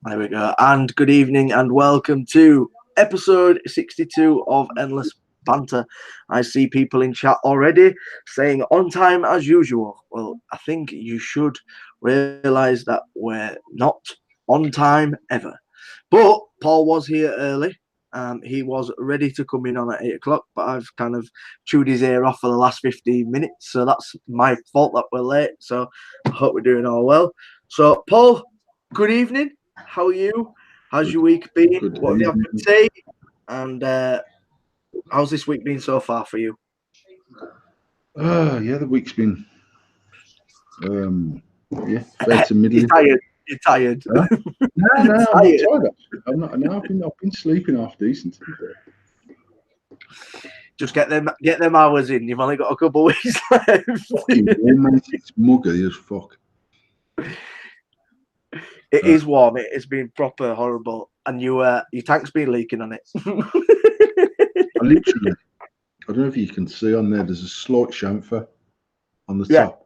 There we go. And good evening and welcome to episode 62 of Endless Banter. I see people in chat already saying on time as usual. Well, I think you should realise that we're not on time ever. But Paul was here early. He was ready to come in on at 8 o'clock, but I've kind of chewed his ear off for the last 15 minutes. So that's my fault that we're late. So I hope we're doing all well. So, Paul, good evening. How are you? How's your week been? What have you had to say? And how's this week been so far for you? Yeah, the week's been fair to middling. You're tired. Huh? No, I'm not tired. I'm not. No, I've been sleeping half decent. Just get them hours in. You've only got a couple of weeks left. Fucking warm, mate. It's muggy as fuck. It is warm. It has been proper horrible, and your tank's been leaking on it. I don't know if you can see on there. There's a slight chamfer on the top.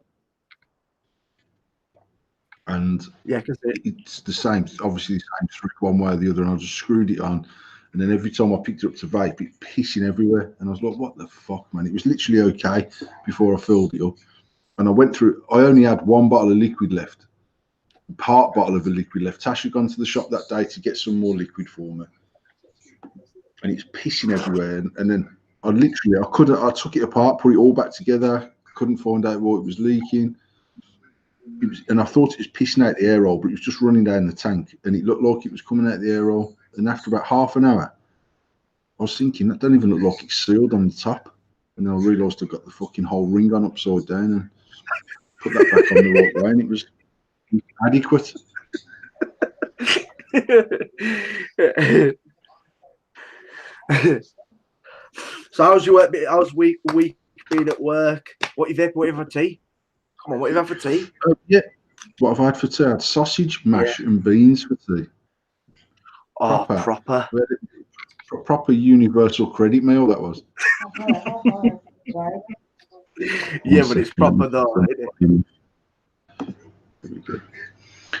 And it's the same, obviously the same trick one way or the other, and I just screwed it on, and then every time I picked it up to vape, it pissing everywhere, and I was like, what the fuck, man? It was literally okay before I filled it up, and I went through, I only had one bottle of liquid left, part bottle of the liquid left. Tash had gone to the shop that day to get some more liquid for me, and it's pissing everywhere, and then I took it apart, put it all back together, couldn't find out what it was leaking. And I thought it was pissing out the air hole, but it was just running down the tank, and it looked like it was coming out the air hole. And after about half an hour, I was thinking, that don't even look like it's sealed on the top. And then I realised I've got the fucking whole ring on upside down, and put that back on the right way, and it was adequate. So how's week been at work? What have you had for tea? Come on, what have you had for tea? What have I had for tea? I had sausage, mash, and beans for tea. Oh, proper universal credit meal that was. Yeah, but it's proper though, isn't it?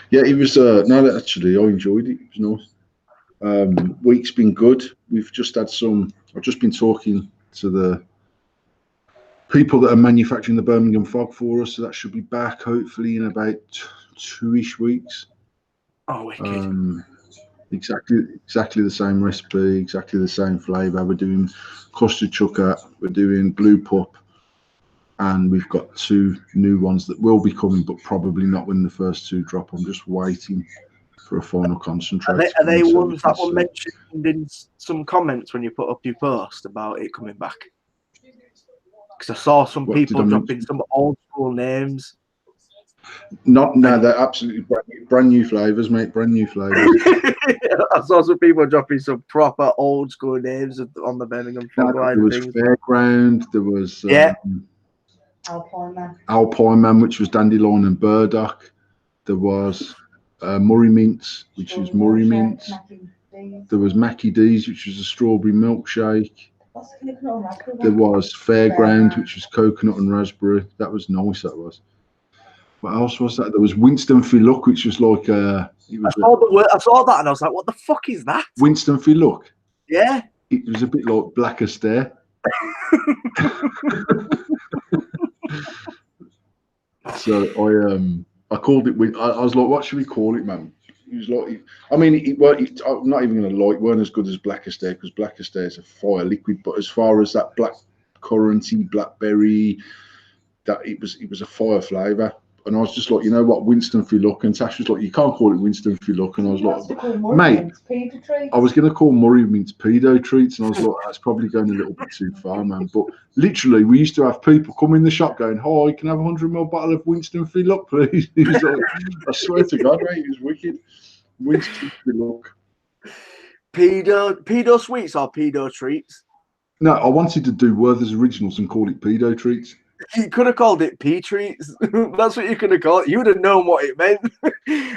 Yeah, it was. No, actually, I enjoyed it. It was nice. Week's been good. We've just had some. I've just been talking to the people that are manufacturing the Birmingham fog for us, so that should be back hopefully in about 2-ish weeks. Oh, wicked. Exactly the same recipe, exactly the same flavour. We're doing custard chucker, we're doing blue pup, and we've got 2 new ones that will be coming, but probably not when the first 2 drop. I'm just waiting for a final concentrate. Are they ones that were mentioned in some comments when you put up your post about it coming back? Because I saw some people dropping some old school names. No, they're absolutely brand new flavours, mate. Brand new flavours. I saw some people dropping some proper old school names on the Birmingham fog line. There was Fairground. There was Alpine Man, which was Dandelion and Burdock. There was Murray Mints, which is Murray Mints. There was Mackie D's, which was a strawberry milkshake. There was Fairground, which was coconut and raspberry. That was nice. That was. What else was that? There was Winston Philuck, which was like I saw that and I was like, what the fuck is that? Winston Philuck. Yeah. It was a bit like Black Astaire. So I called it. I was like, what should we call it, man? It was like, I mean, I'm not even going to lie. It weren't as good as Black Astaire, because Black Astaire is a fire liquid. But as far as that black curranty, blackberry, that it was a fire flavour. And I was just like, you know what, Winston Philuck. And Tash was like, you can't call it Winston Philuck. And I was like, mate, I was going to call Murray Mints pedo treats. And I was like, that's probably going a little bit too far, man. But literally, we used to have people come in the shop going, hi, can I have a 100ml bottle of Winston Philuck, please? He was like, I swear to God, mate, it was wicked. Winston Philuck. Pedo sweets or pedo treats? No, I wanted to do Werther's Originals and call it pedo treats. You could have called it pea treats. That's what you could have called it. You would have known what it meant.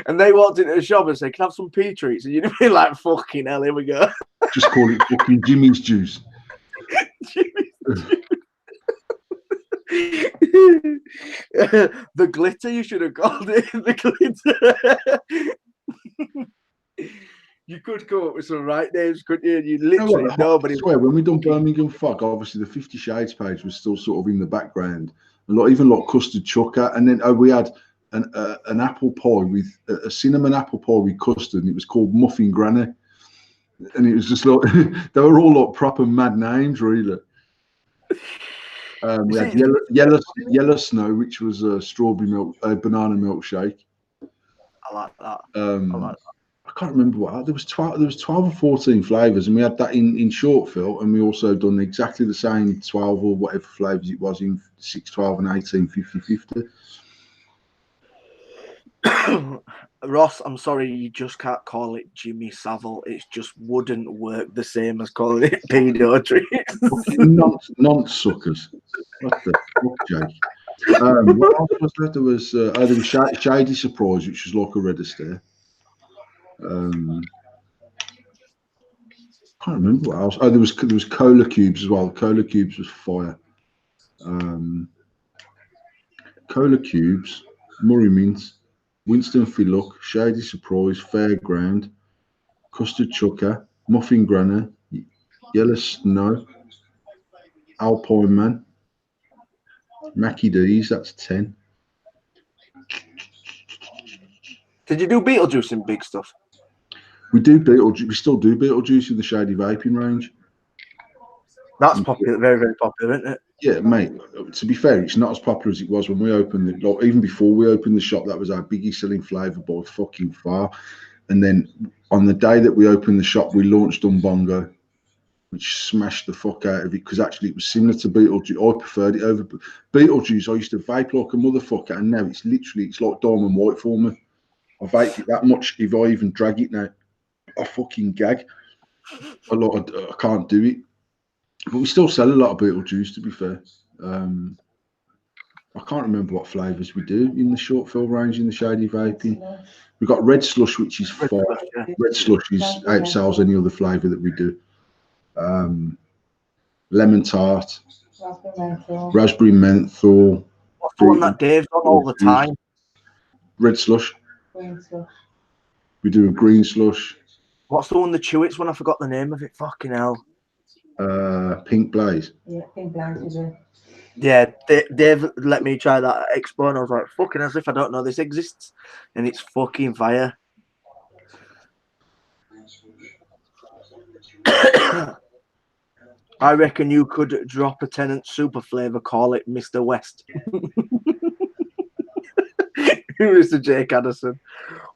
And they walked into the shop and said, can I have some pea treats? And you'd be like, fucking hell, here we go. Just call it fucking Jimmy's juice. Jimmy's juice. The glitter, you should have called it the glitter. You could come up with some right names, couldn't you? You You know what? literally nobody. I swear, when we done Birmingham Fog, obviously the 50 Shades page was still sort of in the background. A lot, even like custard chucker, and then we had an apple pie with a cinnamon apple pie with custard, and it was called Muffin Granny, and it was just like they were all like proper mad names, really. We had yellow snow, which was a strawberry milk, banana milkshake. I like that. I Um, like I can't remember what there was 12. There was 12 or 14 flavors, and we had that in short fill, and we also done exactly the same 12 or whatever flavors it was in 6, 12, and 18, 50, 50. that. Ross, I'm sorry, you just can't call it Jimmy Savile. It just wouldn't work the same as calling it pedo treats. Non suckers. What the fuck, Jake? What else was there? There was Shady Surprise, which was like a red stare. Can't remember what else. Oh, there was cola cubes as well. Cola cubes was fire. Cola cubes, Murray Mint, Winston Filuck, Shady Surprise, Fairground, Custard Chucker, Muffin Granny, Yellow Snow, Alpine Man, Mackie D's. That's 10. Did you do Beetlejuice in big stuff? We do Beetlejuice. We still do Beetlejuice in the Shady Vaping range. That's popular, very, very popular, isn't it? Yeah, mate. To be fair, it's not as popular as it was when we opened it. Like, even before we opened the shop, that was our biggest selling flavour by fucking far. And then on the day that we opened the shop, we launched Umbongo, which smashed the fuck out of it because actually it was similar to Beetlejuice. I preferred it over Beetlejuice. I used to vape like a motherfucker, and now it's like Diamond White for me. I vape it that much. If I even drag it now, I fucking gag. I can't do it. But we still sell a lot of Beetlejuice, to be fair. I can't remember what flavours we do in the short fill range in the Shady Vaping. We've got Red Slush, which is fire. Red Slush is outsells any other flavour that we do. Lemon Tart, Raspberry Menthol. What's the one that Dave's on all the time? Red Slush. Green slush. We do a Green Slush. What's the one, the Chewits one? I forgot the name of it. Fucking hell. Pink Blaze. Yeah, Pink Blaze is it. Yeah, Dave let me try that at Expo, and I was like, fucking as if I don't know this exists. And it's fucking fire. I reckon you could drop a Tenant super flavour, call it Mr. West. Mr. Jake Addison.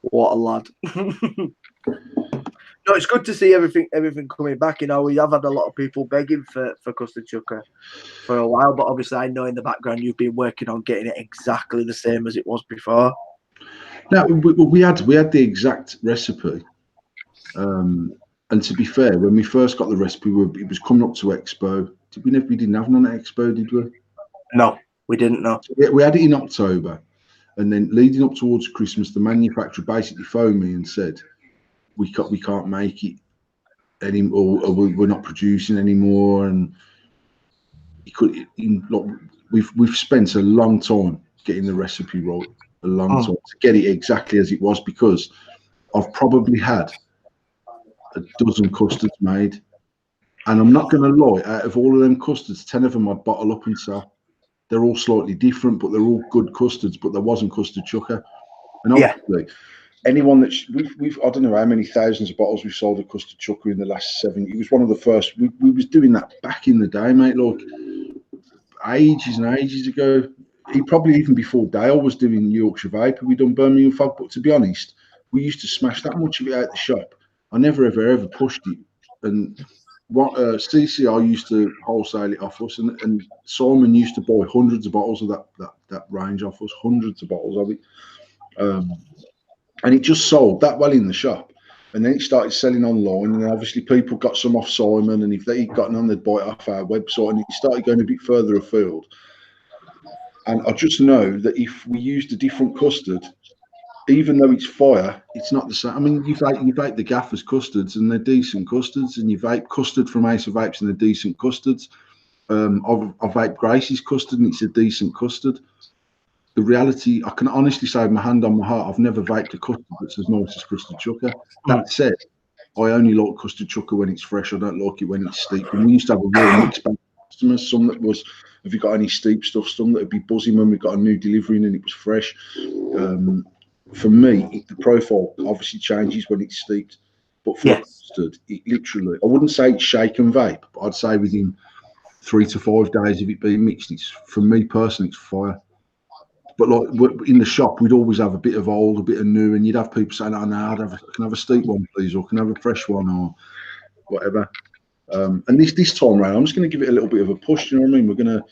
What a lad. No, it's good to see everything coming back. You know, we have had a lot of people begging for Custard Chucker for a while, but obviously I know in the background you've been working on getting it exactly the same as it was before. Now we had the exact recipe. And to be fair, when we first got the recipe, it was coming up to Expo. We didn't have none at Expo, did we? No, we didn't know. We had it in October, and then leading up towards Christmas, the manufacturer basically phoned me and said, we can't make it anymore, or we're not producing anymore. And we've spent a long time getting the recipe right, a long time to get it exactly as it was, because I've probably had a dozen custards made, and I'm not going to lie, out of all of them custards, 10 of them I'd bottle up and sell. They're all slightly different, but they're all good custards. But there wasn't Custard Chucker, and obviously anyone that we've I don't know how many thousands of bottles we've sold of Custard Chucker in the last 7. It was one of the first. We was doing that back in the day, mate. Like ages and ages ago. He probably even before Dale was doing Yorkshire Vapor. We done Birmingham Fog, but to be honest, we used to smash that much of it out the shop. I never ever pushed it. And what CCR used to wholesale it off us, and Simon used to buy hundreds of bottles of that range off us, hundreds of bottles of it. And it just sold that well in the shop. And then it started selling online, and obviously people got some off Simon, and if they'd gotten on, they'd buy it off our website, and it started going a bit further afield. And I just know that if we used a different custard, even though it's fire, it's not the same. I mean, you vape the Gaffers custards, and they're decent custards, and you vape custard from Ace of Vapes, and they're decent custards. I've vaped Gracie's custard, and it's a decent custard. The reality, I can honestly say with my hand on my heart, I've never vaped a custard that's as nice as custard chucker. That said, I only like custard chucker when it's fresh. I don't like it when it's steep. And we used to have a real mixed bag of customers. Some that was, have you got any steep stuff? Some that would be buzzing when we got a new delivery in and it was fresh. For me, the profile obviously changes when it's steeped. But for a custard, it literally, I wouldn't say it's shake and vape, but I'd say within 3 to 5 days of it being mixed, it's, for me personally, it's fire. But like in the shop, we'd always have a bit of old, a bit of new, and you'd have people saying, "Oh, no, can I have a steep one, please, or can I have a fresh one, or whatever." And this time around, I'm just going to give it a little bit of a push. You know what I mean? We're going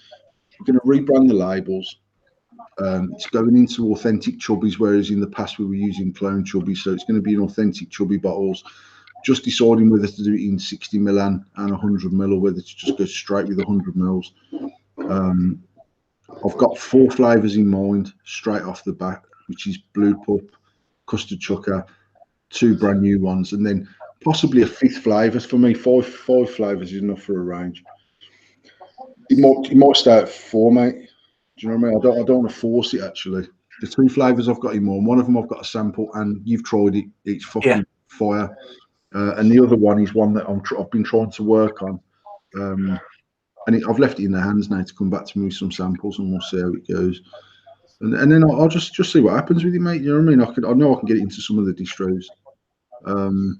to rebrand the labels. It's going into authentic chubbies, whereas in the past we were using clone chubbies. So it's going to be in authentic chubby bottles. Just deciding whether to do it in 60 ml and 100 ml, or whether to just go straight with 100 mils. I've got 4 flavours in mind straight off the bat, which is Blue Pup, Custard Chucker, 2 brand new ones, and then possibly a 5th flavour. For me, five flavours is enough for a range. It might stay at 4, mate. Do you know what I mean? I don't want to force it, actually. The 2 flavours I've got in mind, one of them I've got a sample, and you've tried it. It's fucking fire. And the other one is one that I've been trying to work on. And I've left it in their hands now to come back to me with some samples, and we'll see how it goes. And then I'll just see what happens with it, mate. You know what I mean? I know I can get it into some of the distros, and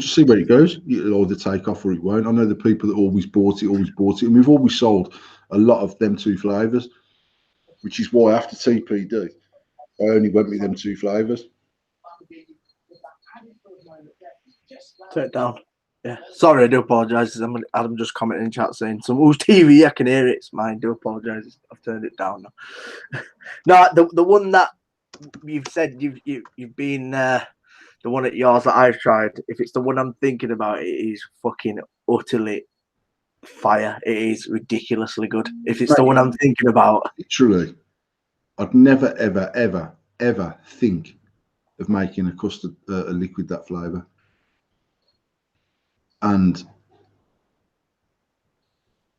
just see where it goes. It'll either take off or it won't. I know the people that always bought it, and we've always sold a lot of them 2 flavours, which is why after TPD, I only went with them 2 flavours. Turn it down. Yeah, sorry, I do apologise. Adam just commenting in chat saying some who's TV. I can hear it. It's mine. Do apologise. I've turned it down now. No, the one that you've said you've been the one at yours that I've tried. If it's the one I'm thinking about, it is fucking utterly fire. It is ridiculously good. If it's the one I'm thinking about, literally, I'd never ever think of making a custard a liquid that flavour. And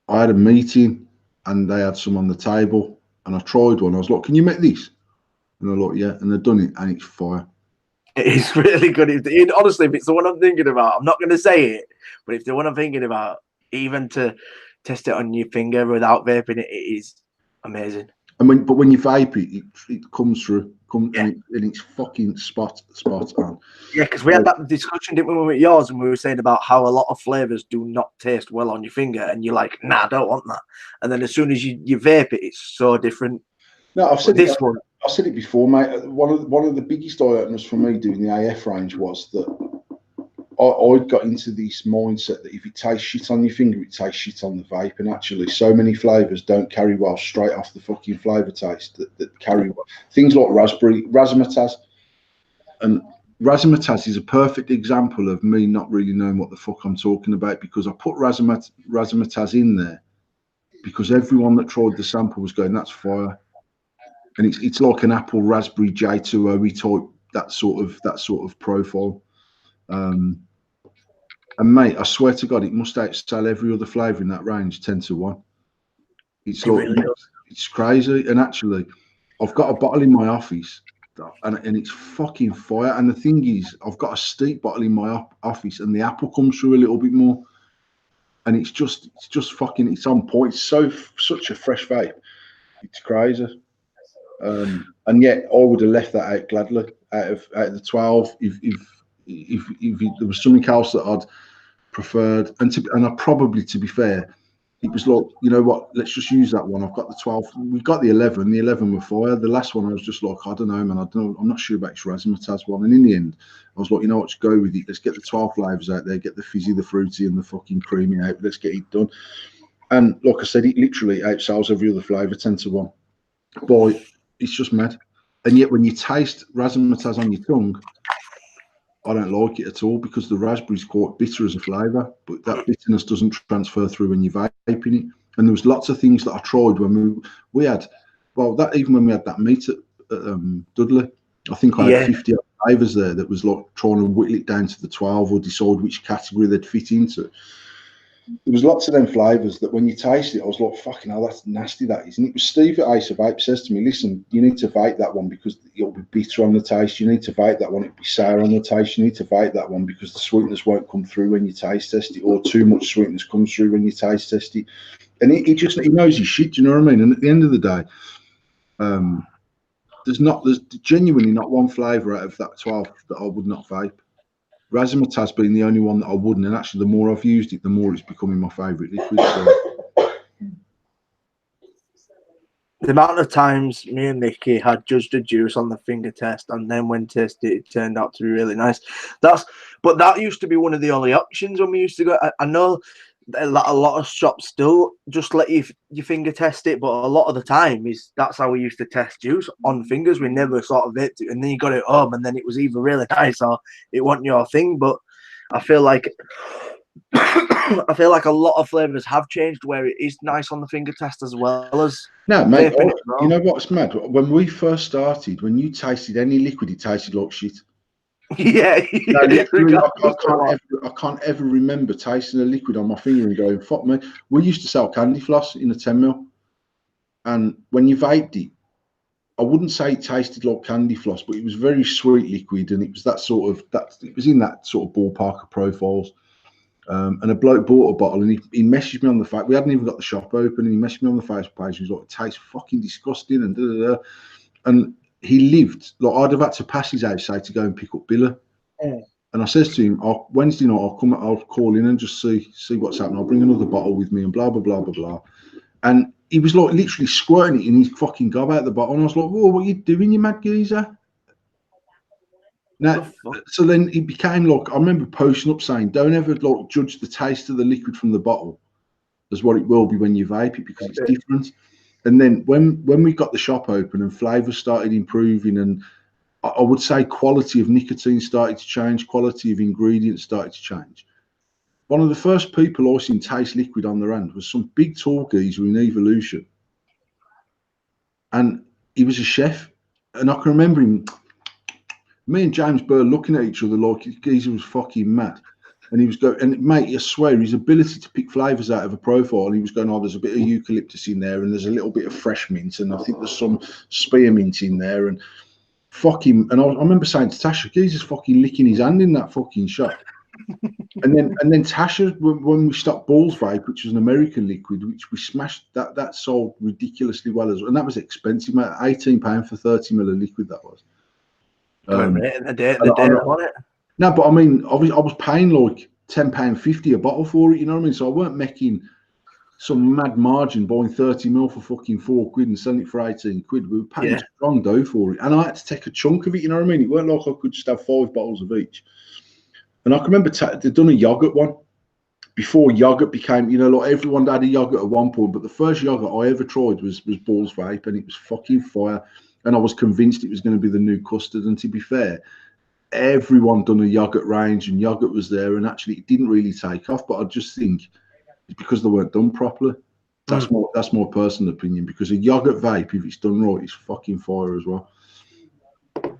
I had a meeting and they had some on the table and I tried one. I was like, "Can you make this?" And they're like, "Yeah." And they've done it and it's fire. It is really good. Honestly, if it's the one I'm thinking about, I'm not going to say it, but if the one I'm thinking about, even to test it on your finger without vaping it, it is amazing. And when you vape it comes through, and it's fucking spot on. Yeah, because we had that discussion, didn't we, when we were at yours, and we were saying about how a lot of flavors do not taste well on your finger, and you're like, "Nah, I don't want that." And then as soon as you vape it, it's so different. No, I've said it before, mate. One of the biggest eye openers for me doing the AF range was that I got into this mindset that if it tastes shit on your finger, it tastes shit on the vape. And actually, so many flavours don't carry well straight off the fucking flavour taste that carry well. Things like razzmatazz. And razzmatazz is a perfect example of me not really knowing what the fuck I'm talking about, because I put razzmatazz in there because everyone that tried the sample was going, "That's fire." And it's like an apple raspberry J2OE type, that sort of profile. And mate, I swear to God, it must outsell every other flavour in that range 10 to 1. It's crazy. And actually, I've got a bottle in my office, and it's fucking fire. And the thing is, I've got a steep bottle in my office, and the apple comes through a little bit more. And it's just fucking, it's on point. It's such a fresh vape. It's crazy. And yet I would have left that out gladly out of the 12 if there was something else that I'd preferred. And I probably, to be fair, it was like, you know what, let's just use that one. I've got the 12. We got the 11. The 11 were fire. The last one I was just like, I don't know, man. I'm not sure about this razzmatazz one. And in the end, I was like, you know what, just go with it. Let's get the 12 flavours out there. Get the fizzy, the fruity, and the fucking creamy out. Let's get it done. And like I said, it literally outsells every other flavour 10 to 1. Boy, it's just mad. And yet when you taste razzmatazz on your tongue, I don't like it at all, because the raspberry's quite bitter as a flavour, but that bitterness doesn't transfer through when you're vaping it. And there was lots of things that I tried when we had, well, that even when we had that meet at Dudley, I think I had 50 flavours there that was like trying to whittle it down to the 12 or decide which category they'd fit into. there was lots of them flavours that when you taste it, I was like, fucking hell, that's nasty, that is. And it was Steve at Ace of Vape says to me, listen, you need to vape that one because it'll be bitter on the taste. You need to vape that one, it'll be sour on the taste. You need to vape that one because the sweetness won't come through when you taste test it, or too much sweetness comes through when you taste test it. And he knows his shit, you know what I mean? And at the end of the day, there's genuinely not one flavour out of that 12 that I would not vape. Razzmatazz has been the only one that I wouldn't, and actually, the more I've used it, the more it's becoming my favourite liquid. So. The amount of times me and Nicky had judged a juice on the finger test, and then when tasted it turned out to be really nice. But that used to be one of the only options when we used to go. I know a lot of shops still just let you finger test it, but a lot of the time that's how we used to test juice on fingers. We never sort of vaped it, and then you got it home, and then it was either really nice or it wasn't your thing. But I feel like a lot of flavors have changed where it is nice on the finger test as well as no, mate. well. You know what's mad? When we first started, when you tasted any liquid, it tasted like shit. Yeah, no, literally, I can't ever remember tasting a liquid on my finger and going, fuck me. We used to sell candy floss in a 10ml, and when you vaped it, I wouldn't say it tasted like candy floss, but it was very sweet liquid, and it was it was in that sort of ballpark of profiles. And a bloke bought a bottle, and he messaged me on the fact we hadn't even got the shop open, and he messaged me on the Facebook page. He was like, "It tastes fucking disgusting," and da, da, da. And he lived like I'd have had to pass his house, say, to go and pick up Billa. And I says to him, Wednesday night, I'll call in and just see what's happening. I'll bring another bottle with me and blah, blah, blah, blah, blah. And he was like literally squirting it in his fucking gob out the bottle. And I was like, whoa, what are you doing, you mad geezer? Now, so then it became like, I remember posting up saying, don't ever like judge the taste of the liquid from the bottle as what it will be when you vape it, because it's different. And then when we got the shop open and flavours started improving, and I would say quality of nicotine started to change, quality of ingredients started to change. One of the first people I seen taste liquid on their hand was some big tall geezer in Evolution. And he was a chef. And I can remember him, me and James Burr looking at each other like geezer was fucking mad. And he was going, and mate, I swear, his ability to pick flavours out of a profile, he was going, oh, there's a bit of eucalyptus in there, and there's a little bit of fresh mint, and I think there's some spearmint in there, and fucking, and I remember saying to Tasha, geezer's fucking licking his hand in that fucking shop. and then Tasha, when we stopped Balls Vape, which was an American liquid, which we smashed, that sold ridiculously well as well, and that was expensive, mate, £18 for 30ml of liquid, that was. The day on it. No, but I mean, obviously, I was paying like £10.50 a bottle for it, you know what I mean? So I weren't making some mad margin buying 30ml for fucking £4 and selling it for 18 quid. We were paying strong dough for it. And I had to take a chunk of it, you know what I mean? It weren't like I could just have 5 bottles of each. And I can remember they'd done a yogurt one before yogurt became, you know, like everyone had a yogurt at one point, but the first yogurt I ever tried was Balls Vape, and it was fucking fire. And I was convinced it was going to be the new custard. And to be fair, everyone done a yogurt range, and yogurt was there, and actually it didn't really take off. But I just think it's because they weren't done properly. That's my personal opinion, because a yogurt vape, if it's done right, is fucking fire as well.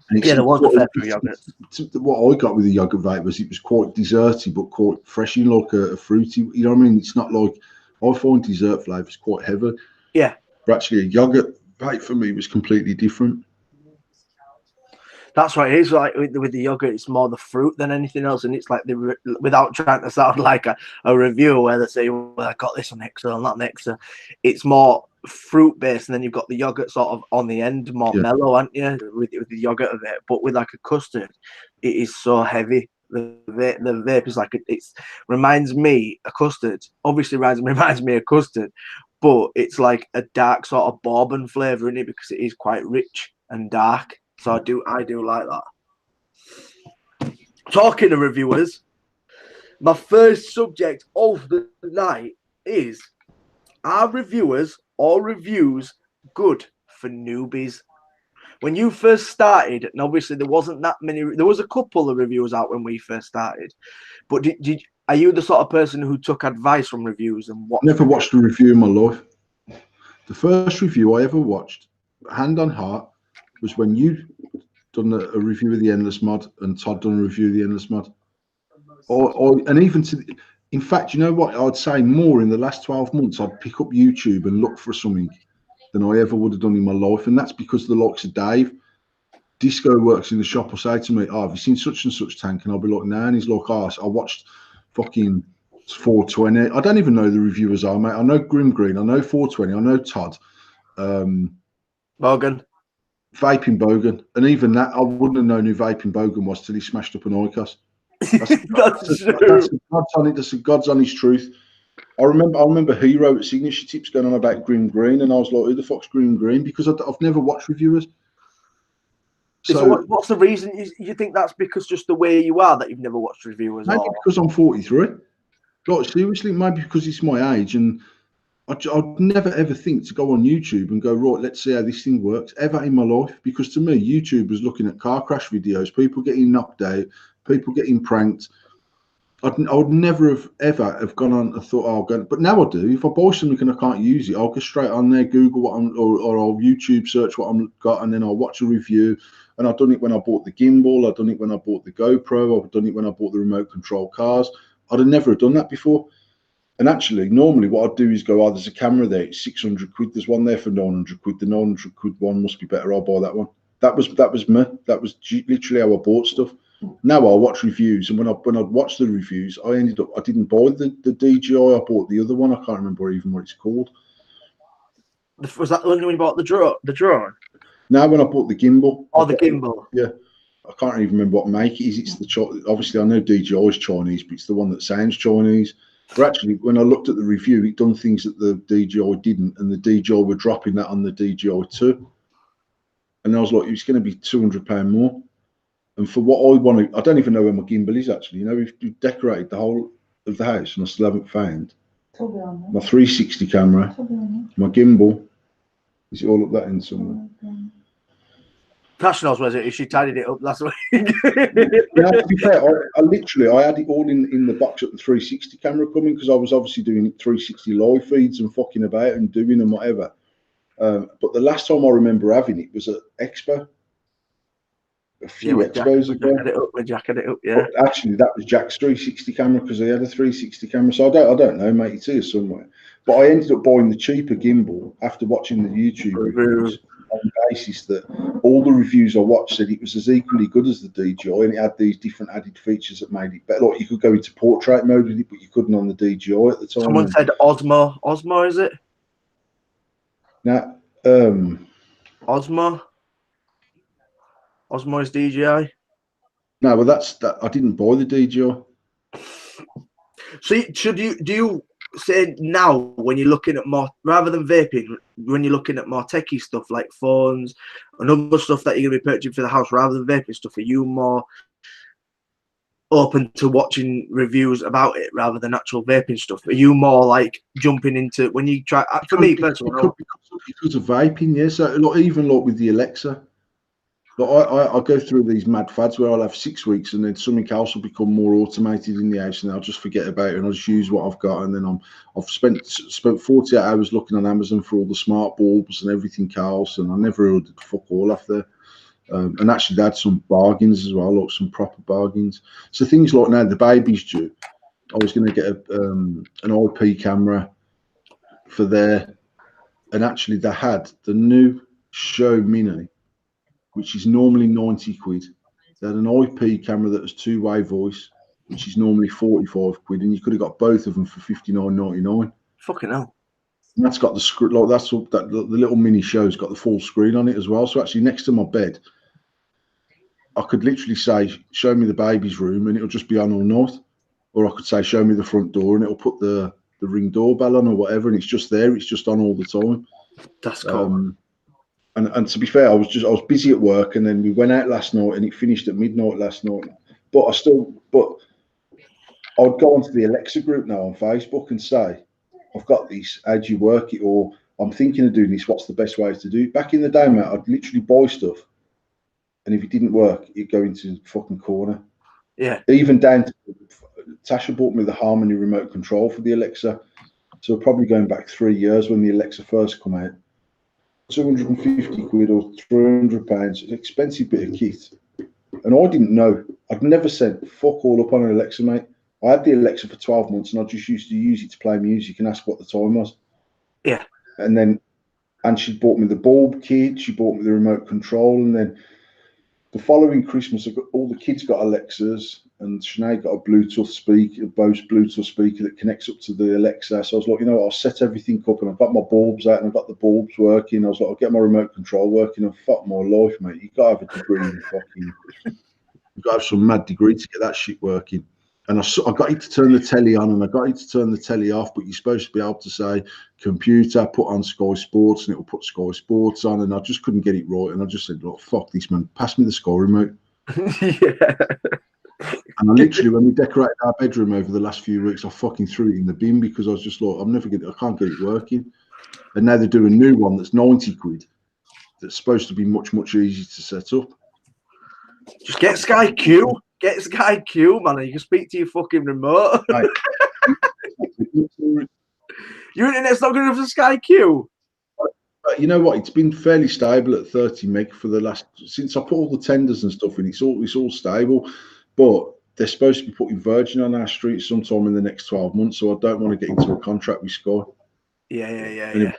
And there was a fair few yogurts. What I got with the yogurt vape was it was quite desserty, but quite fresh, in like a fruity. You know what I mean? It's not like, I find dessert flavours quite heavy. Yeah. But actually, a yogurt vape for me was completely different. That's what it is. Like with the yogurt, it's more the fruit than anything else, and it's like without trying to sound like a reviewer where they say, "Well, I got this on Extra and that on Extra." It's more fruit based, and then you've got the yogurt sort of on the end, more mellow, aren't you? With the yogurt of it, but with like a custard, it is so heavy. The vape is like it's reminds me a custard. Obviously, reminds me of custard, but it's like a dark sort of bourbon flavour in it because it is quite rich and dark. So I do like that. Talking to reviewers, my first subject of the night is: are reviewers or reviews good for newbies? When you first started, and obviously there wasn't that many, there was a couple of reviews out when we first started, but are you the sort of person who took advice from reviews and what? Never watched a review in my life. The first review I ever watched, hand on heart, was when you done a review of the Endless Mod and Todd done a review of the Endless Mod. And even In fact, you know what? I'd say more in the last 12 months, I'd pick up YouTube and look for something than I ever would have done in my life. And that's because the likes of Dave, Disco works in the shop, will say to me, "Oh, have you seen such and such tank?" And I'll be like, "Nah." And he's like, "Oh, I watched fucking 420. I don't even know the reviewers are, mate. I know Grim Green, I know 420, I know Todd, Morgan. Vaping Bogan. And even that, I wouldn't have known who Vaping Bogan was till he smashed up an Oikos. That's true. That's God's on it. That's God's honest truth. I remember Hero at Signature Tips going on about Grim Green, and I was like, "Who the fuck's Grim Green?" Because I've never watched reviewers. So what's the reason? You think that's because just the way you are that you've never watched reviewers? Maybe Or because I'm 43. Like, seriously, maybe because it's my age, and I'd never ever think to go on YouTube and go, right, let's see how this thing works, ever in my life. Because to me, YouTube was looking at car crash videos, people getting knocked out, people getting pranked. I would never have ever have gone on and thought, oh, I'll go. But now I do. If I buy something and I can't use it, I'll go straight on there, Google what I'm, or I'll YouTube search what I'm got, and then I'll watch a review. And I've done it when I bought the gimbal. I've done it when I bought the GoPro. I've done it when I bought the remote control cars. I'd have never done that before. And actually, normally what I'd do is go, oh, there's a camera there, it's 600 quid. There's one there for 900 quid. The 900 quid one must be better. I'll buy that one. That was me. That was literally how I bought stuff. Now I'll watch reviews, and when I'd watch the reviews, I didn't buy the DJI. I bought the other one. I can't remember even what it's called. was that when you bought the drone? Now when I bought the gimbal. Oh, the gimbal. Yeah. I can't even remember what make it is. It's the obviously I know DJI is Chinese, but it's the one that sounds Chinese. But actually, when I looked at the review, it done things that the DJI didn't, and the DJI were dropping that on the DJI 2. And I was like, it's going to be £200 more. And for what I want to, I don't even know where my gimbal is actually. You know, we've decorated the whole of the house, and I still haven't found my 360 camera, my gimbal. Is it all up that end somewhere? Tash knows where it is. She tidied it up last week. Yeah, to be fair, I had it all in the box at the 360 camera coming, because I was obviously doing 360 live feeds and fucking about and doing and whatever. But the last time I remember having it was at Expo. A few expos ago. We're jacking it up, yeah. But actually, that was Jack's 360 camera, because he had a 360 camera. So I don't know, mate. It's here somewhere. But I ended up buying the cheaper gimbal after watching the YouTube reviews, on the basis that all the reviews I watched said it was as equally good as the DJI, and it had these different added features that made it better. Like, you could go into portrait mode with it, but you couldn't on the DJI at the time. Someone said Osmo. Osmo, is it? Now, Osmo. Osmo is DJI. No, well, that's that. I didn't buy the DJI. So do you say now, when you're looking at more, rather than vaping, when you're looking at more techie stuff like phones and other stuff that you're going to be purchasing for the house, rather than vaping stuff, are you more open to watching reviews about it rather than actual vaping stuff? Are you more like jumping into when you try? For me personally, because of vaping, yeah. So even with the Alexa. But I go through these mad fads where I'll have 6 weeks, and then something else will become more automated in the house, and I'll just forget about it, and I'll just use what I've got. And then I've spent 48 hours looking on Amazon for all the smart bulbs and everything else, and I never ordered fuck all off there. And actually, they had some bargains as well, like some proper bargains. So things like now, the baby's due. I was going to get an IP camera for there, and actually they had the new Show Mini, which is normally 90 quid. They had an IP camera that was two-way voice, which is normally 45 quid, and you could have got both of them for 59.99. Fucking hell. And that's got the screen, the little mini show's got the full screen on it as well. So actually, next to my bed, I could literally say, show me the baby's room, and it'll just be on all night. Or I could say, show me the front door, and it'll put the Ring doorbell on or whatever, and it's just there. It's just on all the time. That's cool. And to be fair, I was busy at work, and then we went out last night, and it finished at midnight last night. But I would go onto the Alexa group now on Facebook and say, I've got this, how do you work it? Or I'm thinking of doing this, what's the best way to do it? Back in the day, mate, I'd literally buy stuff, and if it didn't work, it'd go into the fucking corner. Yeah. Even down to Tasha bought me the Harmony remote control for the Alexa. So probably going back 3 years when the Alexa first come out. 250 quid or 300 pounds, an expensive bit of kit. And I didn't know. I'd never said fuck all up on an Alexa, mate. I had the Alexa for 12 months, and I just used to use it to play music and ask what the time was. Yeah. And she bought me the bulb kit. She bought me the remote control, and then the following Christmas, all the kids got Alexas, and Sinead got a Bluetooth speaker, a Bose Bluetooth speaker that connects up to the Alexa. So I was like, you know what, I'll set everything up, and I've got my bulbs out, and I've got the bulbs working. I was like, I'll get my remote control working, and fuck my life, mate. You got to have a degree in fucking. You've got to have some mad degree to get that shit working. And I got it to turn the telly on, and I got it to turn the telly off, but you're supposed to be able to say, computer, put on Sky Sports, and it'll put Sky Sports on, and I just couldn't get it right. And I just said, look, fuck this, man. Pass me the Sky remote. Yeah. And I literally, when we decorated our bedroom over the last few weeks, I fucking threw it in the bin because I was just like, I can't get it working. And now they do a new one that's 90 quid that's supposed to be much, much easier to set up. Just get Sky Q. Get Sky Q, man, and you can speak to your fucking remote. Right. Your internet's not good enough for Sky Q. You know what? It's been fairly stable at 30 meg for the last since I put all the tenders and stuff in. It's all stable, but they're supposed to be putting Virgin on our street sometime in the next 12 months. So I don't want to get into a contract with Sky. Yeah. And if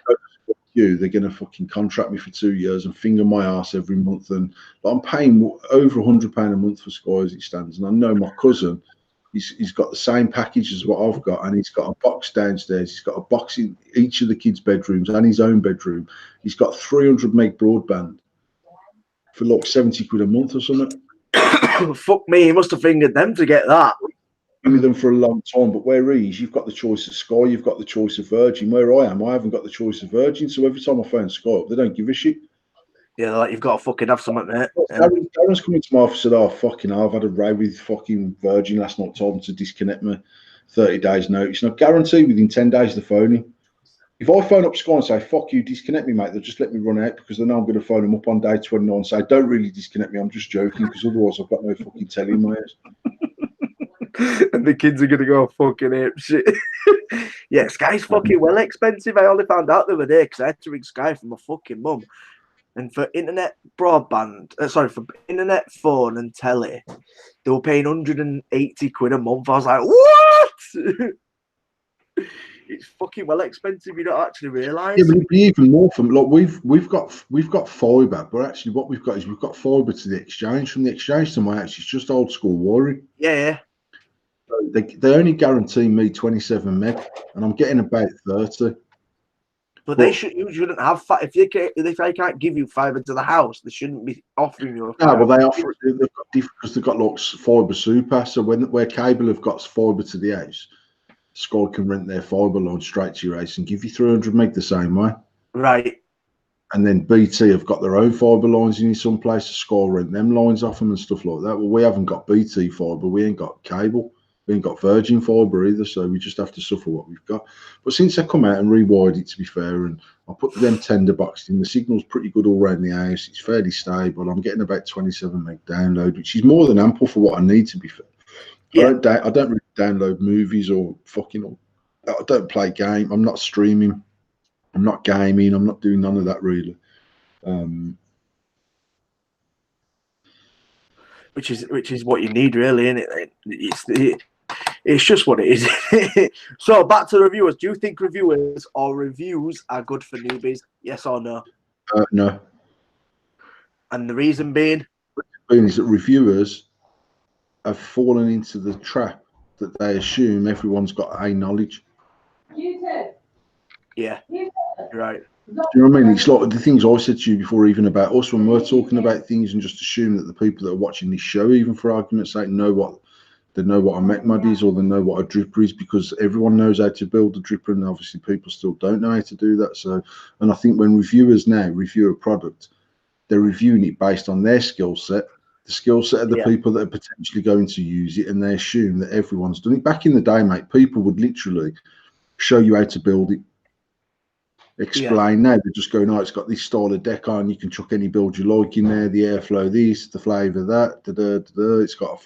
they're going to fucking contract me for 2 years and finger my ass every month. And I'm paying over £100 a month for Sky as it stands. And I know my cousin, he's got the same package as what I've got, and he's got a box downstairs. He's got a box in each of the kids' bedrooms and his own bedroom. He's got 300 meg broadband for like 70 quid a month or something. Fuck me, he must have fingered them to get that. Been with them for a long time, but where he's, you've got the choice of Sky, you've got the choice of Virgin. Where I am, I haven't got the choice of Virgin, so every time I phone Sky up, they don't give a shit. Yeah, like you've got to fucking have something, mate. Darren's coming to my office and said, oh, fucking hell, I've had a row with fucking Virgin last night, told them to disconnect me, 30 days notice. And I guarantee within 10 days they're phoning. If I phone up Sky and say, fuck you, disconnect me, mate, they'll just let me run out because they know I'm going to phone them up on day 29 and say, don't really disconnect me, I'm just joking, because otherwise I've got no fucking telly in my house. And the kids are going to go fucking ape shit. Yeah, Sky's fucking well expensive. I only found out the other day because I had to ring Sky from my fucking mum. And for internet broadband, for internet, phone and telly, they were paying 180 quid a month. I was like, what? It's fucking well expensive. You don't actually realise. Yeah, but it'd be even more from like we've got fibre, but actually what we've got is we've got fibre to the exchange. From the exchange to my house, it's just old school wiring. Yeah. They only guarantee me 27 meg, and I'm getting about 30. But you shouldn't have if they can't give you fibre to the house, they shouldn't be offering you. No, well they offer it because they've got like fibre super. So where cable have got fibre to the house, Sky can rent their fibre line straight to your house and give you 300 meg the same way. Right. And then BT have got their own fibre lines in some places. Sky rent them lines off them and stuff like that. Well, we haven't got BT fibre. We ain't got cable. We ain't got Virgin fibre either. So we just have to suffer what we've got. But since I come out and rewired it, to be fair, and I put them tender boxes in, the signal's pretty good all around the house. It's fairly stable. I'm getting about 27 meg download, which is more than ample for what I need, to be fair. Yeah. I don't really download movies or I don't play game. I'm not streaming. I'm not gaming. I'm not doing none of that really. Which is what you need, really, isn't it? It's just what it is. So back to reviewers. Do you think reviewers or reviews are good for newbies? Yes or no? No. And the reason being is that reviewers have fallen into the trap that they assume everyone's got a knowledge. Yeah, right. Do you know what I mean? It's like the things I said to you before, even about us when we're talking about things, and just assume that the people that are watching this show, even for argument's sake, know what a MechMod is, or they know what a dripper is, because everyone knows how to build a dripper, and obviously people still don't know how to do that. So, and I think when reviewers now review a product, they're reviewing it based on their skill set, the skill set of the people that are potentially going to use it, and they assume that everyone's done it. Back in the day, mate, people would literally show you how to build it, explain. Now they're just going, oh, it's got this style of deck on, you can chuck any build you like in there, the airflow this, the flavour that, it's got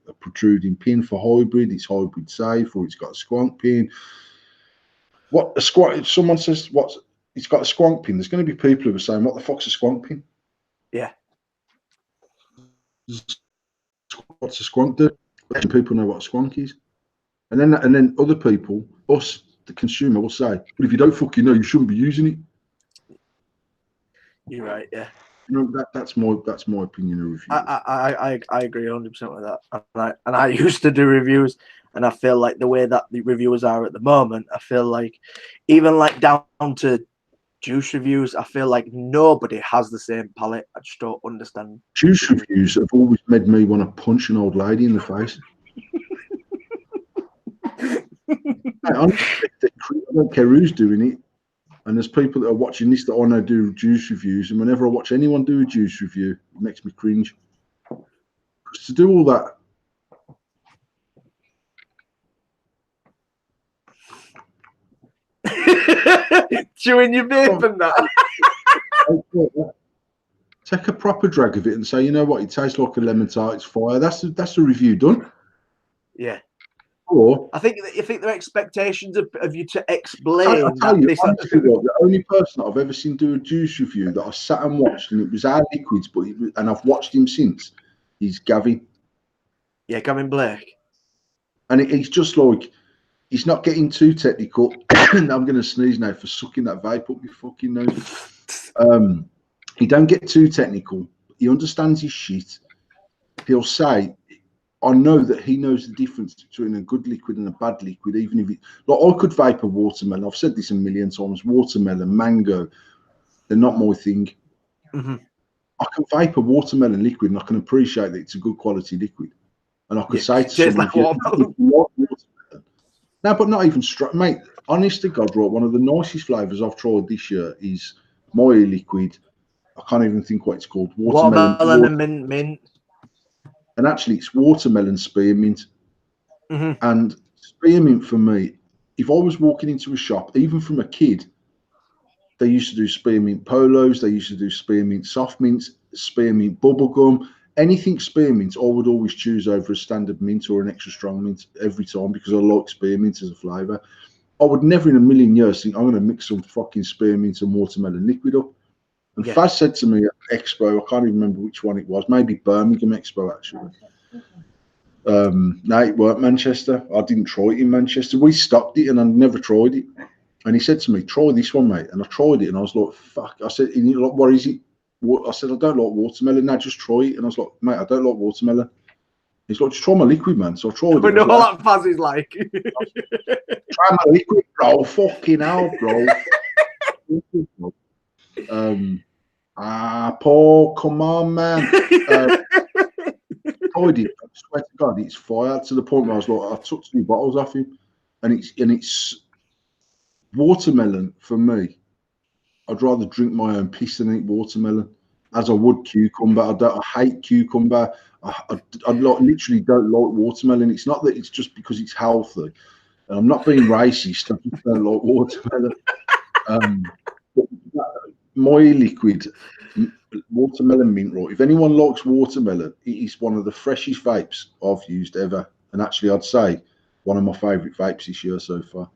a protruding pin for hybrid, it's hybrid safe, or it's got a squonk pin. What a squonk, if someone says it's got a squonk pin, there's going to be people who are saying, what the fuck's a squonk pin? Yeah. What's a squonk do? People know what a squonk is. And then other people, us, the consumer, will say, "But if you don't fucking know, you shouldn't be using it." You're right. Yeah. You know, that's my opinion of reviews. I agree 100% with that. And I used to do reviews, and I feel like the way that the reviewers are at the moment, I feel like even like down to juice reviews, I feel like nobody has the same palate. I just don't understand. Juice reviews have always made me want to punch an old lady in the face. Honestly, I don't care who's doing it. And there's people that are watching this that I know do juice reviews, and whenever I watch anyone do a juice review, it makes me cringe. Because to do all that, chewing your vape and that. take a proper drag of it and say, you know what, it tastes like a lemon tart, it's fire. That's the review done. Yeah. Or I think their expectations of you to explain. I tell you, this, honestly, the only person that I've ever seen do a juice review that I sat and watched, and it was our liquids, and I've watched him since, is Gavin. Yeah, Gavin Blake. And he's just like, he's not getting too technical. And I'm going to sneeze now for sucking that vape up your fucking nose. He don't get too technical. He understands his shit. He'll say, I know that he knows the difference between a good liquid and a bad liquid, even if it, like, I could vape a watermelon. I've said this a million times. Watermelon, mango, they're not my thing. Mm-hmm. I can vape a watermelon liquid and I can appreciate that it's a good quality liquid. And I could say to someone, like watermelon. No, but not even straight, mate. Honest to God, right, one of the nicest flavours I've tried this year is my liquid. I can't even think what it's called. Watermelon and mint. And actually, it's watermelon spearmint. Mm-hmm. And spearmint for me, if I was walking into a shop, even from a kid, they used to do spearmint polos, they used to do spearmint soft mints, spearmint bubblegum, anything spearmint, I would always choose over a standard mint or an extra strong mint every time because I like spearmint as a flavour. I would never in a million years think I'm going to mix some fucking spearmint and watermelon liquid up. And Faz said to me at Expo, I can't even remember which one it was, maybe Birmingham Expo actually. No, it weren't Manchester. I didn't try it in Manchester. We stopped it and I never tried it. And he said to me, try this one, mate. And I tried it and I was like, fuck. I said, like, what is it? I said, I don't like watermelon. Now just try it. And I was like, mate, I don't like watermelon. He's like, just try my liquid, man. So I tried it. We know what that Faz is like. Try my liquid, bro. Fucking hell, bro. Paul, come on, man. Tried it. I swear to God, it's fire to the point where I was like, I took 2 bottles off him, and it's watermelon for me. I'd rather drink my own piss than eat watermelon, as I would cucumber. I hate cucumber. I literally don't like watermelon. It's not that it's just because it's healthy. And I'm not being racist. I just don't like watermelon. But my liquid, watermelon mint roll. If anyone likes watermelon, it is one of the freshest vapes I've used ever. And actually, I'd say one of my favourite vapes this year so far.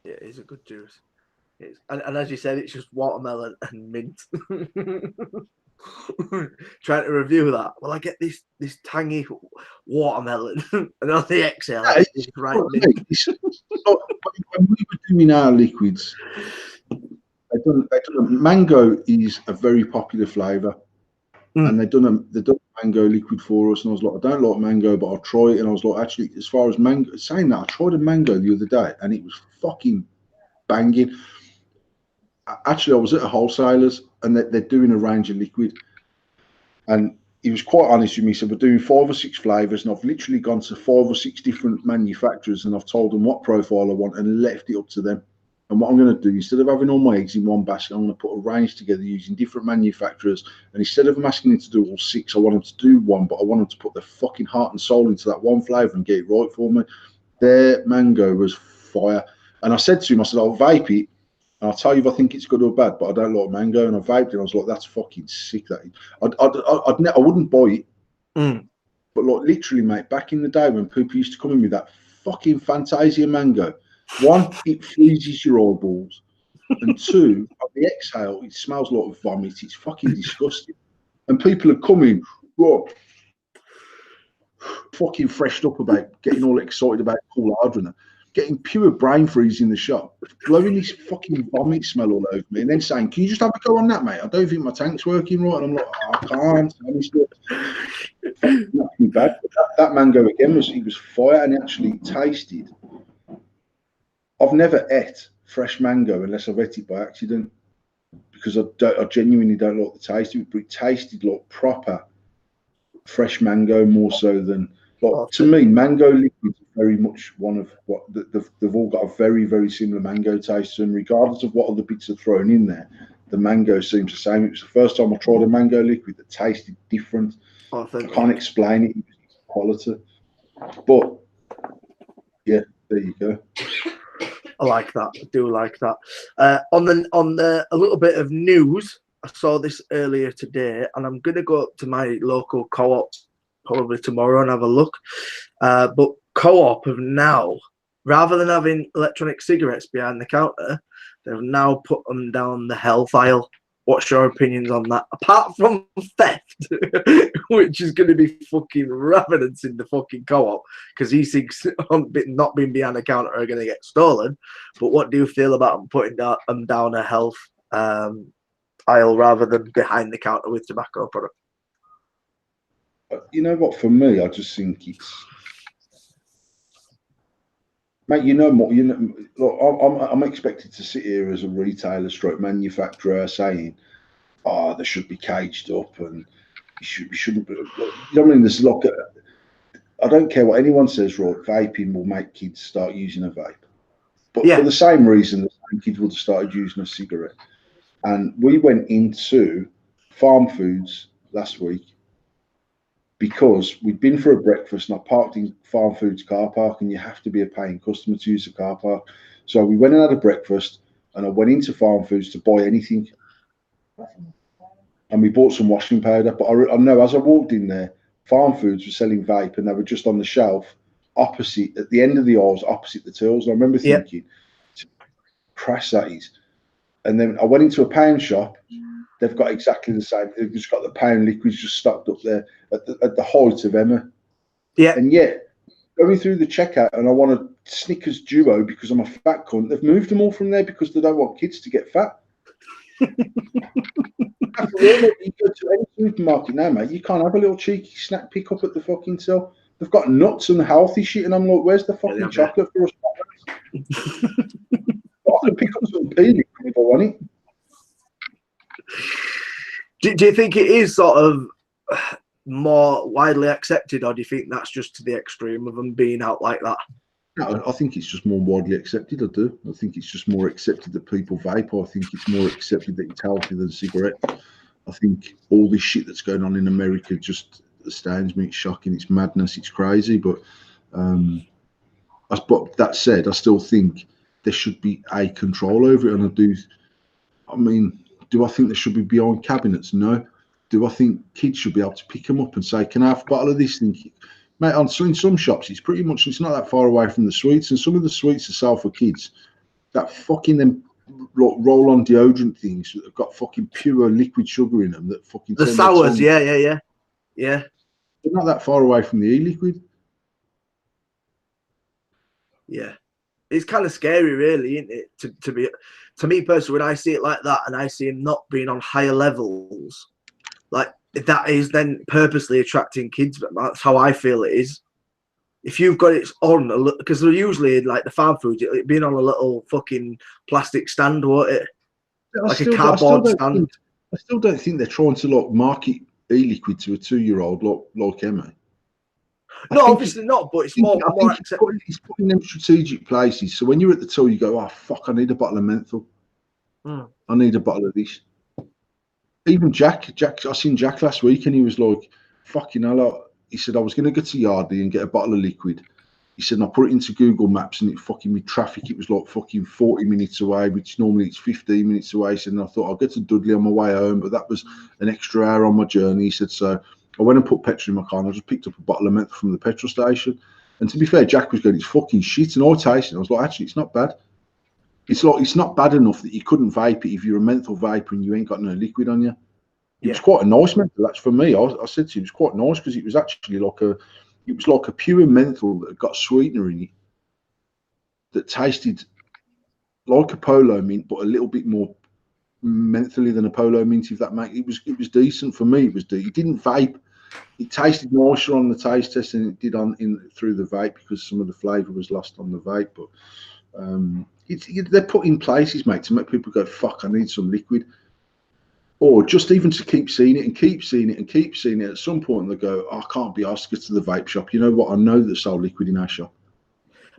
Yeah, it's a good juice. And as you said, it's just watermelon and mint. Trying to review that. Well, I get this tangy watermelon, and on the exhale, it's right. When we were doing our liquids, mango is a very popular flavour, and they've done a mango liquid for us. And I was like, I don't like mango, but I'll try it. And I was like, actually, as far as mango, saying that, I tried a mango the other day, and it was fucking banging. Actually, I was at a wholesaler's, and they're doing a range of liquid, and he was quite honest with me. He said, we're doing 5 or 6 flavours, and I've literally gone to 5 or 6 different manufacturers, and I've told them what profile I want and left it up to them. And what I'm going to do, instead of having all my eggs in one basket, I'm going to put a range together using different manufacturers. And instead of them asking them to do all 6, I want them to do one, but I want them to put their fucking heart and soul into that one flavour and get it right for me. Their mango was fire. And I said to him, I said, I'll vape it. And I'll tell you if I think it's good or bad, but I don't like mango. And I vaped it. And I was like, that's fucking sick. That I wouldn't buy it. But like literally, mate, back in the day when people used to come in with that fucking Fantasia mango, 1, it freezes your eyeballs. And 2, on the exhale, it smells like vomit. It's fucking disgusting. And people are coming, what? fucking freshed up about getting all excited about cool hard getting pure brain freeze in the shop, blowing this fucking vomit smell all over me, and then saying, "Can you just have a go on that, mate? I don't think my tank's working right." And I'm like, oh, "I can't." And he's fucking knocked me back. That mango again he was fire, and it actually tasted. I've never ate fresh mango unless I've ate it by accident, because I genuinely don't like the taste of it, but it tasted like proper fresh mango more so than to me, mango liquids are very much one of what they've all got a very, very similar mango taste, and regardless of what other bits are thrown in there, the mango seems the same. It was the first time I tried a mango liquid that tasted different. I can't explain it. It was quality, but yeah, there you go. I like that. I do like that. On the a little bit of news, I saw this earlier today, and I'm gonna go up to my local co-op probably tomorrow and have a look. But co-op have now, rather than having electronic cigarettes behind the counter, they've now put them down the health aisle. What's your opinions on that? Apart from theft, which is going to be fucking ravenous in the fucking co-op, because these things not being behind the counter are going to get stolen. But what do you feel about them putting them down a health aisle rather than behind the counter with tobacco products? You know what? For me, I just think it's, mate. You know what? Look, I'm expected to sit here as a retailer, stroke manufacturer, saying, "Oh, they should be caged up, and you shouldn't." You know what I mean? There's like I don't care what anyone says. Right, vaping will make kids start using a vape, but for the same reason, the same kids would have started using a cigarette. And we went into Farm Foods last week, because we'd been for a breakfast and I parked in Farm Foods car park, and you have to be a paying customer to use the car park. So we went and had a breakfast, and I went into Farm Foods to buy anything. And we bought some washing powder. But I know as I walked in there, Farm Foods were selling vape, and they were just on the shelf opposite, at the end of the aisles, opposite the tills. And I remember thinking, crash that is. And then I went into a pound shop. They've got exactly the same. They've just got the pound liquids just stocked up there at the height of Emma. Yeah. And yet, going through the checkout, and I want a Snickers Duo because I'm a fat cunt. They've moved them all from there because they don't want kids to get fat. After all, you go to any supermarket now, mate, you can't have a little cheeky snack pick up at the fucking till. They've got nuts and healthy shit, and I'm like, where's the fucking chocolate for us? I can pick up some peanut if I want it. Do you think it is sort of more widely accepted, or do you think that's just to the extreme of them being out like that? No, I think it's just more widely accepted. I do. I think it's just more accepted that people vape. I think it's more accepted that it's healthier than cigarettes. I think all this shit that's going on in America just astounds me. It's shocking. It's madness. It's crazy. But that said, I still think there should be a control over it. And do I think they should be behind cabinets? No. Do I think kids should be able to pick them up and say, "Can I have a bottle of this?" Mate, in some shops, it's not that far away from the sweets, and some of the sweets are sell for kids. That fucking them roll-on deodorant things that have got fucking pure liquid sugar in them. That fucking the sours, yeah. They're not that far away from the e-liquid. Yeah, it's kind of scary, really, isn't it? To me personally, when I see it like that, and I see him not being on higher levels, like that is then purposely attracting kids. But that's how I feel it is. If you've got it on, because they're usually like the farm foods, it being on a little fucking plastic stand, won't it? Like a cardboard stand. I still don't think they're trying to market e-liquid to a 2-year-old like Emma. No, obviously not, but it's more acceptable. He's putting them strategic places. So when you're at the till, you go, "Oh fuck, I need a bottle of menthol. I need a bottle of this." Even Jack, I seen Jack last week, and he was like, "Fucking hell!" He said, "I was going to go to Yardley and get a bottle of liquid." He said, "And I put it into Google Maps, and it fucking with traffic, it was like fucking 40 minutes away, which normally it's 15 minutes away." He said, "And I thought I'll get to Dudley on my way home, but that was an extra hour on my journey." He said, "So I went and put petrol in my car, and I just picked up a bottle of menthol from the petrol station." And to be fair, Jack was going, "It's fucking shit," and I tasted it. I was like, "Actually, it's not bad. It's not bad enough that you couldn't vape it if you're a menthol vapor and you ain't got no liquid on you." It was quite a nice menthol. That's for me. I said to him, it was quite nice because it was actually like It was like a pure menthol that got sweetener in it that tasted like a polo mint, but a little bit more mentally than a polo mint. If that makes it was decent for me. It didn't vape. It tasted nicer on the taste test than it did through the vape because some of the flavour was lost on the vape. But they're put in places, mate, to make people go, "Fuck, I need some liquid," or just even to keep seeing it and keep seeing it and keep seeing it. At some point, they go, oh, "I can't be asked to go to the vape shop. You know what? I know that sold liquid in our shop.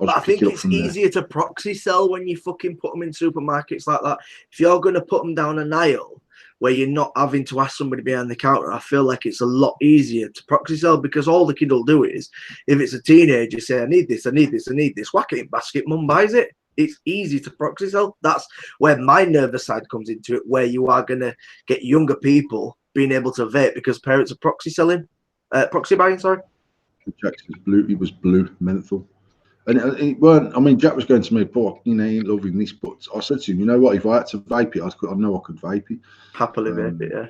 I'll But I just pick think it up it's from there." easier to proxy sell when you fucking put them in supermarkets like that. If you're going to put them down an aisle where you're not having to ask somebody behind the counter, I feel like it's a lot easier to proxy sell because all the kid will do is, if it's a teenager, say, I need this, I need this, I need this, whack it in basket, mum buys it. It's easy to proxy sell. That's where my nervous side comes into it, where you are going to get younger people being able to vape because parents are proxy buying, sorry. Jackson's blue. It was blue menthol. And it weren't. I mean, Jack was going to me, boy, you know, he ain't loving this. But I said to him, you know what? If I had to vape it, I know I could vape it. Happily vape it, yeah.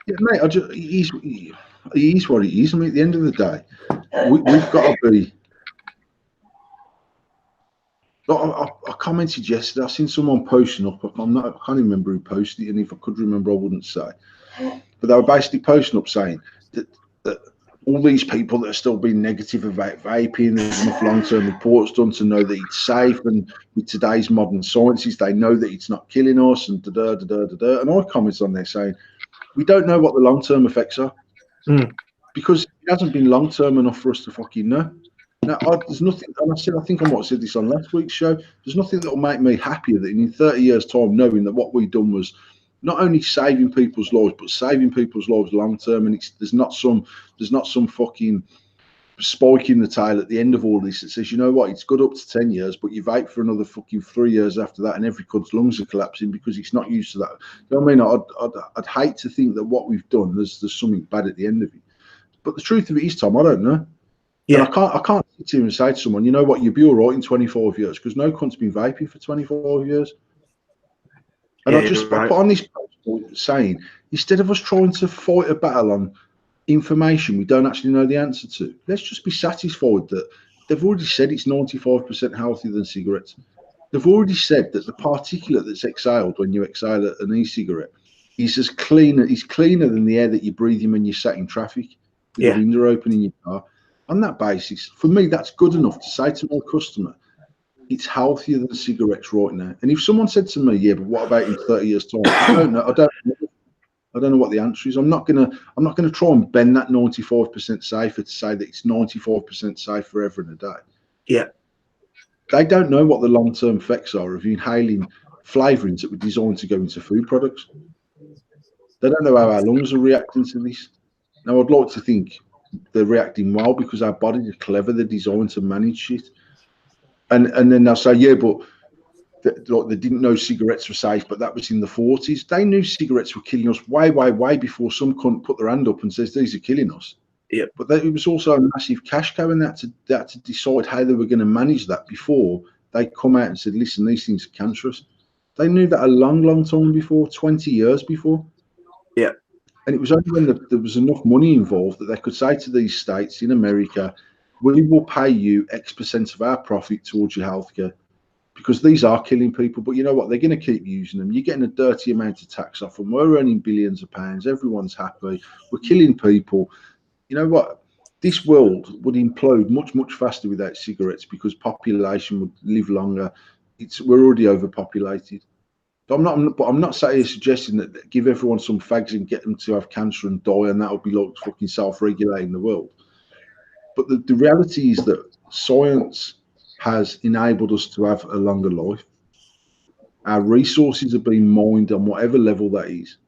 Yeah, mate. He is what he is. I mean, at the end of the day, we've got to be. I commented yesterday. I seen someone posting up. I can't remember who posted it, and if I could remember, I wouldn't say. But they were basically posting up saying that all these people that are still being negative about vaping, there's enough long-term reports done to know that it's safe, and with today's modern sciences, they know that it's not killing us, and da da da da da. And I commented on there saying, we don't know what the long-term effects are because it hasn't been long-term enough for us to fucking know. Now, there's nothing, and I think I might have said this on last week's show. There's nothing that will make me happier than in 30 years' time knowing that what we've done was not only saving people's lives, but saving people's lives long term. And there's not some fucking spike in the tail at the end of all this that says, you know what, it's good up to 10 years, but you vape for another fucking 3 years after that, and every cunt's lungs are collapsing because it's not used to that. You know what I mean? I'd hate to think that what we've done, there's something bad at the end of it. But the truth of it is, Tom, I don't know. Yeah. And I can't sit here and say to someone, you know what, you'll be all right in 25 years, because no cunt's been vaping for 25 years. And I put on this post saying, instead of us trying to fight a battle on information we don't actually know the answer to, let's just be satisfied that they've already said it's 95% healthier than cigarettes. They've already said that the particulate that's exhaled when you exhale an e-cigarette is cleaner than the air that you're breathing when you're sat in traffic with the window open in your car. On that basis, for me, that's good enough to say to my customer, it's healthier than cigarettes right now. And if someone said to me, yeah, but what about in 30 years' time? I don't know. I don't know what the answer is. I'm not gonna try and bend that 95% safer to say that it's 95% safe forever and a day. Yeah. They don't know what the long-term effects are of inhaling flavourings that were designed to go into food products. They don't know how our lungs are reacting to this. Now, I'd like to think they're reacting well because our bodies are clever. They're designed to manage shit. And then they'll say, yeah, but they didn't know cigarettes were safe, but that was in the 40s. They knew cigarettes were killing us way, way, way before some cunt put their hand up and says these are killing us. Yeah. But it was also a massive cash cow, and that to decide how they were going to manage that before they come out and said, listen, these things are cancerous. They knew that a long, long time before, 20 years before. Yeah. And it was only when there was enough money involved that they could say to these states in America, we will pay you X% of our profit towards your healthcare, because these are killing people. But you know what? They're going to keep using them. You're getting a dirty amount of tax off them. We're earning billions of pounds. Everyone's happy. We're killing people. You know what? This world would implode much, much faster without cigarettes because population would live longer. We're already overpopulated. But I'm not suggesting that give everyone some fags and get them to have cancer and die, and that'll be like fucking self-regulating the world. But the reality is that science has enabled us to have a longer life. Our resources are being mined on whatever level that is,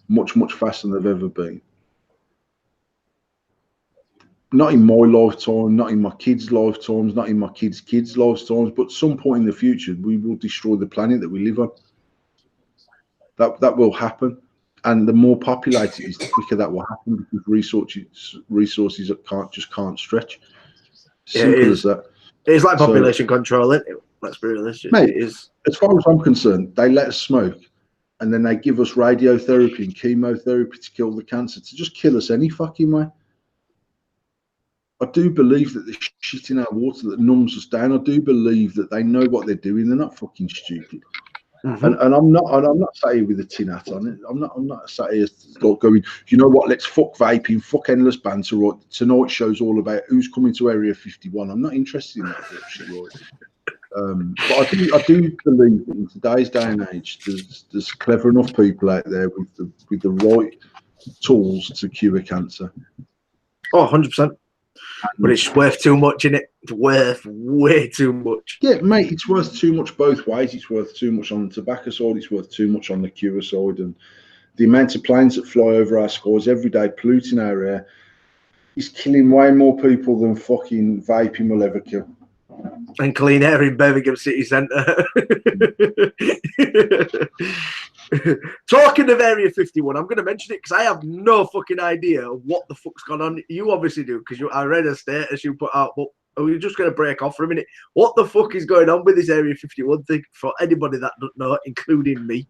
much, much faster than they've ever been. Not in my lifetime, not in my kids' lifetimes, not in my kids' lifetimes, but some point in the future, we will destroy the planet that we live on. That will happen. And the more populated it is, the quicker that will happen because resources that can't stretch. Simple as that. It's like population control, isn't it? Let's be realistic. Mate, it is. As far as I'm concerned, they let us smoke and then they give us radiotherapy and chemotherapy to kill the cancer, to just kill us any fucking way. I do believe that the shit in our water that numbs us down. I do believe that they know what they're doing. They're not fucking stupid. And I'm not sat here with a tin hat on it. I'm not sat here going, you know what, let's fuck vaping, fuck endless banter, right? Tonight's show's all about who's coming to Area 51. I'm not interested in that bullshit, right? But I do believe that in today's day and age, there's clever enough people out there with the right tools to cure cancer. Oh, 100%. But it's worth too much, innit? It's worth way too much. Yeah, mate, it's worth too much both ways. It's worth too much on the tobacco side. It's worth too much on the cure side. And the amount of planes that fly over our skies every day, polluting our air, is killing way more people than fucking vaping will ever kill. And clean air in Birmingham City Centre. Talking of Area 51, I'm going to mention it because I have no fucking idea what the fuck's gone on. You obviously do because I read a status you put out, but we're just going to break off for a minute. What the fuck is going on with this Area 51 thing for anybody that doesn't know, including me?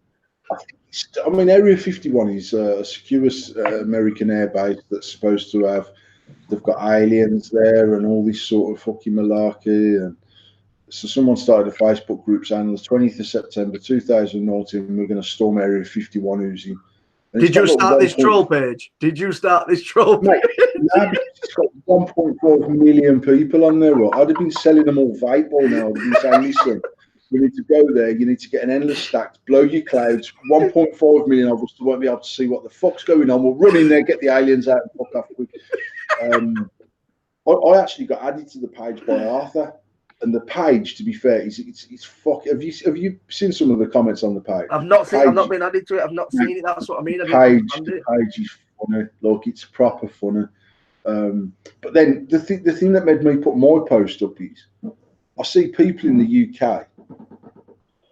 I mean, Area 51 is a secure American air base that's supposed to have, they've got aliens there and all this sort of fucking malarkey. And so someone started a Facebook group saying on the 20th of September 2019, we're going to storm Area 51 Uzi. Did you start this troll page? Did you start this troll page? No, it's got 1.4 million people on there. Right? I'd have been selling them all vape by now. I'd have been saying, listen, you need to go there. You need to get an endless stack, blow your clouds. 1.5 million of us won't be able to see what the fuck's going on. We'll run in there, get the aliens out, and fuck off quick. I actually got added to the page by Arthur. And the page, to be fair, it's fuck. Have you seen some of the comments on the page? I've not been added to it. I've not seen it. That's what I mean. The page is funny. Look, it's proper funny. But then the thing that made me put my post up is I see people in the UK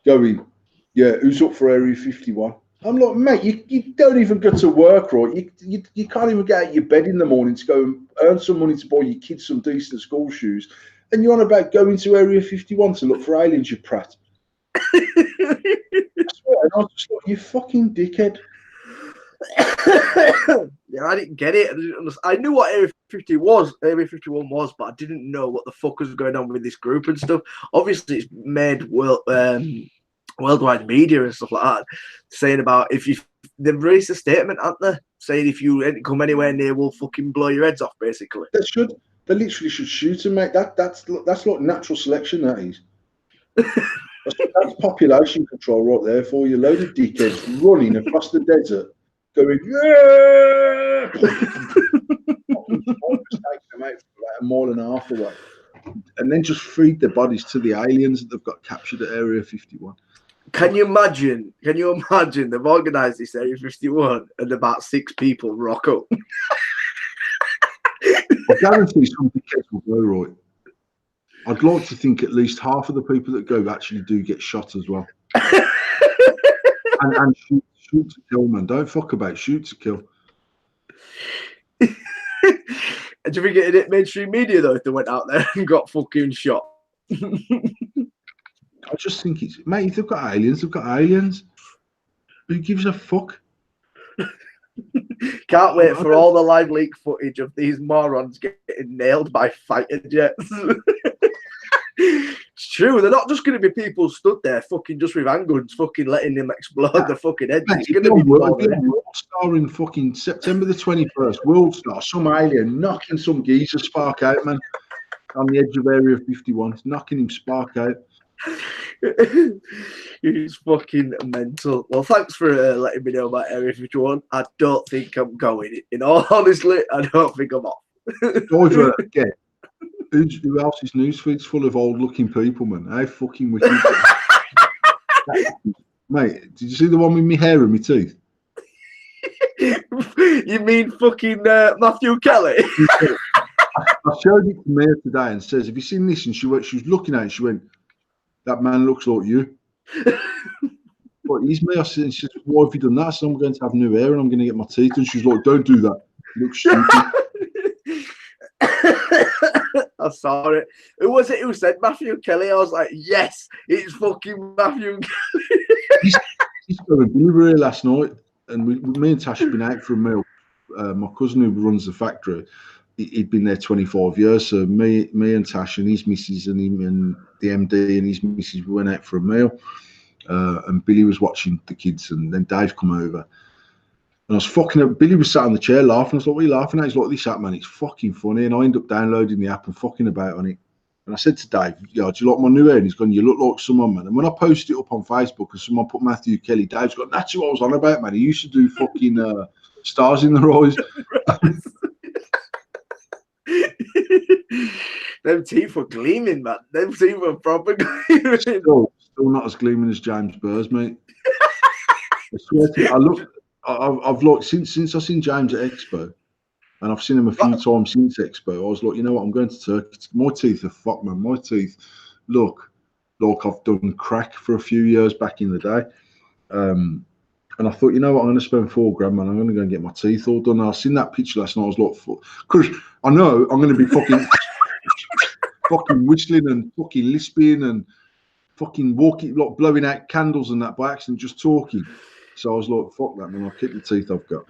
going, yeah, who's up for Area 51? I'm like, mate, you don't even go to work, right? You can't even get out of your bed in the morning to go and earn some money to buy your kids some decent school shoes. And you're on about going to Area 51 to look for aliens, you prat. I swear, and I was just like, you fucking dickhead. Yeah, I didn't get it. I knew what Area 51 was, but I didn't know what the fuck was going on with this group and stuff. Obviously, it's made worldwide media and stuff like that, saying about they've released a statement, haven't they? Saying if you come anywhere near, we'll fucking blow your heads off, basically. They literally should shoot him, mate. That's like natural selection, that is. That's population control right there for you. Load of dickheads running across the desert, going, yeah! Take them out for like a mile and a half away. And then just feed their bodies to the aliens that they've got captured at Area 51. Can you imagine they've organised this Area 51 and about 6 people rock up? I guarantee some dickheads will go, right. I'd like to think at least half of the people that go actually do get shot as well. and shoot to kill, man. Don't fuck about, shoot to kill. Do you think it'd hit mainstream media though if they went out there and got fucking shot? I just think it's, mate, if they've got aliens, they've got aliens. Who gives a fuck? Can't wait for all the live leak footage of these morons getting nailed by fighter jets. It's true. They're not just going to be people stood there fucking just with handguns fucking letting them explode the fucking heads. It's going to be World Star in fucking September the 21st. World Star, some alien knocking some geezer spark out, man, on the edge of Area 51. Knocking him spark out. It's fucking mental. Well, thanks for letting me know about Area 51. I don't think I'm going. In all honesty, I don't think I'm off. Over again. Who else's newsfeed's full of old-looking people, man? How fucking wicked! Mate, did you see the one with me hair and my teeth? You mean fucking Matthew Kelly? I showed it to Mia today and says, "Have you seen this?" And she was looking at it. And she went, "That man looks like you." What is me? I said, and she said, "Why have you done that?" I said, "I'm going to have new hair and I'm going to get my teeth." And she's like, "Don't do that. You look stupid." I saw it. Who was it who said Matthew Kelly? I was like, yes, it's fucking Matthew Kelly. He's got a delivery last night, and me and Tash have been out for a meal. My cousin who runs the factory, he'd been there 25 years. So me and Tash and his missus and him and the MD and his missus, we went out for a meal. And Billy was watching the kids, and then Dave come over. And I was fucking up. Billy was sat on the chair laughing. I was like, what are you laughing at? He's like, this app, man, it's fucking funny. And I end up downloading the app and fucking about on it. And I said to Dave, yeah, do you like my new hair? And he's gone, you look like someone, man. And when I posted it up on Facebook and someone put Matthew Kelly, Dave's gone, that's what I was on about, man. He used to do fucking Stars in the Eyes. Them teeth were gleaming, man. Them teeth were proper gleaming. Still not as gleaming as James Burr's, mate. I swear to you, I've looked since I've seen James at Expo, and I've seen him a few times since Expo. I was like, you know what, I'm going to Turkey. My teeth are fucked, man. My teeth look like I've done crack for a few years back in the day. And I thought, you know what, I'm going to spend £4 man. I'm going to go and get my teeth all done. And I seen that picture last night. I was like, because I know I'm going to be fucking whistling and fucking lisping and fucking walking, like blowing out candles and that by accident, just talking. So I was like, fuck that, man. I'll keep the teeth I've got.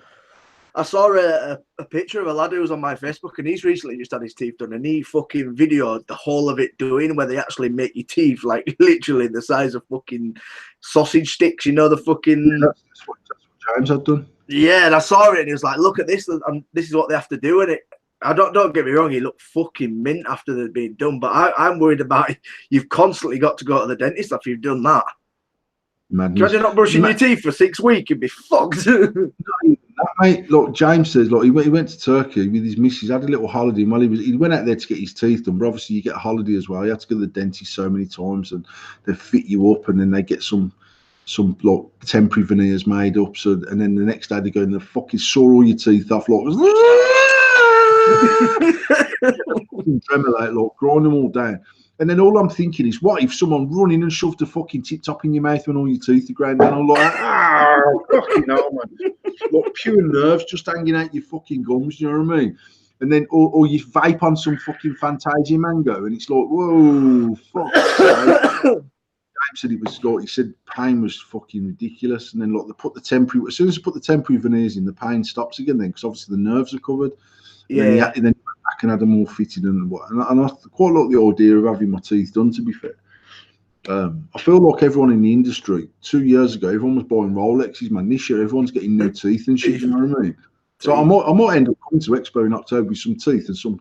I saw a picture of a lad who was on my Facebook, and he's recently just had his teeth done, and he fucking videoed the whole of it doing, where they actually make your teeth like literally the size of fucking sausage sticks, you know, the fucking... Yeah, that's what James had done. Yeah, and I saw it, and he was like, look at this, and this is what they have to do, and it... don't get me wrong, he looked fucking mint after they'd been done, but I'm worried about it. You've constantly got to go to the dentist after you've done that. Madness. Try not brushing your teeth for 6 weeks, you'd be fucked. Mate, look, James says, look, he went to Turkey with his missus, had a little holiday. While he went out there to get his teeth done, but obviously you get a holiday as well. You have to go to the dentist so many times, and they fit you up, and then they get some like temporary veneers made up. So, and then the next day they go and they fucking saw all your teeth off, like tremolate, like grind them all down. And then all I'm thinking is, what if someone running and shoved a fucking tip top in your mouth when all your teeth are ground down? I'm like, fucking hell, man. Like pure nerves just hanging out your fucking gums, you know what I mean? And then, or you vape on some fucking Fantasia mango, and it's like, whoa, fuck. James said it was like, he said pain was fucking ridiculous. And then, like, they put the temporary, as soon as they put the temporary veneers in, the pain stops again, then, because obviously the nerves are covered. Yeah. And then I can have them all fitted and what. And I quite like the idea of having my teeth done, to be fair. I feel like everyone in the industry, 2 years ago, everyone was buying Rolexes, man. This year, everyone's getting new teeth and shit, you know what I mean? So I might end up coming to Expo in October with some teeth and some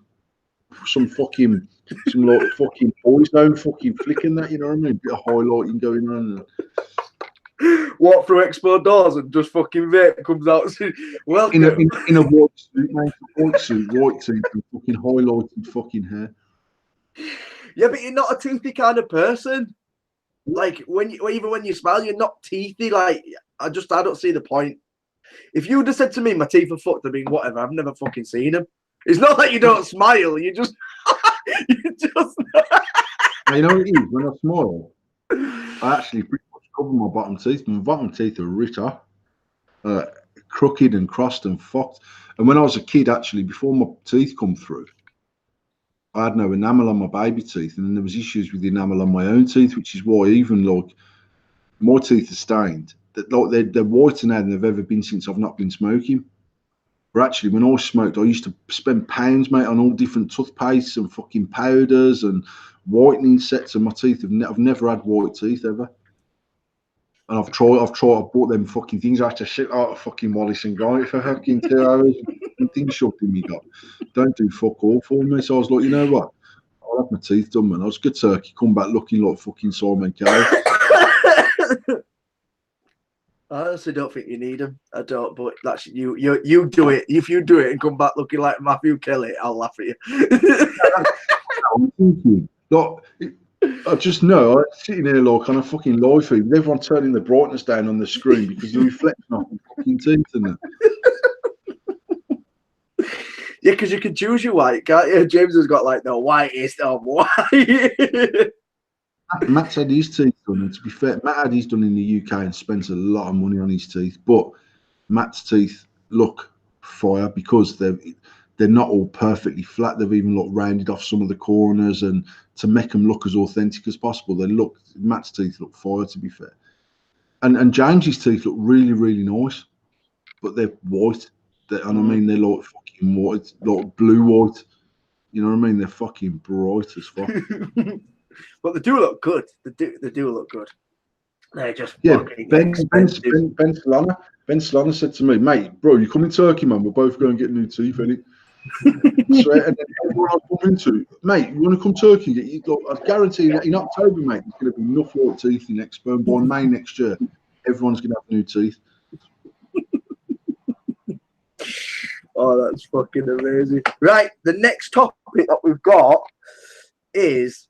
like fucking Boyzone fucking flicking that, you know what I mean? Bit of highlighting going on. Walk through Expo doors and just fucking vape comes out. Welcome. In a white suit, mate. White suit, white teeth, and fucking highlighted fucking hair. Yeah, but you're not a toothy kind of person. Like even when you smile, you're not teethy. Like I don't see the point. If you would have said to me, my teeth are fucked, I'd be whatever. I've never fucking seen them. It's not like you don't smile. You just, You know what it is? When I smile, I actually pretty much cover my bottom teeth. My bottom teeth are richer, crooked and crossed and fucked. And when I was a kid, actually, before my teeth come through, I had no enamel on my baby teeth, and then there was issues with the enamel on my own teeth, which is why even like my teeth are stained. That like they're whiter now than they've ever been since I've not been smoking. But actually, when I smoked, I used to spend pounds, mate, on all different toothpastes and fucking powders and whitening sets, and my teeth I've never had white teeth ever. And I've bought them fucking things. I had to shit out of fucking Wallace and Guy for fucking 2 hours and things shoved in me. God, don't do fuck all for me. So I was like, you know what? I'll have my teeth done, man. I was good turkey, come back looking like fucking Simon Cowell. I honestly don't think you need them. I don't, but that's you do it. If you do it and come back looking like Matthew Kelly, I'll laugh at you. I'm thinking, look, I just know I'm sitting here like on a fucking live feed with everyone turning the brightness down on the screen because the reflection off the fucking teeth and that. Yeah, because you can choose your white, can't you? James has got like the whitest of white. Matt's had his teeth done, and to be fair, Matt had his done in the UK and spent a lot of money on his teeth. But Matt's teeth look fire because they're not all perfectly flat. They've even rounded off some of the corners, and to make them look as authentic as possible, Matt's teeth look fire, to be fair. And James's teeth look really, really nice, but they're white. And I mean, they're like fucking white, like blue white. You know what I mean? They're fucking bright as fuck. But they do look good. They do look good. They're just Yeah, fucking Ben expensive. Ben Solana said to me, mate, bro, you come in Turkey, man. We're both going to get new teeth, innit? Swear, and then everyone I come into, mate, you want to come Turkey and get you? Look, I guarantee you that in October, mate, there's going to be enough white teeth in next sperm. By May next year, everyone's going to have new teeth. Oh, that's fucking amazing. Right, the next topic that we've got is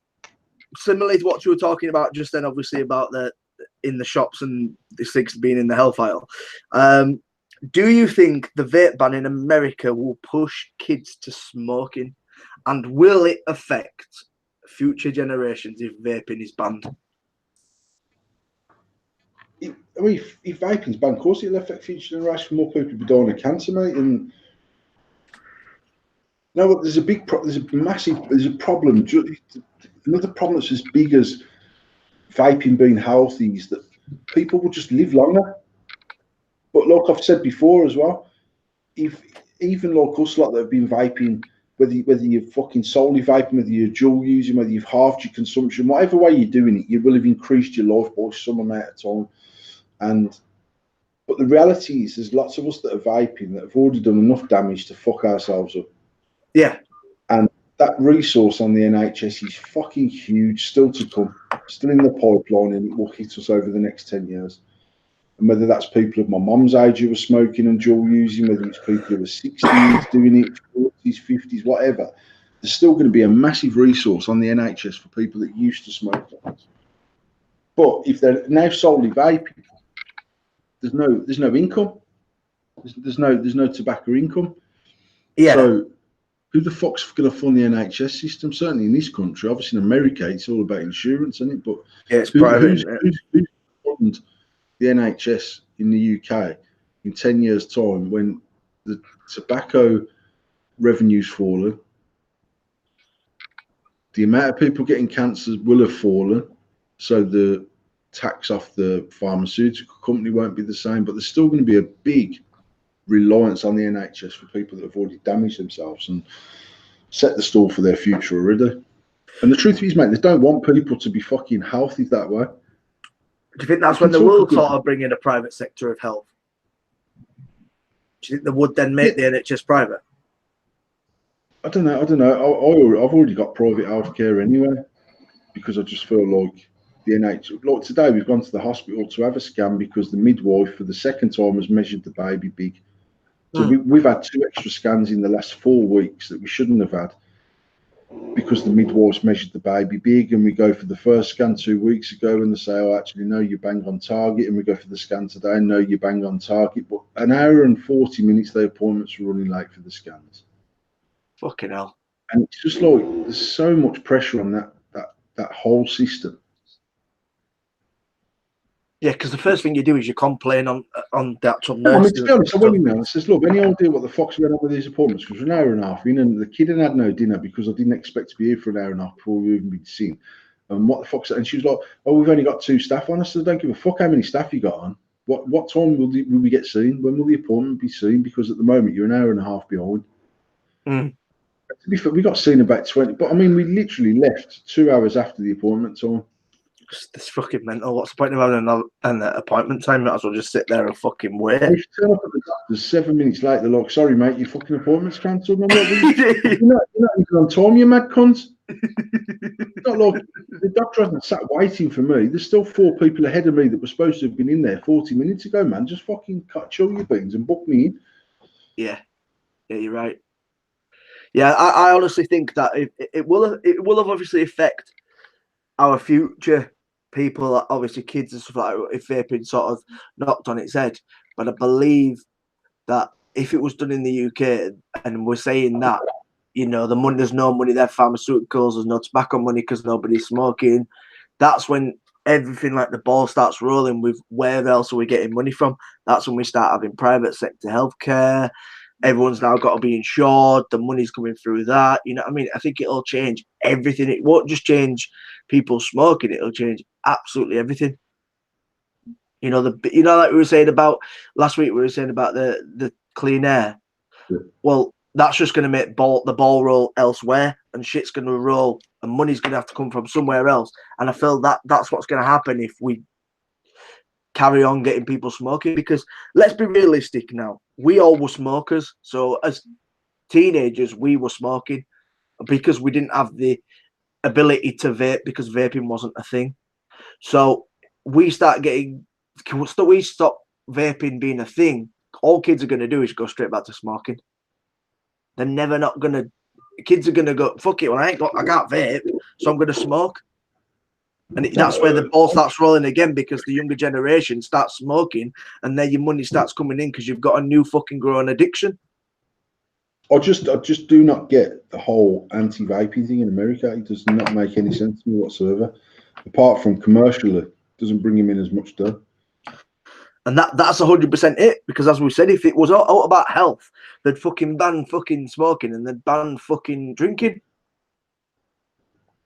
similar to what you were talking about just then, obviously, about the in the shops and the cigs being in the health aisle. Do you think the vape ban in America will push kids to smoking? And will it affect future generations if vaping is banned? I mean, if vaping's banned, of course it'll affect future generations. More people will be dying of cancer, mate. And no, there's a problem. Another problem that's as big as vaping being healthy is that people will just live longer. But like I've said before as well, if even like us, like that have been vaping, whether you're fucking solely vaping, whether you're dual using, whether you've halved your consumption, whatever way you're doing it, you will have increased your life by some amount of time. But the reality is, there's lots of us that are vaping that have already done enough damage to fuck ourselves up. Yeah. And that resource on the NHS is fucking huge, still to come, still in the pipeline, and it will hit us over the next 10 years. And whether that's people of my mum's age who are smoking and dual using, whether it's people who are 60s doing it, 40s, 50s, whatever, there's still going to be a massive resource on the NHS for people that used to smoke. But if they're now solely vaping, there's no income. There's no tobacco income. Yeah. So who the fuck's going to fund the NHS system? Certainly in this country. Obviously in America, it's all about insurance, isn't it? But yeah, it's private. Who's fund the NHS in the UK in 10 years' time when the tobacco revenue's fallen? The amount of people getting cancers will have fallen, so the tax off the pharmaceutical company won't be the same, but there's still going to be a big reliance on the NHS for people that have already damaged themselves and set the stall for their future already. And the truth is, mate, they don't want people to be fucking healthy that way. Do you think that's when they will sort of bring in a private sector of health? Do you think they would then make the NHS private? I don't know. I've already got private healthcare anyway, because I just feel like the NHS. Like today, we've gone to the hospital to have a scan because the midwife, for the second time, has measured the baby big. So we've had 2 extra scans in the last 4 weeks that we shouldn't have had, because the midwives measured the baby big, and we go for the first scan 2 weeks ago and they say, oh, actually, no, you bang on target. And we go for the scan today, and no, you bang on target. But an hour and 40 minutes, the appointments were running late for the scans. Fucking hell. And it's just like, there's so much pressure on that whole system. Yeah, because the first thing you do is you complain on the actual nurse. I mean, to be honest, I went in there and I says, look, any idea what the fuck's going on with these appointments? Because we're an hour and a half in, and the kid had had no dinner because I didn't expect to be here for an hour and a half before we even been seen. And what the fuck's that? And she was like, oh, we've only got 2 staff on. I said, don't give a fuck how many staff you got on. What time will we get seen? When will the appointment be seen? Because at the moment, you're an hour and a half behind. To be fair, we got seen about 20, but I mean, we literally left 2 hours after the appointment time. It's fucking mental. What's the point of having an appointment time? Might as well just sit there and fucking wait. And if you turn up at the doctor's 7 minutes late, they're like, sorry, mate, your fucking appointment's cancelled. And I'm like, you're not even on time, you mad cunt. It's not like the doctor hasn't sat waiting for me. There's still 4 people ahead of me that were supposed to have been in there 40 minutes ago, man. Just fucking chill your beans and book me in. Yeah, you're right. Yeah, I honestly think that it will have obviously affect our future people, obviously kids and stuff like that, if vaping sort of knocked on its head. But I believe that if it was done in the UK, and we're saying that, you know, there's no money there, pharmaceuticals, there's no tobacco money because nobody's smoking, that's when everything like the ball starts rolling with where else are we getting money from. That's when we start having private sector healthcare. Everyone's now got to be insured. The money's coming through that. You know what I mean? I think it'll change everything. It won't just change people smoking. It'll change absolutely everything. You know, like we were saying about last week, we were saying about the clean air. Well, that's just going to make the ball roll elsewhere, and shit's going to roll, and money's going to have to come from somewhere else. And I feel that's what's going to happen if we carry on getting people smoking. Because let's be realistic now, we all were smokers. So as teenagers, we were smoking because we didn't have the ability to vape because vaping wasn't a thing. So we stop vaping being a thing. All kids are going to do is go straight back to smoking. They're never not going to. Kids are going to go, fuck it, well, I can't vape, so I'm going to smoke. And that's where the ball starts rolling again, because the younger generation starts smoking, and then your money starts coming in because you've got a new fucking growing addiction. I just do not get the whole anti-vaping thing in America. It does not make any sense to me whatsoever. Apart from commercially, it doesn't bring him in as much dough. And that's 100% it, because as we said, if it was all about health, they'd fucking ban fucking smoking and they'd ban fucking drinking.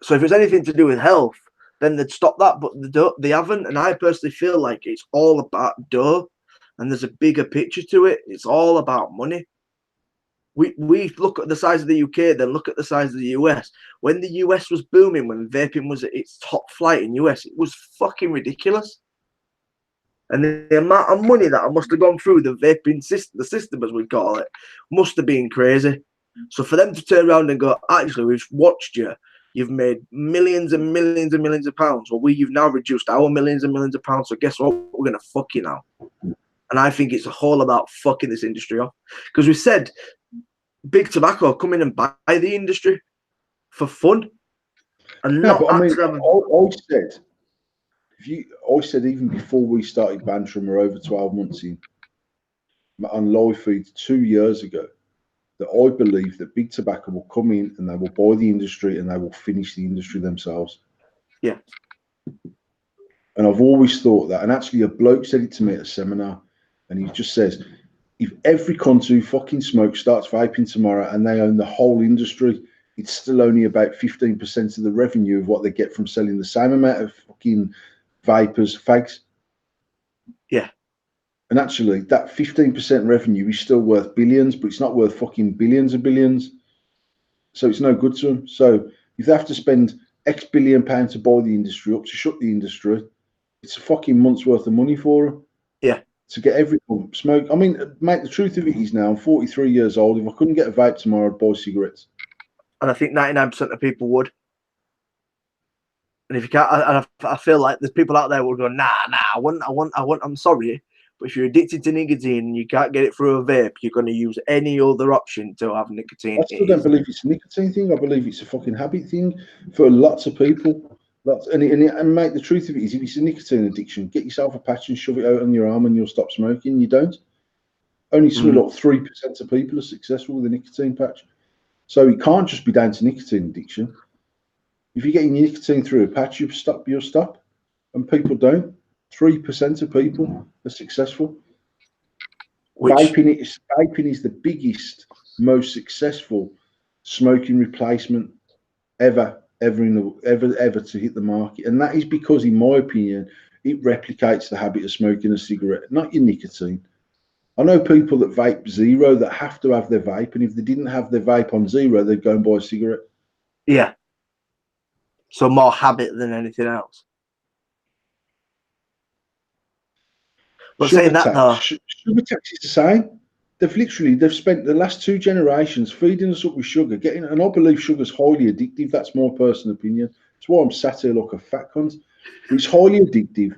So if it's anything to do with health, then they'd stop that, but they haven't. And I personally feel like it's all about dough, and there's a bigger picture to it. It's all about money. We look at the size of the UK, then look at the size of the US. When the US was booming, when vaping was at its top flight in US, it was fucking ridiculous. And the amount of money that I must have gone through the vaping system, the system as we call it, must have been crazy. So for them to turn around and go, actually, we've watched you, you've made millions and millions and millions of pounds. Well, you've now reduced our millions and millions of pounds. So guess what? We're going to fuck you now. And I think it's all about fucking this industry off. Because we said big tobacco come in and buy the industry for fun. And No, not but I mean, I said even before we started Banter, and we're over 12 months in, on live feed 2 years ago, that I believe that big tobacco will come in and they will buy the industry and they will finish the industry themselves. Yeah. And I've always thought that. And actually, a bloke said it to me at a seminar, and he just says, if every cunt who fucking smokes starts vaping tomorrow and they own the whole industry, it's still only about 15% of the revenue of what they get from selling the same amount of fucking vapors, fags. Yeah. And actually, that 15% revenue is still worth billions, but it's not worth fucking billions and billions. So it's no good to them. So if they have to spend X billion pounds to buy the industry up, to shut the industry, it's a fucking month's worth of money for them. Yeah. To get everyone smoke. I mean, mate, the truth of it is now, I'm 43 years old. If I couldn't get a vape tomorrow, I'd buy cigarettes. And I think 99% of people would. And if you can't, I feel like there's people out there who will go, nah, I want, I'm sorry. But if you're addicted to nicotine and you can't get it through a vape, you're going to use any other option to have nicotine. I still don't believe it's a nicotine thing. I believe it's a fucking habit thing for lots of people. And mate, the truth of it is, if it's a nicotine addiction, get yourself a patch and shove it out on your arm and you'll stop smoking. You don't. Only something like 3% of people are successful with a nicotine patch. So it can't just be down to nicotine addiction. If you're getting nicotine through a patch, you'll stop. And people don't. 3% of people are successful. Vaping is the biggest, most successful smoking replacement ever to hit the market. And that is because, in my opinion, it replicates the habit of smoking a cigarette, not your nicotine. I know people that vape zero that have to have their vape, and if they didn't have their vape on zero, they'd go and buy a cigarette. Yeah. So more habit than anything else. But Sugar saying that though, sugar tax is the same. They've spent the last 2 generations feeding us up with sugar, and I believe sugar's highly addictive. That's my personal opinion. That's why I'm sat here like a fat cunt. But it's highly addictive.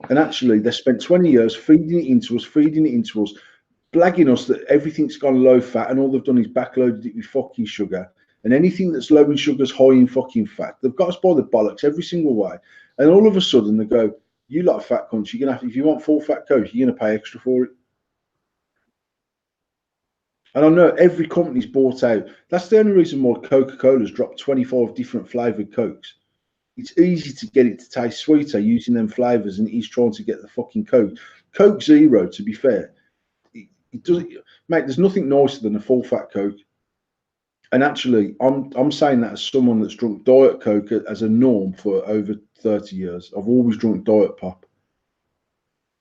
And actually, they spent 20 years feeding it into us, blagging us that everything's gone low fat, and all they've done is backloaded it with fucking sugar. And anything that's low in sugar is high in fucking fat. They've got us by the bollocks every single way. And all of a sudden they go, you lot of fat cunts, you're gonna have, if you want full fat Coke, you're gonna pay extra for it. And I know every company's bought out. That's the only reason why Coca-Cola's dropped 25 different flavoured Cokes. It's easy to get it to taste sweeter using them flavours, and he's trying to get the fucking Coke. Coke Zero, to be fair, it doesn't, mate. There's nothing nicer than a full fat Coke. And actually, I'm saying that as someone that's drunk Diet Coke as a norm for over 30 years. I've always drunk Diet Pop.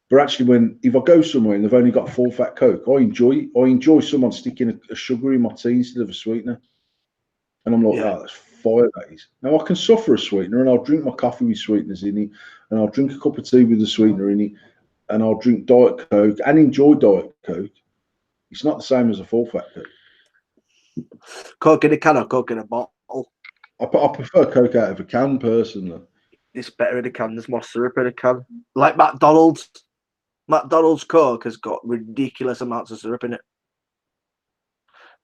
But actually, if I go somewhere and they've only got full fat Coke, I enjoy it. I enjoy someone sticking a sugar in my tea instead of a sweetener. And I'm like, Yeah. oh, that's fire, that is. Now, I can suffer a sweetener and I'll drink my coffee with sweeteners in it, and I'll drink a cup of tea with a sweetener in it, and I'll drink Diet Coke and enjoy Diet Coke. It's not the same as a full fat Coke. Coke in a can or Coke in a bottle? I prefer Coke out of a can, personally. It's better in a can. There's more syrup in a can. Like McDonald's. McDonald's Coke has got ridiculous amounts of syrup in it.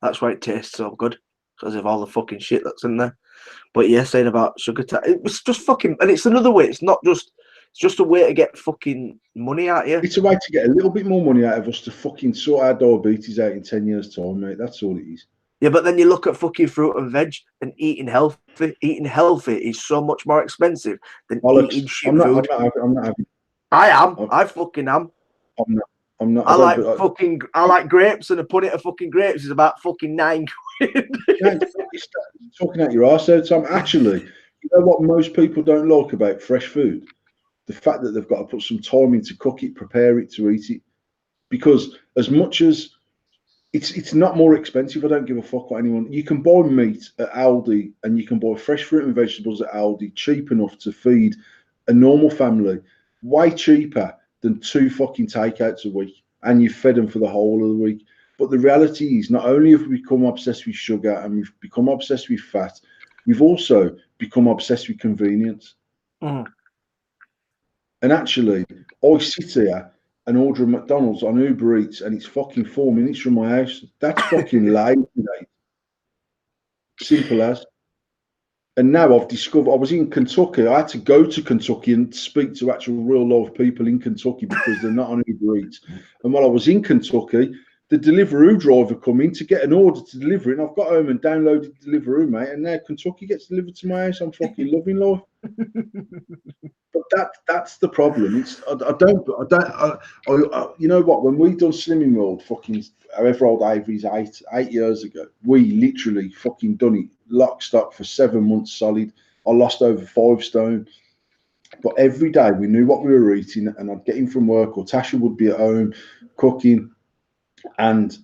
That's why it tastes so good, because of all the fucking shit that's in there. But yeah, saying about sugar tax, it was just fucking, and it's another way. It's just a way to get fucking money out of you. It's a way to get a little bit more money out of us to fucking sort our diabetes out in 10 years' time, mate. That's all it is. Yeah, but then you look at fucking fruit and veg and eating healthy. Eating healthy is so much more expensive than eating shit food. I'm not having. I am. I fucking am. I'm not. I like grapes, and a punnet of fucking grapes is about fucking £9. You're talking out your arse there, Tom. Actually, you know what most people don't like about fresh food? The fact that they've got to put some time in to cook it, prepare it, to eat it. Because as much as it's not more expensive, I don't give a fuck what anyone. You can buy meat at Aldi, and you can buy fresh fruit and vegetables at Aldi, cheap enough to feed a normal family, way cheaper than 2 fucking takeouts a week, and you've fed them for the whole of the week. But the reality is, not only have we become obsessed with sugar and we've become obsessed with fat, we've also become obsessed with convenience. Mm. And actually, I sit here and order a McDonald's on Uber Eats, and it's fucking 4 minutes from my house. That's fucking lazy, mate. Simple as. And now I've discovered, I was in Kentucky. I had to go to Kentucky and speak to actual real life people in Kentucky because they're not on Uber Eats. And while I was in Kentucky, the Deliveroo driver come in to get an order to deliver it, and I've got home and downloaded Deliveroo, mate. And now Kentucky gets delivered to my house. I'm fucking loving life. But that's the problem. It's you know what? When we done Slimming World, fucking however old Avery's, 8 years ago, we literally fucking done it lock stock for 7 months solid. I lost over 5 stone. But every day we knew what we were eating, and I'd get in from work, or Tasha would be at home cooking, and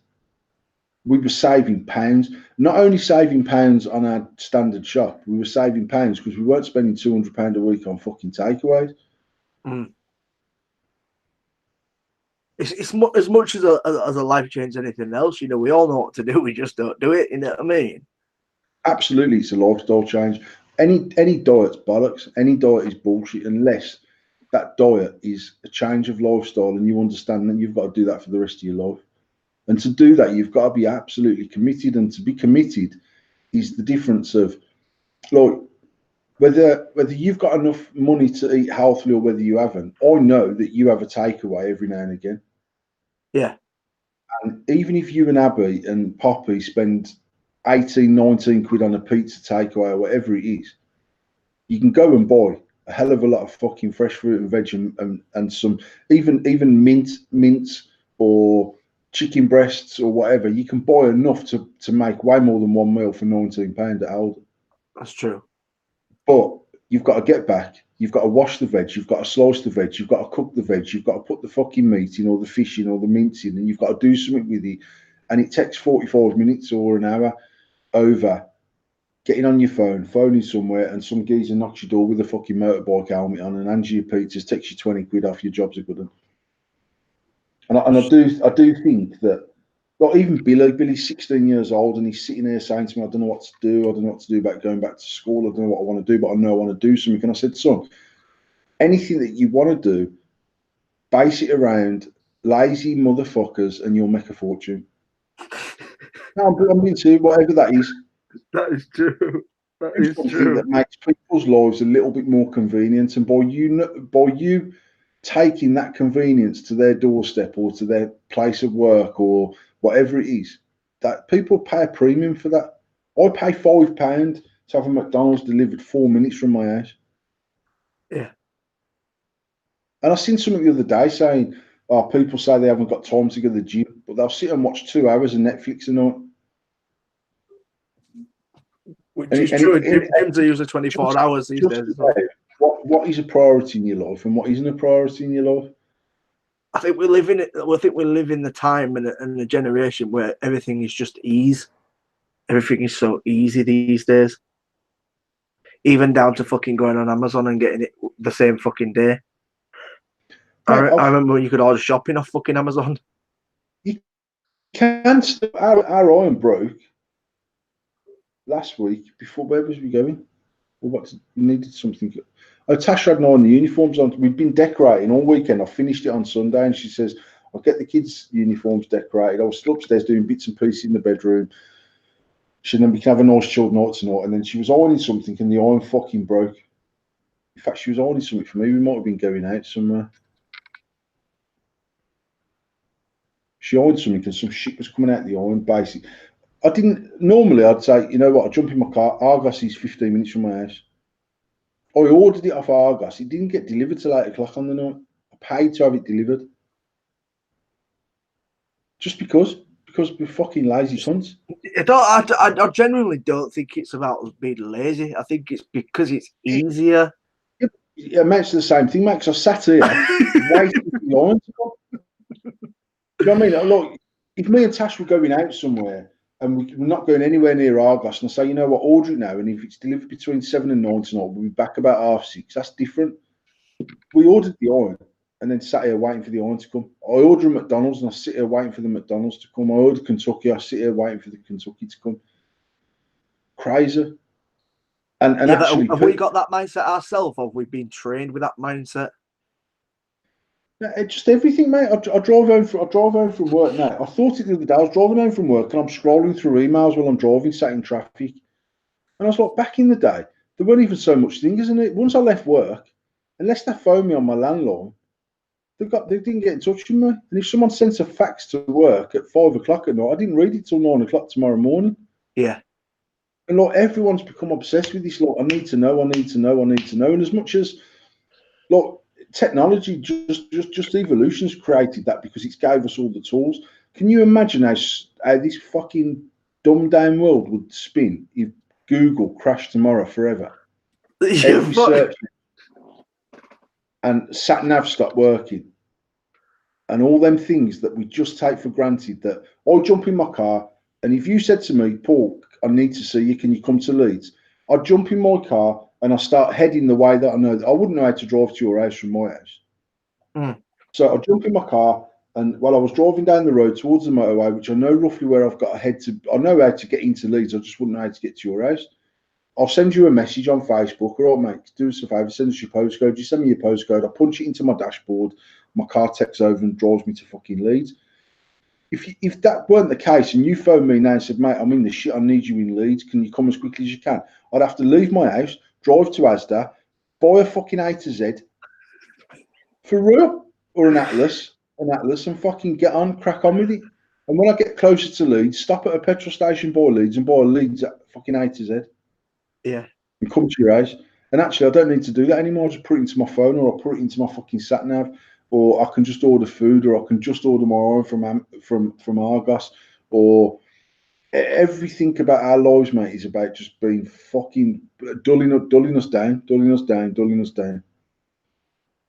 we were saving pounds. Not only saving pounds on our standard shop, we were saving pounds because we weren't spending £200 a week on fucking takeaways. Mm. It's as much as a life change as anything else. You know, we all know what to do. We just don't do it. You know what I mean? Absolutely, it's a lifestyle change. Any diet's bollocks. Any diet is bullshit unless that diet is a change of lifestyle, and you understand that you've got to do that for the rest of your life. And to do that, you've got to be absolutely committed. And to be committed is the difference of, like, whether you've got enough money to eat healthily or whether you haven't. I know that you have a takeaway every now and again. Yeah. And even if you and Abby and Poppy spend 18, 19 quid on a pizza takeaway or whatever it is, you can go and buy a hell of a lot of fucking fresh fruit and veg and some even mince or chicken breasts or whatever. You can buy enough to make way more than one meal for £19 at Aldi. That's true. But you've got to get back. You've got to wash the veg. You've got to slice the veg. You've got to cook the veg. You've got to put the fucking meat in, or the fish in, or the mince in, and you've got to do something with it. And it takes 45 minutes or an hour over getting on your phone, phoning somewhere, and some geezer knocks your door with a fucking motorbike helmet on and hands you your pizzas, takes you 20 quid off. Your job's a good one. And I do think that, like, even Billy's 16 years old, and he's sitting there saying to me, I don't know what to do. I don't know what to do about going back to school. I don't know what I want to do, but I know I want to do something. And I said, son, anything that you want to do, base it around lazy motherfuckers and you'll make a fortune. No, I'm being serious, whatever that is. That is true. That Do is something true. that makes people's lives a little bit more convenient. And by you taking that convenience to their doorstep or to their place of work or whatever it is, that people pay a premium for that. I pay £5 to have a McDonald's delivered 4 minutes from my house. Yeah. And I seen something the other day saying, oh, people say they haven't got time to go to the gym, but they'll sit and watch 2 hours of Netflix a night. Which is true. Gyms are usually 24 hours these days. What is a priority in your life and what isn't a priority in your life? I think we live in the time and the generation where everything is just ease. Everything is so easy these days. Even down to fucking going on Amazon and getting it the same fucking day. Mate, I remember when you could order shopping off fucking Amazon. You can still, our iron broke last week. Before, where was we going? Well, we needed something. Oh, Tasha had no on the uniforms on. We've been decorating all weekend. I finished it on Sunday, and she says, "I'll get the kids' uniforms decorated." I was still upstairs doing bits and pieces in the bedroom. She said, "Then we can have a nice chilled night tonight." And then she was ironing something, and the iron fucking broke. In fact, she was ironing something for me. We might have been going out somewhere. She ironed something, and some shit was coming out the iron. Basically, I didn't. Normally, I'd say, you know what? I jump in my car. Argos is 15 minutes from my house. I ordered it off Argos. It didn't get delivered till 8 o'clock on the night. I paid to have it delivered. Just because we're fucking lazy cunts. I genuinely don't think it's about us being lazy. I think it's because it's easier. It amounts to the same thing, mate, because I sat here waiting for the iron to come. You know what I mean? Look, if me and Tash were going out somewhere and we're not going anywhere near Argos, and I say, you know what, order it now, and if it's delivered between 7 and 9 tonight, we'll be back about 6:30. That's different. We ordered the iron and then sat here waiting for the iron to come. I order a McDonald's and I sit here waiting for the McDonald's to come. I order Kentucky, I sit here waiting for the Kentucky to come. Crazy. And Yeah, actually, have we got that mindset ourselves, or have we been trained with that mindset? just everything, mate. I drove home from work now. I thought it the other day. I was driving home from work and I'm scrolling through emails while I'm driving, sat in traffic. And I was like, back in the day, there weren't even so much thing, isn't it? Once I left work, unless they phoned me on my landline, they didn't get in touch with me. And if someone sent a fax to work at 5 o'clock at night, I didn't read it till 9 o'clock tomorrow morning. Yeah. And like everyone's become obsessed with this. Like, I need to know. And as much as like technology, just evolution's created that because it's gave us all the tools. Can you imagine how this fucking dumbed down world would spin if Google crashed tomorrow forever? Every search and sat nav stopped working. And all them things that we just take for granted, that I jump in my car and if you said to me, Paul, I need to see you, can you come to Leeds? I'd jump in my car and I start heading the way that I know. I wouldn't know how to drive to your house from my house. So I'd jump in my car and while I was driving down the road towards the motorway, which I know roughly where I've got to head to, I know how to get into Leeds, I just wouldn't know how to get to your house. I'll send you a message on Facebook. All right, mate, do us a favour, send us your postcode. You send me your postcode, I'll punch it into my dashboard. My car takes over and drives me to fucking Leeds. If that weren't the case and you phoned me now and said, mate, I'm in the shit, I need you in Leeds, can you come as quickly as you can? I'd have to leave my house, drive to Asda, buy a fucking A to Z, for real, or an Atlas, and fucking get on, crack on with it. And when I get closer to Leeds, stop at a petrol station by Leeds and buy a Leeds fucking A to Z. Yeah. And come to your house. And actually, I don't need to do that anymore. I just put it into my phone or I put it into my fucking sat nav, or I can just order food, or I can just order my own from Argos, or everything about our lives, mate, is about just being fucking dulling us down.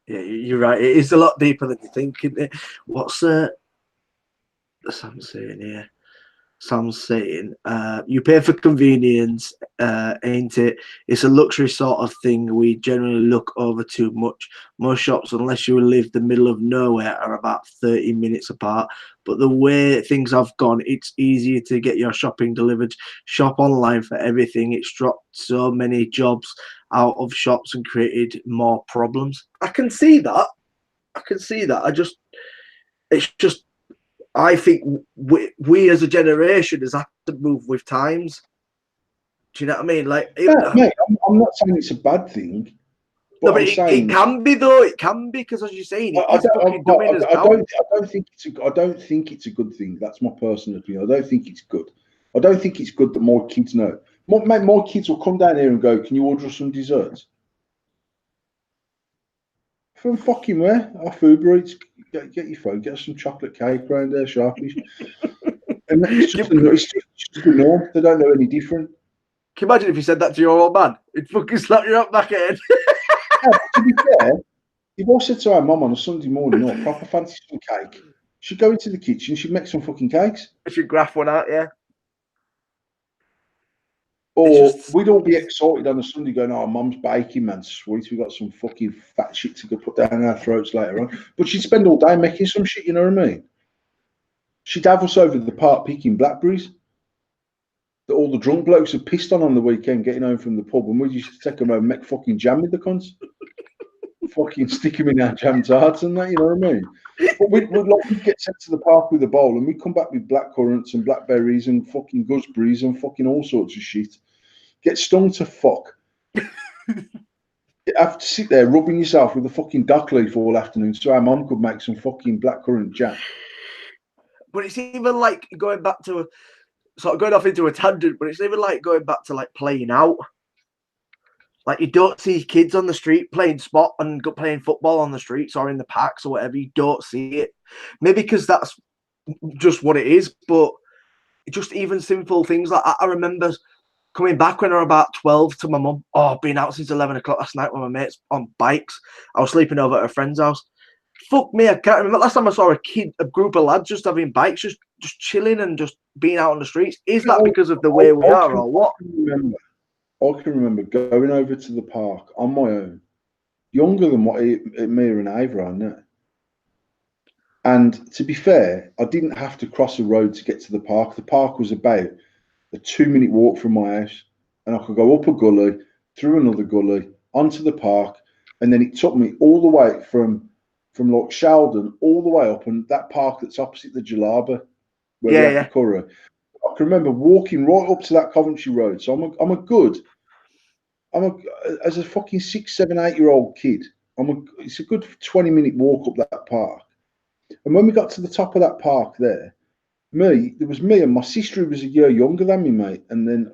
Yeah, you're right. It is a lot deeper than you think, isn't it? What's Sam saying here? Sam's saying, you pay for convenience, ain't it? It's a luxury sort of thing we generally look over too much. Most shops, unless you live the middle of nowhere, are about 30 minutes apart. But the way things have gone, it's easier to get your shopping delivered. Shop online for everything. It's dropped so many jobs out of shops and created more problems. I can see that. It's just, I think we as a generation has had to move with times. Do you know what I mean? Like, mate, I'm not saying it's a bad thing. But I'm saying, it can be though. It can be because, as you're saying, it is fucking dumbing us down. I don't think it's a good thing. That's my personal opinion. I don't think it's good. I don't think it's good that more kids know. More kids will come down here and go, "Can you order us some desserts?" From fucking where? Off Uber Eats. Get your phone. Get us some chocolate cake around there, Sharpies. And it's just a norm. They don't know any different. Can you imagine if you said that to your old man? He'd fucking slap you up back head. To be fair, If I said to our mum on a Sunday morning, "Oh, proper fancy some cake," she'd go into the kitchen, she'd make some fucking cakes. If you graph one out, yeah. Or Just we'd all be excited on a Sunday going, "Oh, mum's baking, man, sweet. We got some fucking fat shit to go put down our throats later on." But she'd spend all day making some shit, you know what I mean? She'd have us over the park picking blackberries that all the drunk blokes had pissed on the weekend getting home from the pub, and we used to take them home and make fucking jam with the cunts. Fucking stick them in our jam tarts and that, you know what I mean? But we'd get sent to the park with a bowl, and we'd come back with black currants and blackberries and fucking gooseberries and fucking all sorts of shit. Get stung to fuck. You have to sit there rubbing yourself with a fucking dock leaf all afternoon so our mum could make some fucking blackcurrant jam. But it's even like going back to sort of going off into a tangent, but it's even like going back to like playing out. Like you don't see kids on the street playing spot and playing football on the streets or in the parks or whatever. You don't see it. Maybe because that's just what it is, but just even simple things like I remember coming back when I was about 12 to my mum. Oh, been out since 11 o'clock last night with my mates on bikes. I was sleeping over at a friend's house. Fuck me, I can't remember last time I saw a group of lads just having bikes, just chilling and just being out on the streets. Is that because of the way we are or what? I can remember going over to the park on my own, younger than what Mia and Ava are now. And to be fair, I didn't have to cross a road to get to the park. The park was about a 2-minute walk from my house, and I could go up a gully, through another gully, onto the park, and then it took me all the way from like Sheldon all the way up, and that park that's opposite the Jalaba, where we have the curry. I can remember walking right up to that Coventry Road. So as a fucking 6, 7, 8-year-old kid, it's a good 20-minute walk up that park. And when we got to the top of that park there was me and my sister who was a year younger than me, mate. And then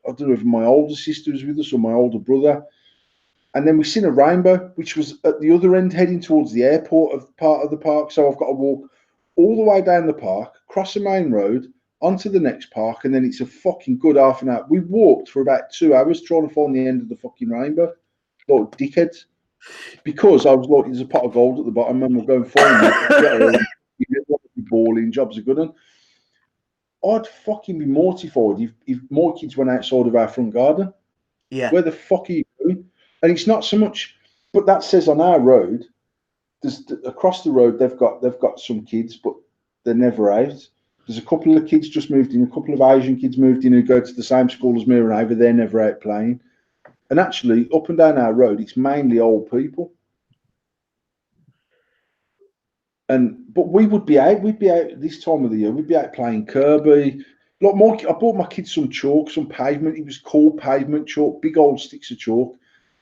I don't know if my older sister was with us or my older brother. And then we seen a rainbow, which was at the other end heading towards the airport of part of the park. So I've got to walk all the way down the park, cross the main road, onto the next park, and then it's a fucking good half an hour. We walked for about 2 hours trying to find the end of the fucking rainbow, like dickheads. Because I was like, there's a pot of gold at the bottom, and we'll go and find it. Get home, balling, jobs are good. And I'd fucking be mortified if more kids went outside of our front garden. Yeah. Where the fuck are you going? And it's not so much, but that says on our road, across the road they've got some kids, but they're never out. There's a couple of kids just moved in, a couple of Asian kids moved in who go to the same school as me and Ava. They're never out playing. And actually, up and down our road, it's mainly old people. But we'd be out this time of the year. We'd be out playing Kirby. I bought my kids some chalk, some pavement. It was called pavement chalk, big old sticks of chalk.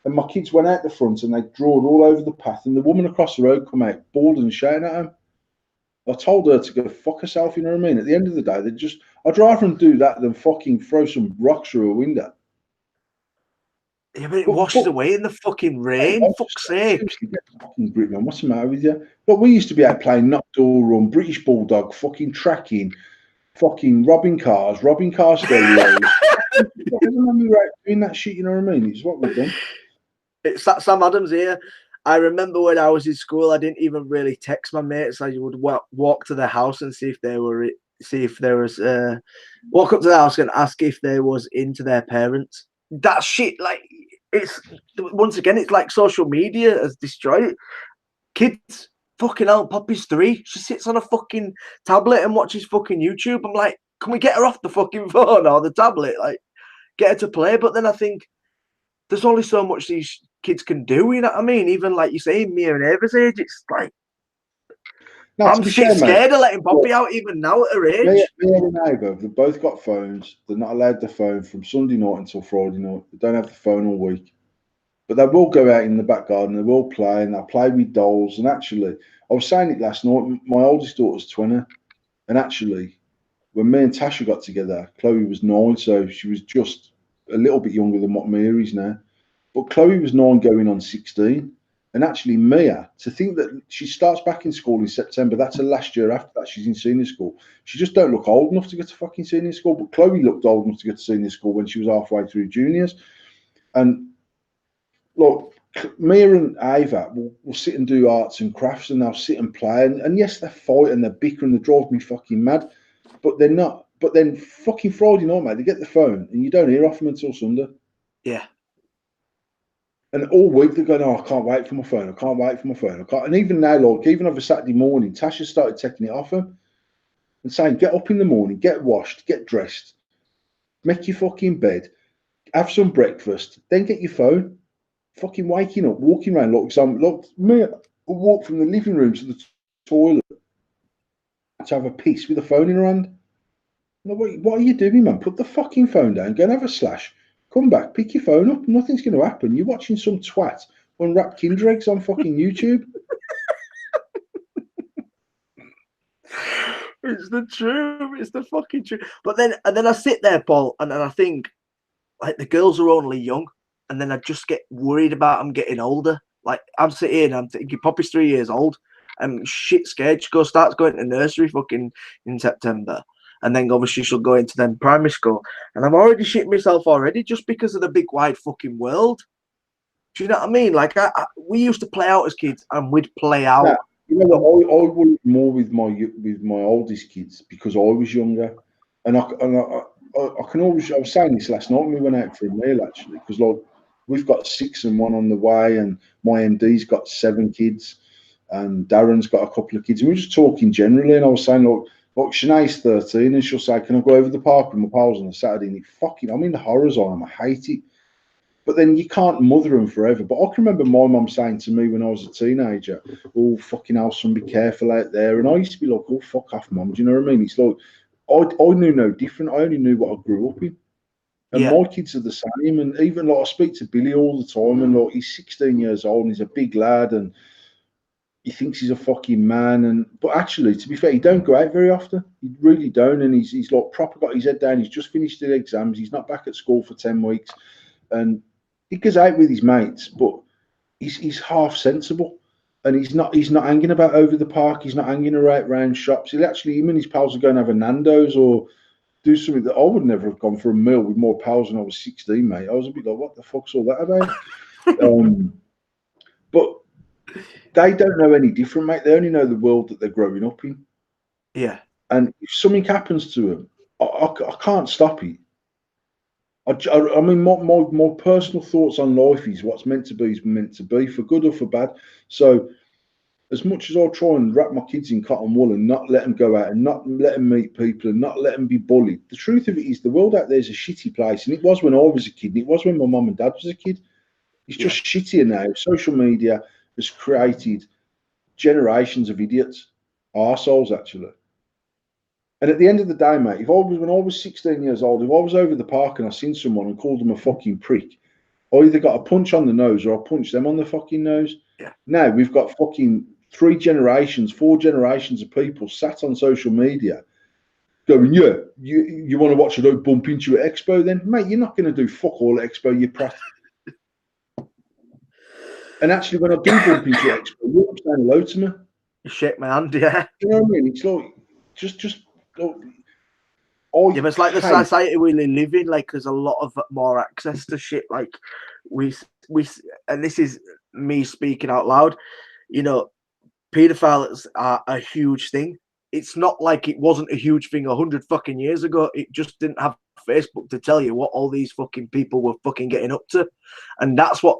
And my kids went out the front and they drawed all over the path. And the woman across the road come out bawling and shouting at them. I told her to go fuck herself, you know what I mean? At the end of the day, I'd rather them do that than fucking throw some rocks through a window. Yeah, but it washes away in the fucking rain. Fuck's sake. Seriously, get the fucking grip, man. What's the matter with you? But we used to be out playing knock-door run, British Bulldog, fucking tracking, fucking robbing cars stereos. When we were out doing that shit, you know what I mean? It's what we've done. It's that Sam Adams here. I remember when I was in school, I didn't even really text my mates. I would walk to the house and see if there was walk up to the house and ask if there was into their parents. That shit, like, it's once again, it's like social media has destroyed it. Kids, fucking hell, Poppy's 3. She sits on a fucking tablet and watches fucking YouTube. I'm like, can we get her off the fucking phone or the tablet? Like, get her to play. But then I think there's only so much these kids can do, you know what I mean? Even like you say, Mia and Ava's age, it's like, I'm scared of letting Poppy out even now at her age. Mia and Ava, they've both got phones. They're not allowed the phone from Sunday night until Friday night. They don't have the phone all week. But they will go out in the back garden, they will play, and they'll play with dolls. And actually, I was saying it last night, my oldest daughter's 20. And actually, when me and Tasha got together, Chloe was 9, so she was just a little bit younger than what Mia is now. But Chloe was 9 going on 16. And actually, Mia, to think that she starts back in school in September, that's her last year after that, she's in senior school. She just don't look old enough to get to fucking senior school. But Chloe looked old enough to get to senior school when she was halfway through juniors. And look, Mia and Ava will sit and do arts and crafts, and they'll sit and play. And yes, they fight and they bicker and they drive me fucking mad, but they're not. But then fucking Friday night, mate, they get the phone and you don't hear off them until Sunday. Yeah. And all week they're going, oh, I can't wait for my phone. I can't wait for my phone. I can't. And even now, like, even over Saturday morning, Tasha started taking it off them and saying, get up in the morning, get washed, get dressed, make your fucking bed, have some breakfast, then get your phone. Fucking waking up, walking around like some, like me, I walk from the living room to the toilet to have a piss with a phone in her hand. Like, what are you doing, man? Put the fucking phone down, go and have a slash, come back, pick your phone up. Nothing's going to happen. You're watching some twat unwrap Kinder eggs on fucking YouTube. It's the truth. It's the fucking truth. But then, and then I sit there, Paul, and then I think, like, the girls are only young, and then I just get worried about them getting older. Like, I'm sitting here and I'm thinking, Poppy's 3 years old. I'm shit scared. She starts going to nursery fucking in September. And then obviously she'll go into then primary school. And I'm already shitting myself already just because of the big wide fucking world. Do you know what I mean? Like, we used to play out as kids and we'd play out. Nah, you know what? I worried more with my oldest kids because I was younger, and I can always. I was saying this last night when we went out for a meal actually, because like we've got 6 and 1 on the way, and my MD's got 7 kids, and Darren's got a couple of kids, and we were just talking generally, and I was saying look, Shanae's 13, and she'll say, "Can I go over the park with my pals on a Saturday?" And I'm in the horrors on them. I hate it. But then you can't mother them forever. But I can remember my mum saying to me when I was a teenager, "Oh, fucking hell, son, be careful out there." And I used to be like, "Oh, fuck off, mum." Do you know what I mean? It's like, I knew no different. I only knew what I grew up in. And Yeah. my kids are the same. And even like I speak to Billy all the time, and like he's 16 years old and he's a big lad and he thinks he's a fucking man. And but actually, to be fair, he don't go out very often. He really don't. And he's like proper got his head down. He's just finished the exams. He's not back at school for 10 weeks. And he goes out with his mates, but he's half sensible, and he's not hanging about over the park. He's not hanging around shops. He'll actually, him and his pals will go and have a Nando's or do something that I would never have gone for a meal with more pals when I was 16, mate. I was a bit like, what the fuck's all that about? But they don't know any different, mate. They only know the world that they're growing up in. Yeah. And if something happens to them, I can't stop it. I mean, my personal thoughts on life is what's meant to be is meant to be, for good or for bad. So, as much as I try and wrap my kids in cotton wool and not let them go out and not let them meet people and not let them be bullied, the truth of it is the world out there is a shitty place. And it was when I was a kid, and it was when my mum and dad was a kid. It's just shittier now. Social media has created generations of idiots, arseholes, actually. And at the end of the day, mate, when I was 16 years old, if I was over the park and I seen someone and called them a fucking prick, I either got a punch on the nose or I punched them on the fucking nose. Yeah. Now we've got fucking 4 generations of people sat on social media going, yeah, you want to watch a bump into at Expo then? Mate, you're not going to do fuck all at Expo, you prat. And actually, when I do bump into at Expo, you're not saying hello to me. You shake my hand, yeah. You know what I mean? It's like, just like, yeah, but it's like the society we live in. Like, there's a lot of more access to shit. Like, we, and this is me speaking out loud. You know, paedophiles are a huge thing. It's not like it wasn't a huge thing 100 fucking years ago. It just didn't have Facebook to tell you what all these fucking people were fucking getting up to, and that's what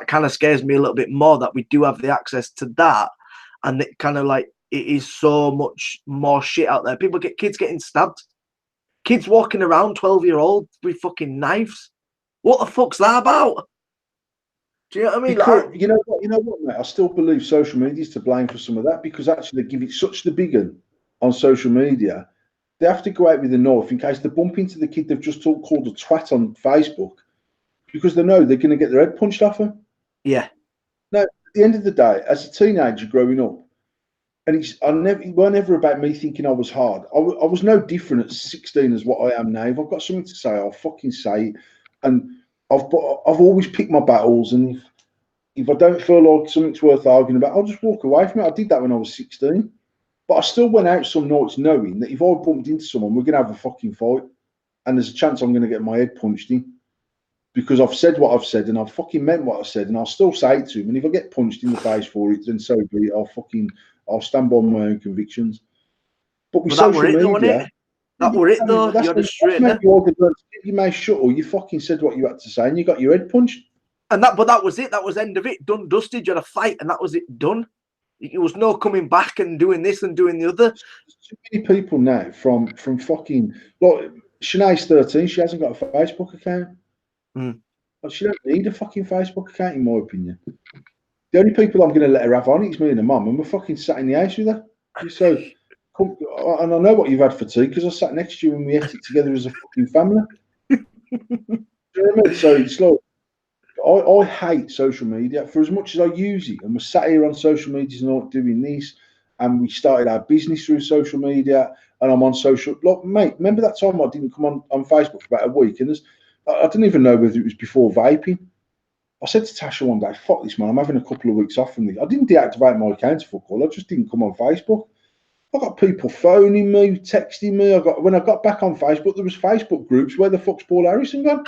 kind of scares me a little bit more. That we do have the access to that, and it kind of like it is so much more shit out there. Kids getting stabbed. Kids walking around 12-year-old with fucking knives. What the fuck's that about? Do you know what I mean? Because, you know what, mate? I still believe social media is to blame for some of that, because actually they give it such the big one on social media. They have to go out with a knife in case they bump into the kid they've just called a twat on Facebook, because they know they're going to get their head punched off them. Yeah. Now, at the end of the day, as a teenager growing up, and it weren't ever about me thinking I was hard. I was no different at 16 as what I am now. If I've got something to say, I'll fucking say it. And I've always picked my battles, and if I don't feel like something's worth arguing about, I'll just walk away from it. I did that when I was 16. But I still went out some nights knowing that if I bumped into someone, we're going to have a fucking fight. And there's a chance I'm going to get my head punched in. because I've said what I've said and I've fucking meant what I said, and I'll still say it to him. And if I get punched in the face for it, then so be it. I'll stand by my own convictions. But with That were social it, though, wasn't media, it? That were it, though. that's You had a when straightener. you ordered to keep your mouth shut, or you fucking said what you had to say, and you got your head punched. But that was it. That was the end of it. Done, dusted. You had a fight, and that was it. Done. It was no coming back and doing this and doing the other. There's too many people now from fucking like Shanae's 13. She hasn't got a Facebook account. But she don't need a fucking Facebook account, in my opinion. The only people I'm going to let her have on it is me and her mum, and we're fucking sat in the house with her. So, and I know what you've had for tea because I sat next to you and we ate it together as a fucking family. Do you know what I mean? So it's like, I hate social media for as much as I use it, and we're sat here on social media and not doing this, and we started our business through social media, and I'm on social. Look, mate, remember that time I didn't come on Facebook for about a week, and I didn't even know whether it was before vaping. I said to Tasha one day, "Fuck this, man! I'm having a couple of weeks off from this." I didn't deactivate my account for all. I just didn't come on Facebook. I got people phoning me, texting me. When I got back on Facebook, there was Facebook groups. Where the fuck's Paul Harrison gone?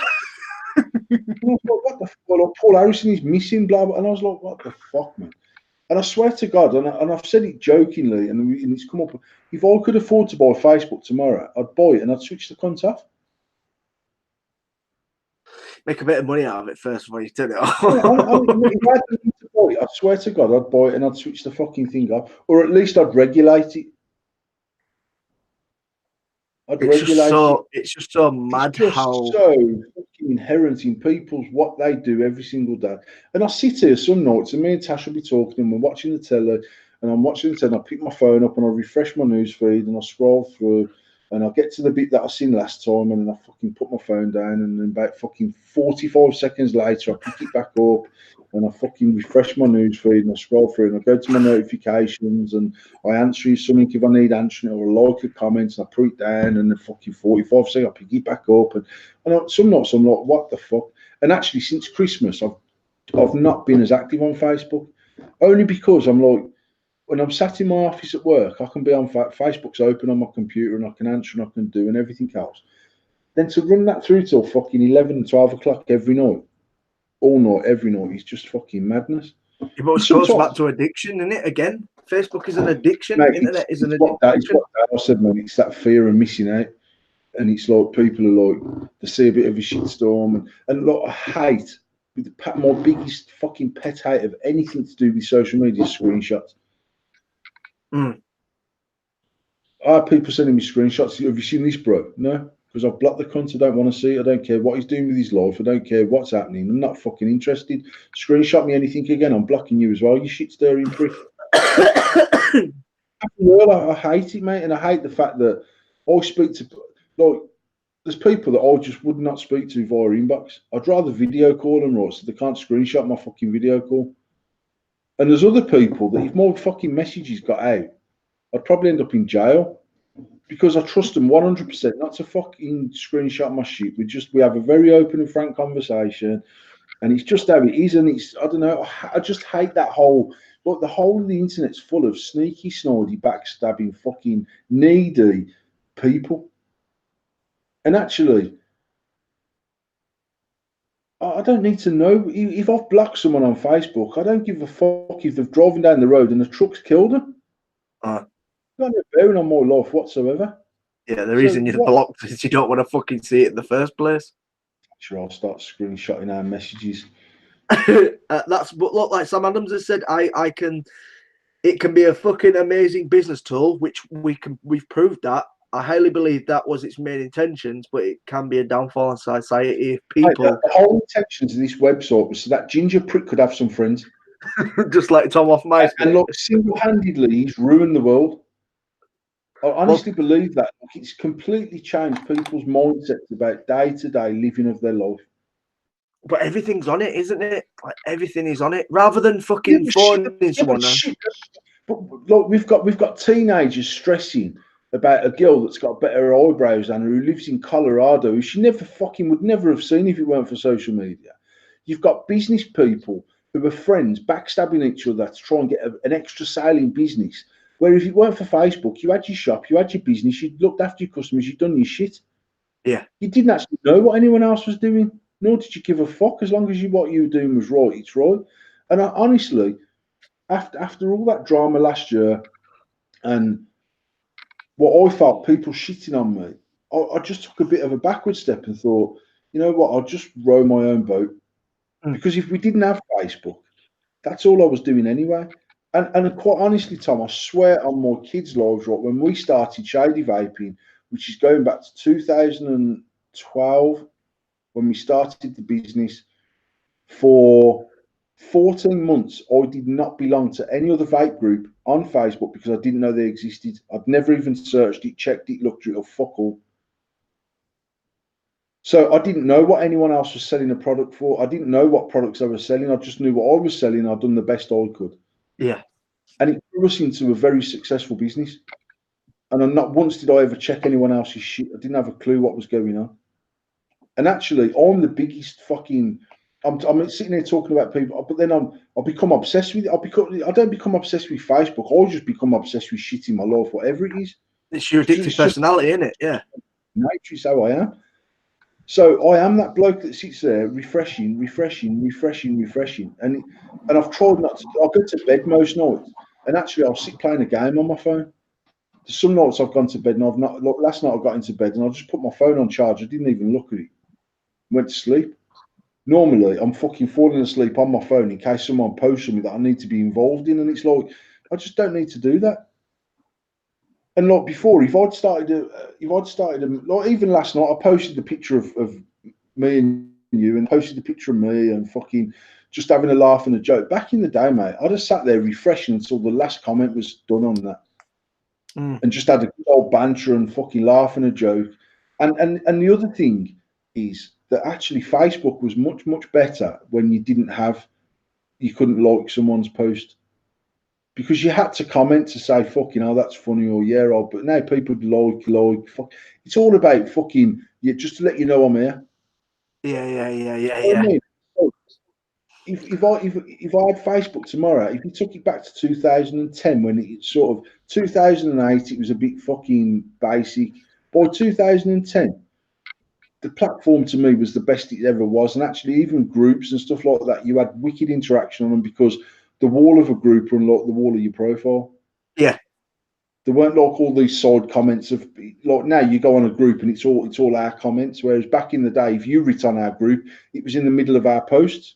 And I was like, what the fuck? Well, Paul Harrison is missing, blah, blah. And I was like, what the fuck, man? And I swear to God, and I've said it jokingly, and it's come up. If I could afford to buy Facebook tomorrow, I'd buy it and I'd switch the cunt off. Make a bit of money out of it first before you turn it off. If I had to buy it, I swear to God, I'd buy it and I'd switch the fucking thing off. Or at least I'd regulate it. It's just so mad it's just how so fucking inherent in people's what they do every single day. And I sit here some nights and me and Tash will be talking and we're watching the telly and I'm watching the telly and I pick my phone up and I refresh my news feed and I scroll through and I get to the bit that I seen last time and then I fucking put my phone down and then about fucking 45 seconds later I pick it back up and I fucking refresh my news feed and I scroll through and I go to my notifications and I answer something if I need answering or I like a comment and I put it down and then fucking 45 seconds I pick it back up and some nights I'm like, what the fuck? And actually since Christmas I've not been as active on Facebook only because I'm like, when I'm sat in my office at work, I can be on Facebook's open on my computer and I can answer and I can do and everything else. Then to run that through till fucking 11 and 12 o'clock every night, all night, every night, is just fucking madness. It goes back to addiction, isn't it? Again, Facebook is an addiction. Mate, Internet is an addiction. It's what I said, man. It's that fear of missing out. And it's like people are like, they see a bit of a shitstorm. And a lot of hate. My biggest fucking pet hate of anything to do with social media is screenshots. I have people sending me screenshots. Have you seen this, bro? No, because I've blocked the cunt. I don't want to see it. I don't care what he's doing with his life. I don't care what's happening. I'm not fucking interested. Screenshot me anything again. I'm blocking you as well. You shit stirring prick. I hate it, mate, and I hate the fact that I speak to like. There's people that I just would not speak to via inbox. I'd rather video call them, right, so they can't screenshot my fucking video call. And there's other people that if my fucking messages got out, I'd probably end up in jail because I trust them 100% not to fucking screenshot my shit. We have a very open and frank conversation, and it's just how it is. And it's, I don't know, I just hate that whole. Look, the whole of the internet's full of sneaky, snidey, backstabbing, fucking needy people. And actually, I don't need to know. If I've blocked someone on Facebook, I don't give a fuck if they're driving down the road and the truck's killed them. Got no bearing on my life whatsoever. Yeah, the reason you're blocked is you don't want to fucking see it in the first place. Sure, I'll start screenshotting our messages. But look, like Sam Adams has said, it can be a fucking amazing business tool, which we've proved that. I highly believe that was its main intentions, but it can be a downfall in society if people. The whole intentions of this website was so that ginger prick could have some friends. Just like Tom off MySpace. And look, single-handedly, he's ruined the world. I honestly believe that. It's completely changed people's mindsets about day-to-day living of their life. But everything's on it, isn't it? Like everything is on it, rather than fucking phoning someone. But look, we've got teenagers stressing about a girl that's got better eyebrows than her who lives in Colorado, who she would never have seen if it weren't for social media. You've got business people who are friends backstabbing each other to try and get an extra sale in business. Where if it weren't for Facebook, you had your shop, you had your business, you'd looked after your customers, you'd done your shit. Yeah. You didn't actually know what anyone else was doing. nor did you give a fuck. As long as what you were doing was right, it's right. And I, honestly, after all that drama last year and what I felt people shitting on me, I just took a bit of a backward step and thought, you know what, I'll just row my own boat. Because if we didn't have Facebook, that's all I was doing anyway. And quite honestly, Tom, I swear on my kids' lives, right, when we started Shady Vaping, which is going back to 2012, when we started the business, for 14 months, I did not belong to any other vape group on Facebook because I didn't know they existed. I'd never even searched it, checked it, looked at it, or fuck all. So I didn't know what anyone else was selling a product for. I didn't know what products they were selling. I just knew what I was selling. I'd done the best I could. Yeah. And it grew us into a very successful business. And I'm not once did I ever check anyone else's shit. I didn't have a clue what was going on. And actually, I'm the biggest fucking. I'm sitting here talking about people, but then I become obsessed with it. I don't become obsessed with Facebook. I just become obsessed with shit in my life, whatever it is. It's your addictive personality, isn't it? Yeah. Nature is how I am. So I am that bloke that sits there refreshing. And I've tried not to. I'll go to bed most nights, and actually I'll sit playing a game on my phone. Some nights I've gone to bed and I've not. Look, last night I got into bed and I just put my phone on charge. I didn't even look at it. Went to sleep. Normally I'm fucking falling asleep on my phone in case someone posts something that I need to be involved in, and it's like I just don't need to do that. And like before, if I'd started, like even last night, I posted the picture of me and you, and posted the picture of me and fucking just having a laugh and a joke. Back in the day, mate, I just sat there refreshing until the last comment was done on that, and just had a good old banter and fucking laugh and a joke. And the other thing is that actually Facebook was much better when you couldn't like someone's post. Because you had to comment to say, fucking, oh, that's funny, or yeah, oh, but now people like, fuck. It's all about fucking, yeah, just to let you know I'm here. Yeah. I mean, so if I had Facebook tomorrow, if you took it back to 2010, when it sort of 2008, it was a bit fucking basic. By 2010, the platform to me was the best it ever was, and actually even groups and stuff like that, you had wicked interaction on them because the wall of a group unlocked the wall of your profile. Yeah. There weren't like all these side comments of like now you go on a group and it's all our comments. Whereas back in the day, if you writ on our group, it was in the middle of our posts.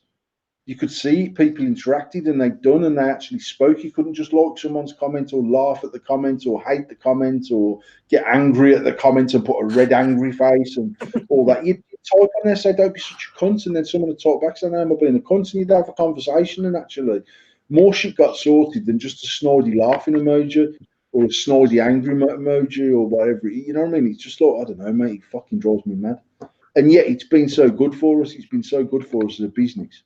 You could see people interacted and they'd done and they actually spoke. You couldn't just like someone's comment or laugh at the comment or hate the comment or get angry at the comment and put a red angry face and all that. You'd type on there, say, don't be such a cunt, and then someone would talk back, say, no, I'm being a cunt, and you'd have a conversation, and actually more shit got sorted than just a snidey laughing emoji or a snidey angry emoji or whatever. You know what I mean? It's just like, I don't know, mate, it fucking drives me mad. And yet it's been so good for us. It's been so good for us as a business.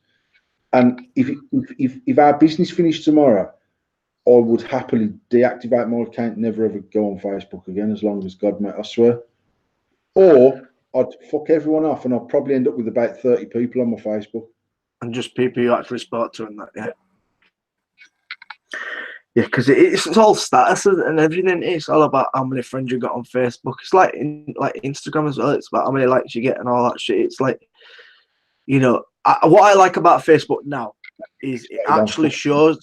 And if our business finished tomorrow, I would happily deactivate my account, never ever go on Facebook again, as long as God, mate, I swear. Or I'd fuck everyone off, and I'd probably end up with about 30 people on my Facebook. And just people you actually spoke to and that, yeah. Yeah, because it's all status and everything. It's all about how many friends you got on Facebook. It's like Instagram as well. It's about how many likes you get and all that shit. It's like, you know, what I like about Facebook now is it actually shows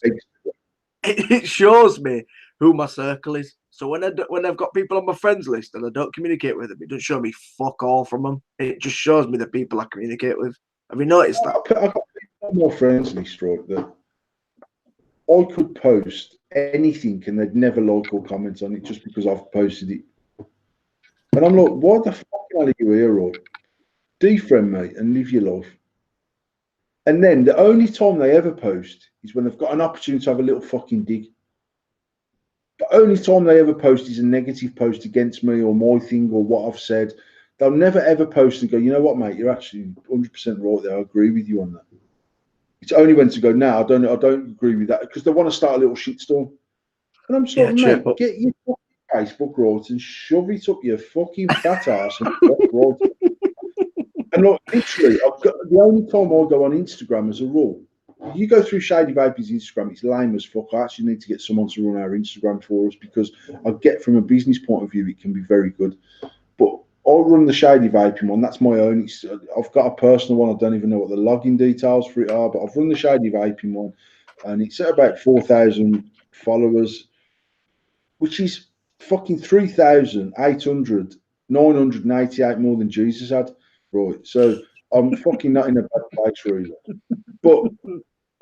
me who my circle is. So when I've got people on my friends list and I don't communicate with them, it doesn't show me fuck all from them. It just shows me the people I communicate with. Have you noticed that? I've got people on my friends list, right, that I could post anything and they'd never like or comment on it just because I've posted it. And I'm like, why the fuck are you here, right? Defriend me and live your life. And then the only time they ever post is when they've got an opportunity to have a little fucking dig. The only time they ever post is a negative post against me or my thing or what I've said. They'll never ever post and go, you know what, mate, you're actually 100% right there. I agree with you on that. It's only when to go, no, I don't agree with that, because they want to start a little shitstorm. And I'm sort of, mate, get your fucking Facebook right and shove it up your fucking fat ass and right. And look, literally, the only time I go on Instagram as a rule, you go through Shady Vaping's Instagram, it's lame as fuck. I actually need to get someone to run our Instagram for us, because I get from a business point of view, it can be very good. But I'll run the Shady Vaping one. That's my own. I've got a personal one. I don't even know what the login details for it are, but I've run the Shady Vaping one, and it's at about 4,000 followers, which is fucking 3,800, 988 more than Jesus had. Right. So I'm fucking not in a bad place, really. But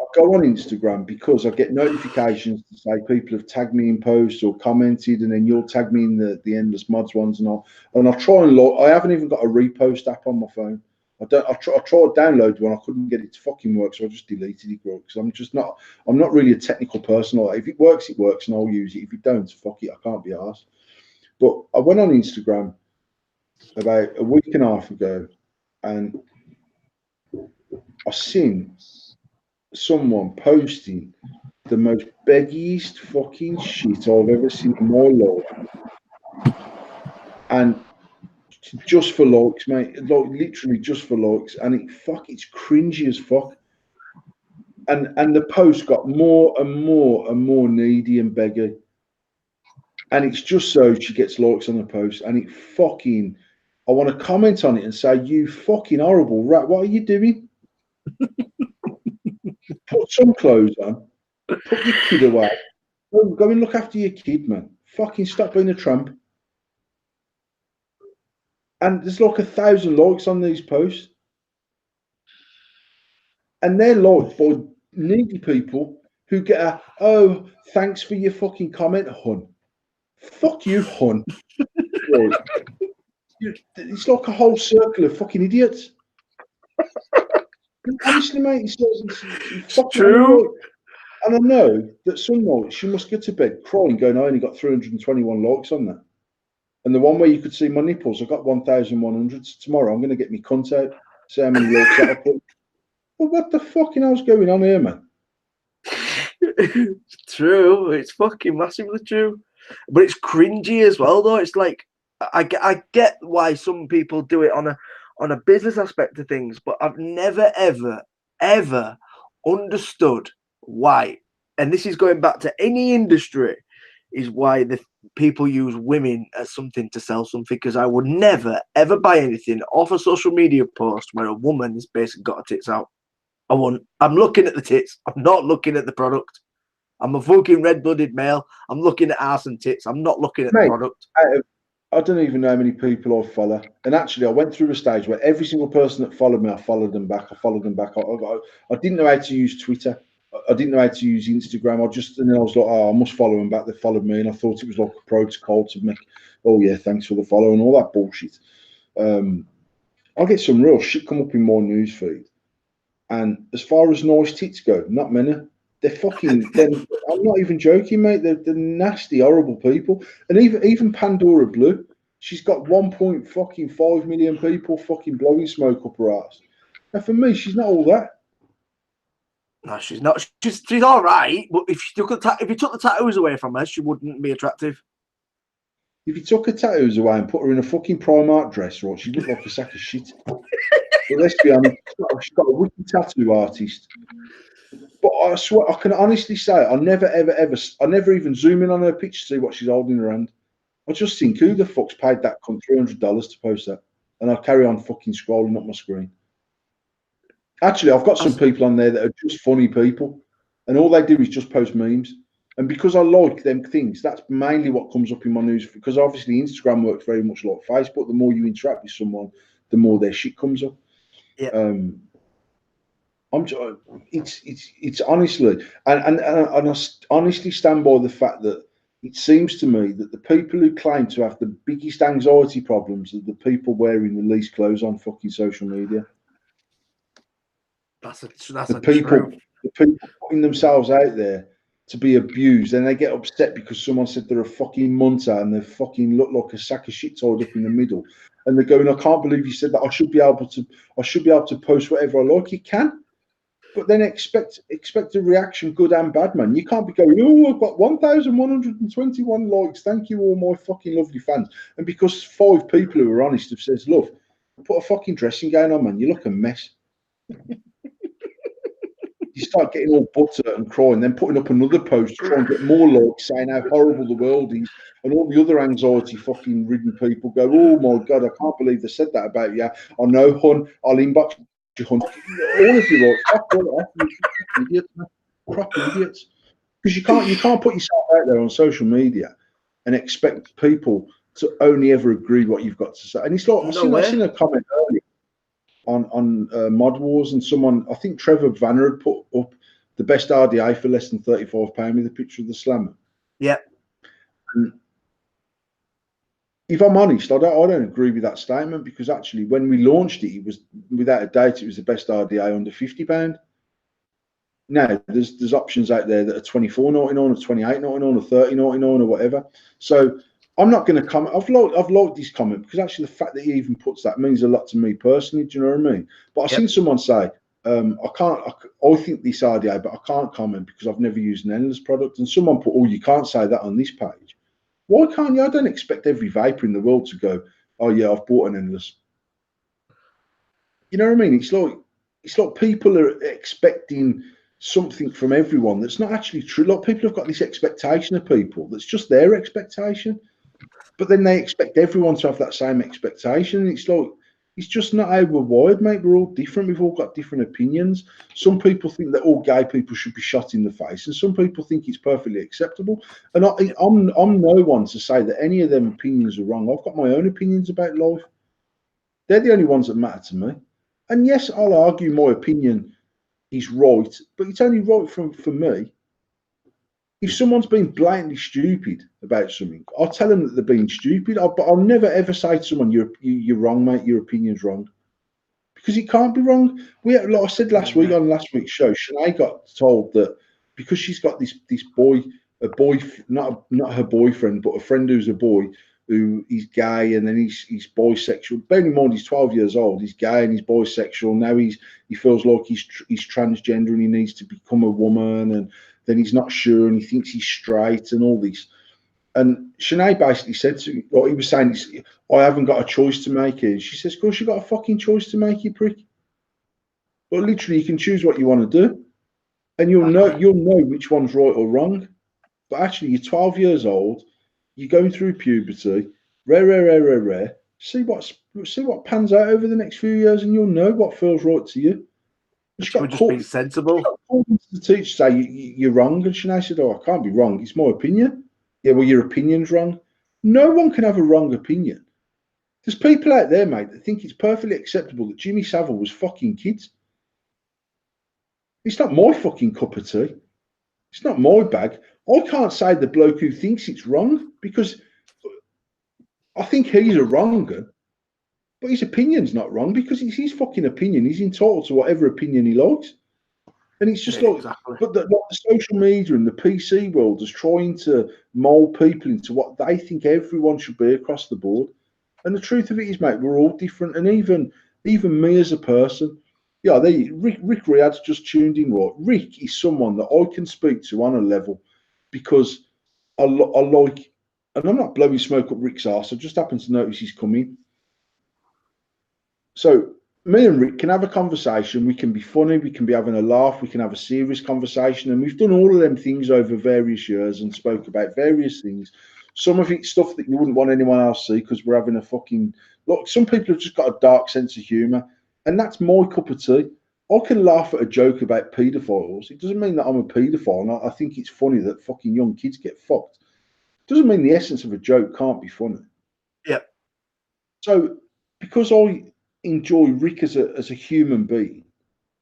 I go on Instagram because I get notifications to say people have tagged me in posts or commented, and then you'll tag me in the endless mods ones and all. And I try and log. I haven't even got a repost app on my phone. I don't. I tried to download one. I couldn't get it to fucking work, so I just deleted it because I'm just not. I'm not really a technical person. Like, if it works, it works, and I'll use it. If it don't, fuck it. I can't be arsed. But I went on Instagram about a week and a half ago, and I seen someone posting the most beggiest fucking shit I've ever seen in my life. And just for likes, mate. Like literally just for likes. And it's cringy as fuck. And the post got more and more and more needy and beggy. And it's just so she gets likes on the post. And I want to comment on it and say, you fucking horrible rat, what are you doing? Put some clothes on. Put your kid away. Go and look after your kid, man. Fucking stop being a tramp. And there's like 1,000 likes on these posts. And they're liked by needy people who get thanks for your fucking comment, hun. Fuck you, hun. Right. It's like a whole circle of fucking idiots. Honestly, mate, it's fucking true. right. And I know that some nights she must get to bed crying, going, I only got 321 likes on that. And the one where you could see my nipples, I got 1,100. Tomorrow I'm going to get me cunt out, see how many likes that'll put. Well, what the fucking hell's going on here, man? True. It's fucking massively true. But it's cringy as well, though. It's like, I get why some people do it on a business aspect of things, but I've never, ever understood why. And this is going back to any industry, is why the people use women as something to sell something. Because I would never, ever buy anything off a social media post where a woman has basically got her tits out. I won't. I'm looking at the tits. I'm not looking at the product. I'm a fucking red-blooded male. I'm looking at arse and tits. I'm not looking at the product. I don't even know how many people I follow. And actually, I went through a stage where every single person that followed me, I followed them back. I didn't know how to use Twitter. I didn't know how to use Instagram. And then I was like, I must follow them back. They followed me, and I thought it was like a protocol to make, oh yeah, thanks for the follow and all that bullshit. I get some real shit come up in my news feed. And as far as nice tits go, not many. They're fucking. I'm not even joking, mate. They're nasty, horrible people. And even Pandora Blue, she's got 1.5 million people fucking blowing smoke up her ass. Now for me, she's not all that. No, she's not. She's all right. But if you took the tattoos away from her, she wouldn't be attractive. If you took her tattoos away and put her in a fucking Primark dress, right, she'd look like a sack of shit. But let's be honest, she's got a wicked tattoo artist. But I swear, I can honestly say, I never even zoom in on her picture to see what she's holding in her hand. I just think, who the fuck's paid that cunt $300 to post that? And I'll carry on fucking scrolling up my screen. Actually, I've got some people on there that are just funny people, and all they do is just post memes. And because I like them things, that's mainly what comes up in my news. Because obviously, Instagram works very much like Facebook. The more you interact with someone, the more their shit comes up. Yeah. It's honestly, and I honestly stand by the fact that it seems to me that the people who claim to have the biggest anxiety problems are the people wearing the least clothes on fucking social media. The people putting themselves out there to be abused, and they get upset because someone said they're a fucking munter and they fucking look like a sack of shit tied up in the middle, and they're going, I can't believe you said that. I should be able to post whatever I like. You can. But then expect a reaction, good and bad, man. You can't be going, oh, I've got 1,121 likes. Thank you, all my fucking lovely fans. And because 5 people who are honest have said, look, put a fucking dressing gown on, man. You look a mess. You you start getting all butter and crying, then putting up another post to try and get more likes, saying how horrible the world is, and all the other anxiety fucking ridden people go, oh my God, I can't believe they said that about you. I know, hun, I'll inbox you, hun. All of you, like, fuck all off, you idiots, man. Proper idiots. Because you can't put yourself out there on social media and expect people to only ever agree what you've got to say. And it's like, I seen a comment earlier on Mod Wars, and someone, I think Trevor Vanner had put up the best RDA for less than £35 with a picture of the Slammer. Yeah. And if I'm honest, I don't agree with that statement, because actually when we launched it, it was, without a doubt, it was the best RDA under £50. Now there's options out there that are $24.99 or $28.99 or $30.99 or whatever. So I'm not going to comment. I've liked this comment, because actually the fact that he even puts that means a lot to me personally. Do you know what I mean? But I've seen someone say, I think this RDA, but I can't comment because I've never used an Endless product. And someone put, oh, you can't say that on this page. Why can't you? I don't expect every vapor in the world to go, oh yeah, I've bought an Endless. You know what I mean? It's like people are expecting something from everyone that's not actually true. Like, people have got this expectation of people that's just their expectation, but then they expect everyone to have that same expectation. It's like, it's just not how we're wired, mate. We're all different. We've all got different opinions. Some people think that all gay people should be shot in the face, and some people think it's perfectly acceptable. And I'm no one to say that any of them opinions are wrong. I've got my own opinions about life. They're the only ones that matter to me. And yes, I'll argue my opinion is right, but it's only right for me. If someone's been blatantly stupid about something, I'll tell them that they're being stupid. But I'll never ever say to someone, "You're wrong, mate. Your opinion's wrong," because it can't be wrong. Like I said last week on last week's show, Shanae got told that because she's got this boy, not her boyfriend, but a friend who's a boy, who is gay, and then he's bisexual. Bearing in mind he's 12 years old, he's gay and he's bisexual. Now he feels like he's transgender and he needs to become a woman, and then he's not sure and he thinks he's straight and all this. And Shanae basically said to me, what he was saying is, I haven't got a choice to make here. She says, of course, you've got a fucking choice to make, you prick. But literally, you can choose what you want to do, and you'll know which one's right or wrong. But actually, you're 12 years old, you're going through puberty, rare. See what pans out over the next few years, and you'll know what feels right to you. She would just be sensible. The teacher say you're wrong, and Shanae said, "Oh, I can't be wrong. It's my opinion." Yeah, well, your opinion's wrong. No one can have a wrong opinion. There's people out there, mate, that think it's perfectly acceptable that Jimmy Savile was fucking kids. It's not my fucking cup of tea. It's not my bag. I can't say the bloke who thinks it's wrong, because I think he's a wronger, but his opinion's not wrong, because it's his fucking opinion. He's entitled to whatever opinion he likes. And it's just but the social media and the PC world is trying to mold people into what they think everyone should be across the board. And the truth of it is, mate, we're all different. And even me as a person, yeah, Rick Riyad's just tuned in. Right, Rick is someone that I can speak to on a level, because I like, and I'm not blowing smoke up Rick's arse. I just happen to notice he's coming. So me and Rick can have a conversation. We can be funny. We can be having a laugh. We can have a serious conversation. And we've done all of them things over various years and spoke about various things. Some of it's stuff that you wouldn't want anyone else to see, because we're having a fucking look. Some people have just got a dark sense of humour, and that's my cup of tea. I can laugh at a joke about paedophiles. It doesn't mean that I'm a paedophile. And I think it's funny that fucking young kids get fucked. It doesn't mean the essence of a joke can't be funny. Yep. So because I enjoy Rick as a human being,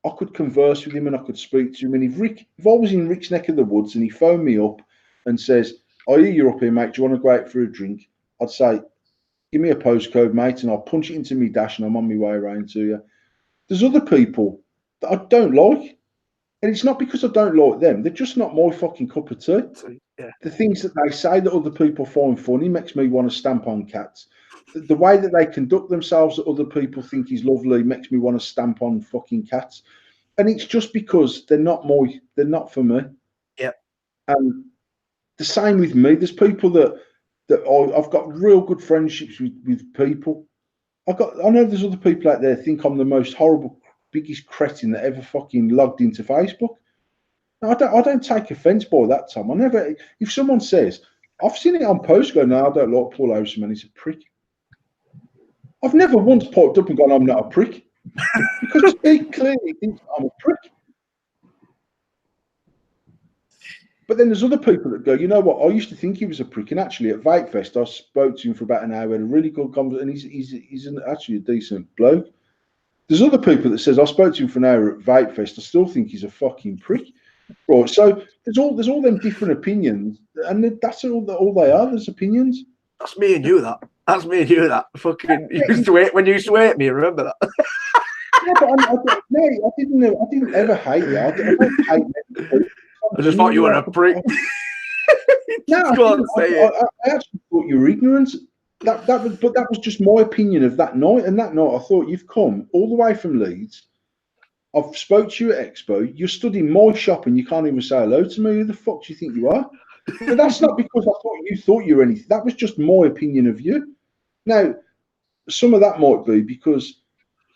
I could converse with him and I could speak to him. And if I was in Rick's neck of the woods and he phoned me up and says, "I hear you're up here, mate. Do you want to go out for a drink?" I'd say, "Give me a postcode, mate, and I'll punch it into me dash and I'm on my way around to you." There's other people that I don't like, and it's not because I don't like them. They're just not my fucking cup of tea. Yeah. The things that they say that other people find funny makes me want to stamp on cats. The way that they conduct themselves that other people think is lovely makes me want to stamp on fucking cats. And it's just because they're not for me. Yeah. And the same with me. There's people that I've got real good friendships with people. I know there's other people out there think I'm the most horrible, biggest cretin that ever fucking logged into Facebook. I don't take offence by that, Tom. I never. If someone says, I've seen it on post go, no, I don't like Paul Howson, man, he's a prick. I've never once piped up and gone, I'm not a prick. Because he clearly thinks I'm a prick. But then there's other people that go, you know what? I used to think he was a prick, and actually at Vape Fest, I spoke to him for about an hour, had a really good conversation, and he's actually a decent bloke. There's other people that says I spoke to him for an hour at Vape Fest, I still think he's a fucking prick. Right, so there's all them different opinions, and that's all they are. There's opinions. That's me and you. That's me and you. That fucking when you used to hate me. Remember that? Yeah, but I didn't ever hate you. I don't hate you. I just thought you were a prick. No, I actually thought you were ignorant. But that was just my opinion of that night. And that night, I thought you've come all the way from Leeds. I've spoke to you at Expo. You're stood in my shop and you can't even say hello to me. Who the fuck do you think you are? But that's not because I thought you were anything. That was just my opinion of you. Now, some of that might be because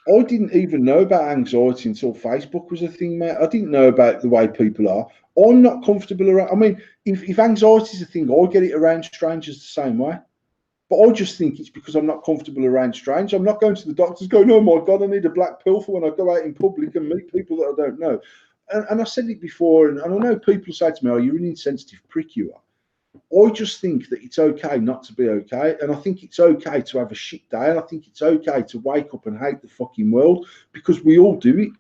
I didn't even know about anxiety until Facebook was a thing, mate. I didn't know about the way people are. I'm not comfortable around. I mean, if anxiety is a thing, I get it around strangers the same way. But I just think it's because I'm not comfortable around strangers. I'm not going to the doctors going, oh my God, I need a black pill for when I go out in public and meet people that I don't know. And I said it before, and I know people say to me, oh, you're an insensitive prick, you are. I just think that it's okay not to be okay. And I think it's okay to have a shit day. And I think it's okay to wake up and hate the fucking world because we all do it.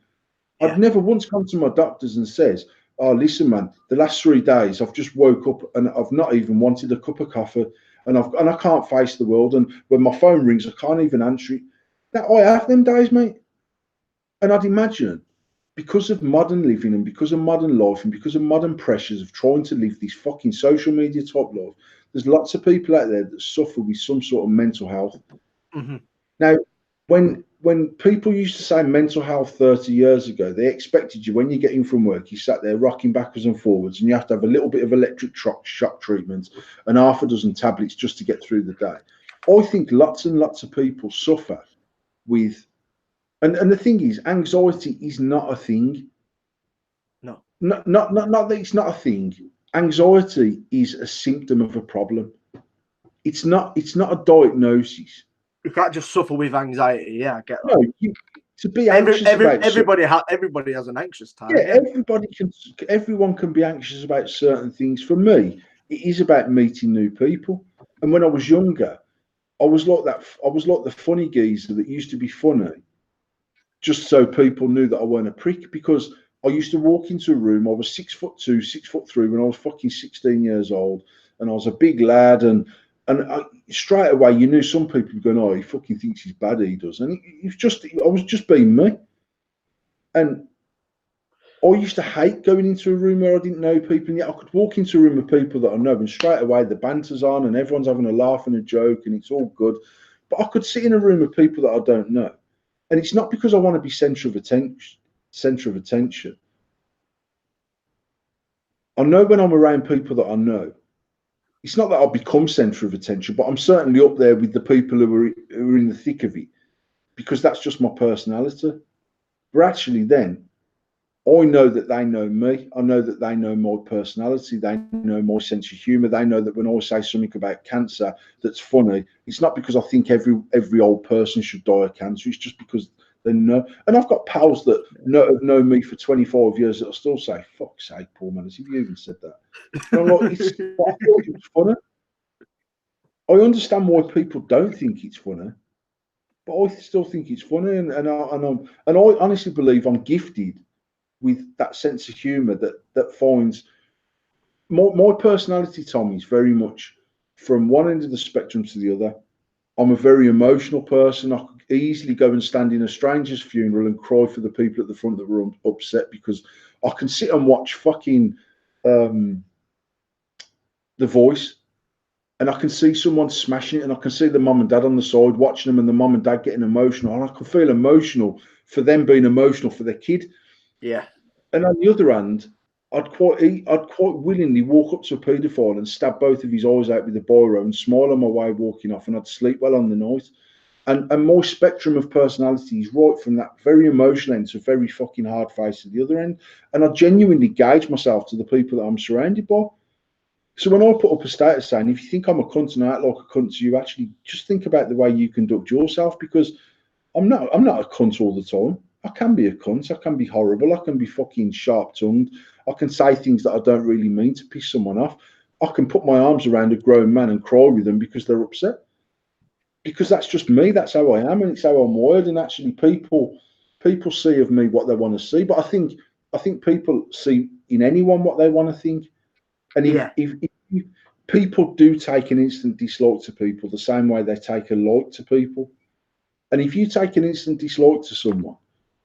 Yeah. I've never once gone to my doctors and says, oh, listen, man, the last 3 days I've just woke up and I've not even wanted a cup of coffee and I can't face the world. And when my phone rings, I can't even answer it. Now, I have them days, mate. And I'd imagine because of modern living and because of modern life and because of modern pressures of trying to live this fucking social media type life, there's lots of people out there that suffer with some sort of mental health. Mm-hmm. Now, when people used to say mental health 30 years ago, they expected you, when you get in from work, you sat there rocking backwards and forwards and you have to have a little bit of electric shock treatment and half a dozen tablets just to get through the day. I think lots and lots of people suffer with, and the thing is, anxiety is not a thing. No. Not that it's not a thing. Anxiety is a symptom of a problem. It's not a diagnosis. You can't just suffer with anxiety. Yeah, I get that. No, to be anxious about everybody has an anxious time. Yeah, everyone can be anxious about certain things. For me, it is about meeting new people. And when I was younger, I was like that. I was like the funny geezer that used to be funny, just so people knew that I weren't a prick. Because I used to walk into a room. I was 6'2", 6'3" when I was fucking 16 years old, and I was a big lad. And straight away, you knew some people were going, "Oh, he fucking thinks he's bad. He does." And I was just being me. And I used to hate going into a room where I didn't know people, and yet I could walk into a room of people that I know, and straight away the banter's on, and everyone's having a laugh and a joke, and it's all good. But I could sit in a room of people that I don't know, and it's not because I want to be center of attention. I know when I'm around people that I know, it's not that I'll become center of attention, but I'm certainly up there with the people who are in the thick of it, because that's just my personality. But actually, then I know that they know me. I know that they know my personality. They know my sense of humour. They know that when I say something about cancer that's funny, it's not because I think every old person should die of cancer. It's just because they know. And I've got pals that know me for 25 years that I still say, "Fuck's sake, Paul, man, as if you even said that." And I'm like, I thought it was funny. I understand why people don't think it's funny, but I still think it's funny. And I honestly believe I'm gifted with that sense of humour that finds my personality, Tom, is very much from one end of the spectrum to the other. I'm a very emotional person. I could easily go and stand in a stranger's funeral and cry for the people at the front that were upset, because I can sit and watch fucking The Voice, and I can see someone smashing it, and I can see the mum and dad on the side watching them, and the mum and dad getting emotional, and I can feel emotional for them being emotional for their kid. Yeah. And on the other hand, I'd quite willingly walk up to a paedophile and stab both of his eyes out with a biro and smile on my way walking off, and I'd sleep well on the night. And my spectrum of personality is right from that very emotional end to very fucking hard face at the other end. And I genuinely gauge myself to the people that I'm surrounded by. So when I put up a status saying, if you think I'm a cunt and I act like a cunt to you, actually just think about the way you conduct yourself, because I'm not a cunt all the time. I can be a cunt. I can be horrible. I can be fucking sharp tongued. I can say things that I don't really mean to piss someone off. I can put my arms around a grown man and cry with them because they're upset. Because that's just me. That's how I am, and it's how I'm wired. And actually, people see of me what they want to see. But I think people see in anyone what they want to think. And Yeah. if people do take an instant dislike to people the same way they take a like to people. And if you take an instant dislike to someone,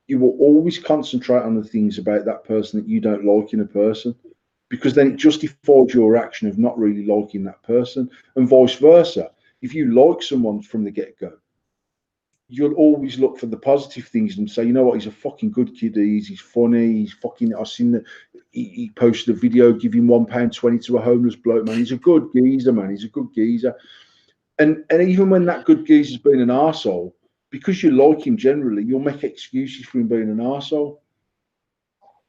you will always concentrate on the things about that person that you don't like in a person, because then it justifies your action of not really liking that person, and vice versa. If you like someone from the get go, you'll always look for the positive things and say, you know what, he's a fucking good kid. He's funny. He's fucking. I've seen that he posted a video giving £1.20 to a homeless bloke. Man, he's a good geezer. Man, he's a good geezer. And even when that good geezer's been an arsehole, because you like him generally, you'll make excuses for him being an arsehole.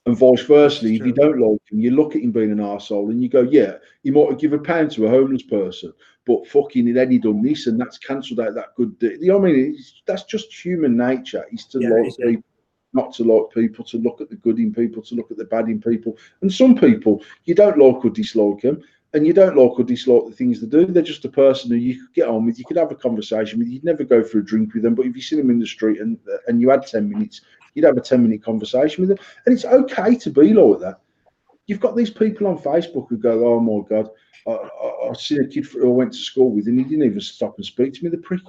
And vice versa, if you don't like him, you look at him being an arsehole and you go, yeah, he might have given £1 to a homeless person, but fucking then he done this and that's cancelled out that good deed. You know what I mean? That's just human nature, is to Yeah, like people, not to like people, to look at the good in people, to look at the bad in people. And some people, you don't like or dislike them, and you don't like or dislike the things they do. They're just a person who you could get on with, you could have a conversation with, you'd never go for a drink with them, but if you see them in the street and you had 10 minutes, you'd have a 10-minute conversation with them. And it's okay to be like that. You've got these people on Facebook who go, oh my God, I see a kid who I went to school with and he didn't even stop and speak to me, the prick.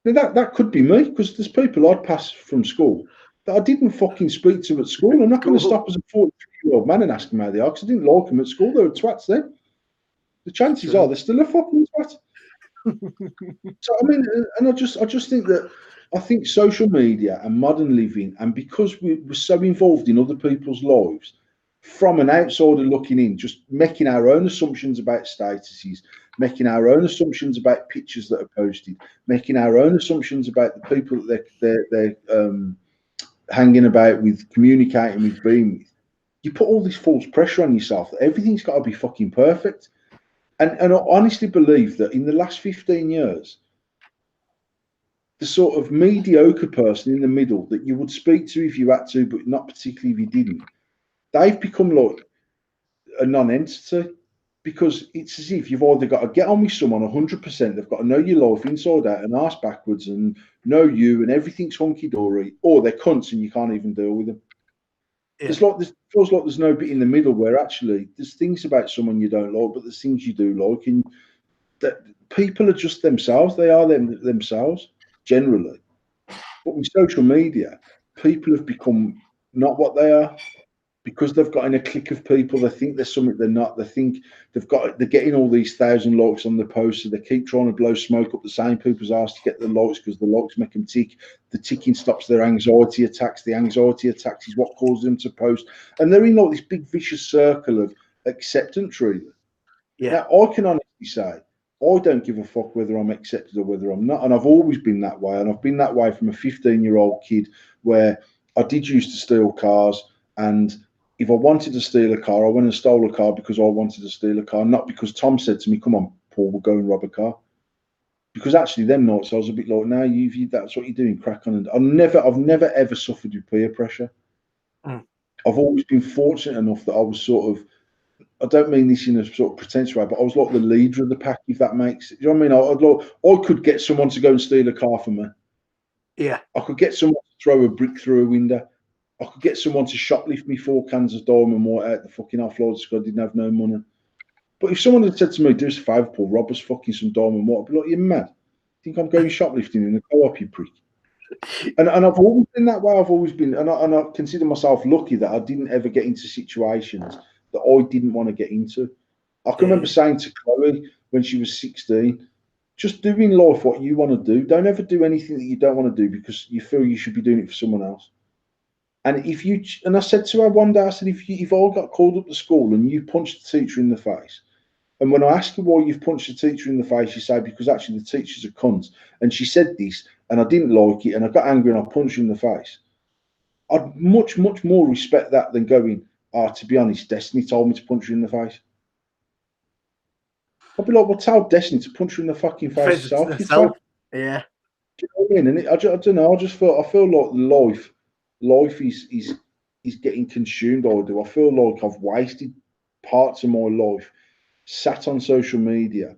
Now that could be me, because there's people I'd pass from school that I didn't fucking speak to at school. I'm not going to stop as a 43-year-old man and ask them how they are, because I didn't like them at school. They were twats then. The chances are they're still a fucking twat. So I mean, and I just think that, I think social media and modern living, and because we're so involved in other people's lives, from an outsider looking in, just making our own assumptions about statuses, making our own assumptions about pictures that are posted, making our own assumptions about the people that they're hanging about with, communicating with, being with. You put all this false pressure on yourself that everything's got to be fucking perfect. And I honestly believe that in the last 15 years, the sort of mediocre person in the middle that you would speak to if you had to, but not particularly if you didn't, they've become like a non-entity, because it's as if you've either got to get on with someone 100%, they've got to know your life inside out and arse backwards and know you and everything's hunky-dory, or they're cunts and you can't even deal with them. Yeah. There's feels like there's no bit in the middle where actually there's things about someone you don't like, but there's things you do like, and that people are just themselves. They are themselves generally. But with social media, people have become not what they are, because they've got in a clique of people. They think they're something they're not. They think they're getting all these 1,000 likes on the post, so they keep trying to blow smoke up the same people's arse to get the likes, because the likes make them tick. The ticking stops their anxiety attacks. The anxiety attacks is what causes them to post, and they're in like this big vicious circle of acceptance, really. Yeah. Now, I can honestly say, I don't give a fuck whether I'm accepted or whether I'm not. And I've always been that way. And I've been that way from a 15-year-old kid, where I did used to steal cars. And if I wanted to steal a car, I went and stole a car because I wanted to steal a car, not because Tom said to me, come on, Paul, we'll go and rob a car. Because actually, them nights, I was a bit like, no, that's what you're doing, crack on. And I've never ever suffered with peer pressure. Mm. I've always been fortunate enough that I was sort of, I don't mean this in a sort of pretentious way, but I was like the leader of the pack, if that makes it. You know what I mean? I could get someone to go and steal a car from me. Yeah. I could get someone to throw a brick through a window. I could get someone to shoplift me 4 cans of Diamond Water out the fucking offload because I didn't have no money. But if someone had said to me, do us a favour, Paul, rob us fucking some Diamond Water, I'd be like, you're mad. Think I'm going shoplifting in the co-op, you prick. And I've always been that way. I've always been, and I consider myself lucky that I didn't ever get into situations that I didn't want to get into. I can remember saying to Chloe when she was 16, just do in life what you want to do. Don't ever do anything that you don't want to do because you feel you should be doing it for someone else. And I said to her one day, I said, if I got called up to school and you punched the teacher in the face, And when I ask you why you've punched the teacher in the face, you say, because actually the teacher's a cunt. And she said this, and I didn't like it, and I got angry and I punched her in the face. I'd much, much more respect that than going, to be honest, Destiny told me to punch her in the face. I'd be like, well, tell Destiny to punch her in the fucking face herself. Yeah. Do you know what I mean? And I don't know. I feel like life is getting consumed. I feel like I've wasted parts of my life sat on social media,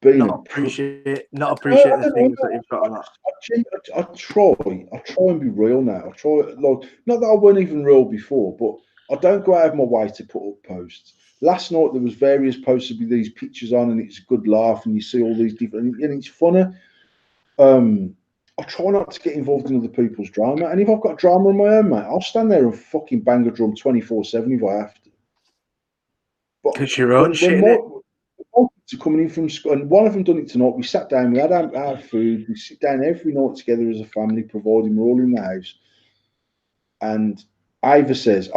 being not appreciate the know, things that you've got on that. I try and be real now. I try, like, not that I weren't even real before, but I don't go out of my way to put up posts. Last night there was various posts with these pictures on, and it's a good laugh, and you see all these different, and it's funny. I try not to get involved in other people's drama, and if I've got drama on my own, mate, I'll stand there and fucking bang a drum 24/7 if I have to. But Because your own shit. my kids are coming in from school, and one of them done it tonight. We sat down, we had our food, we sit down every night together as a family, providing we're all in the house. And Ava says,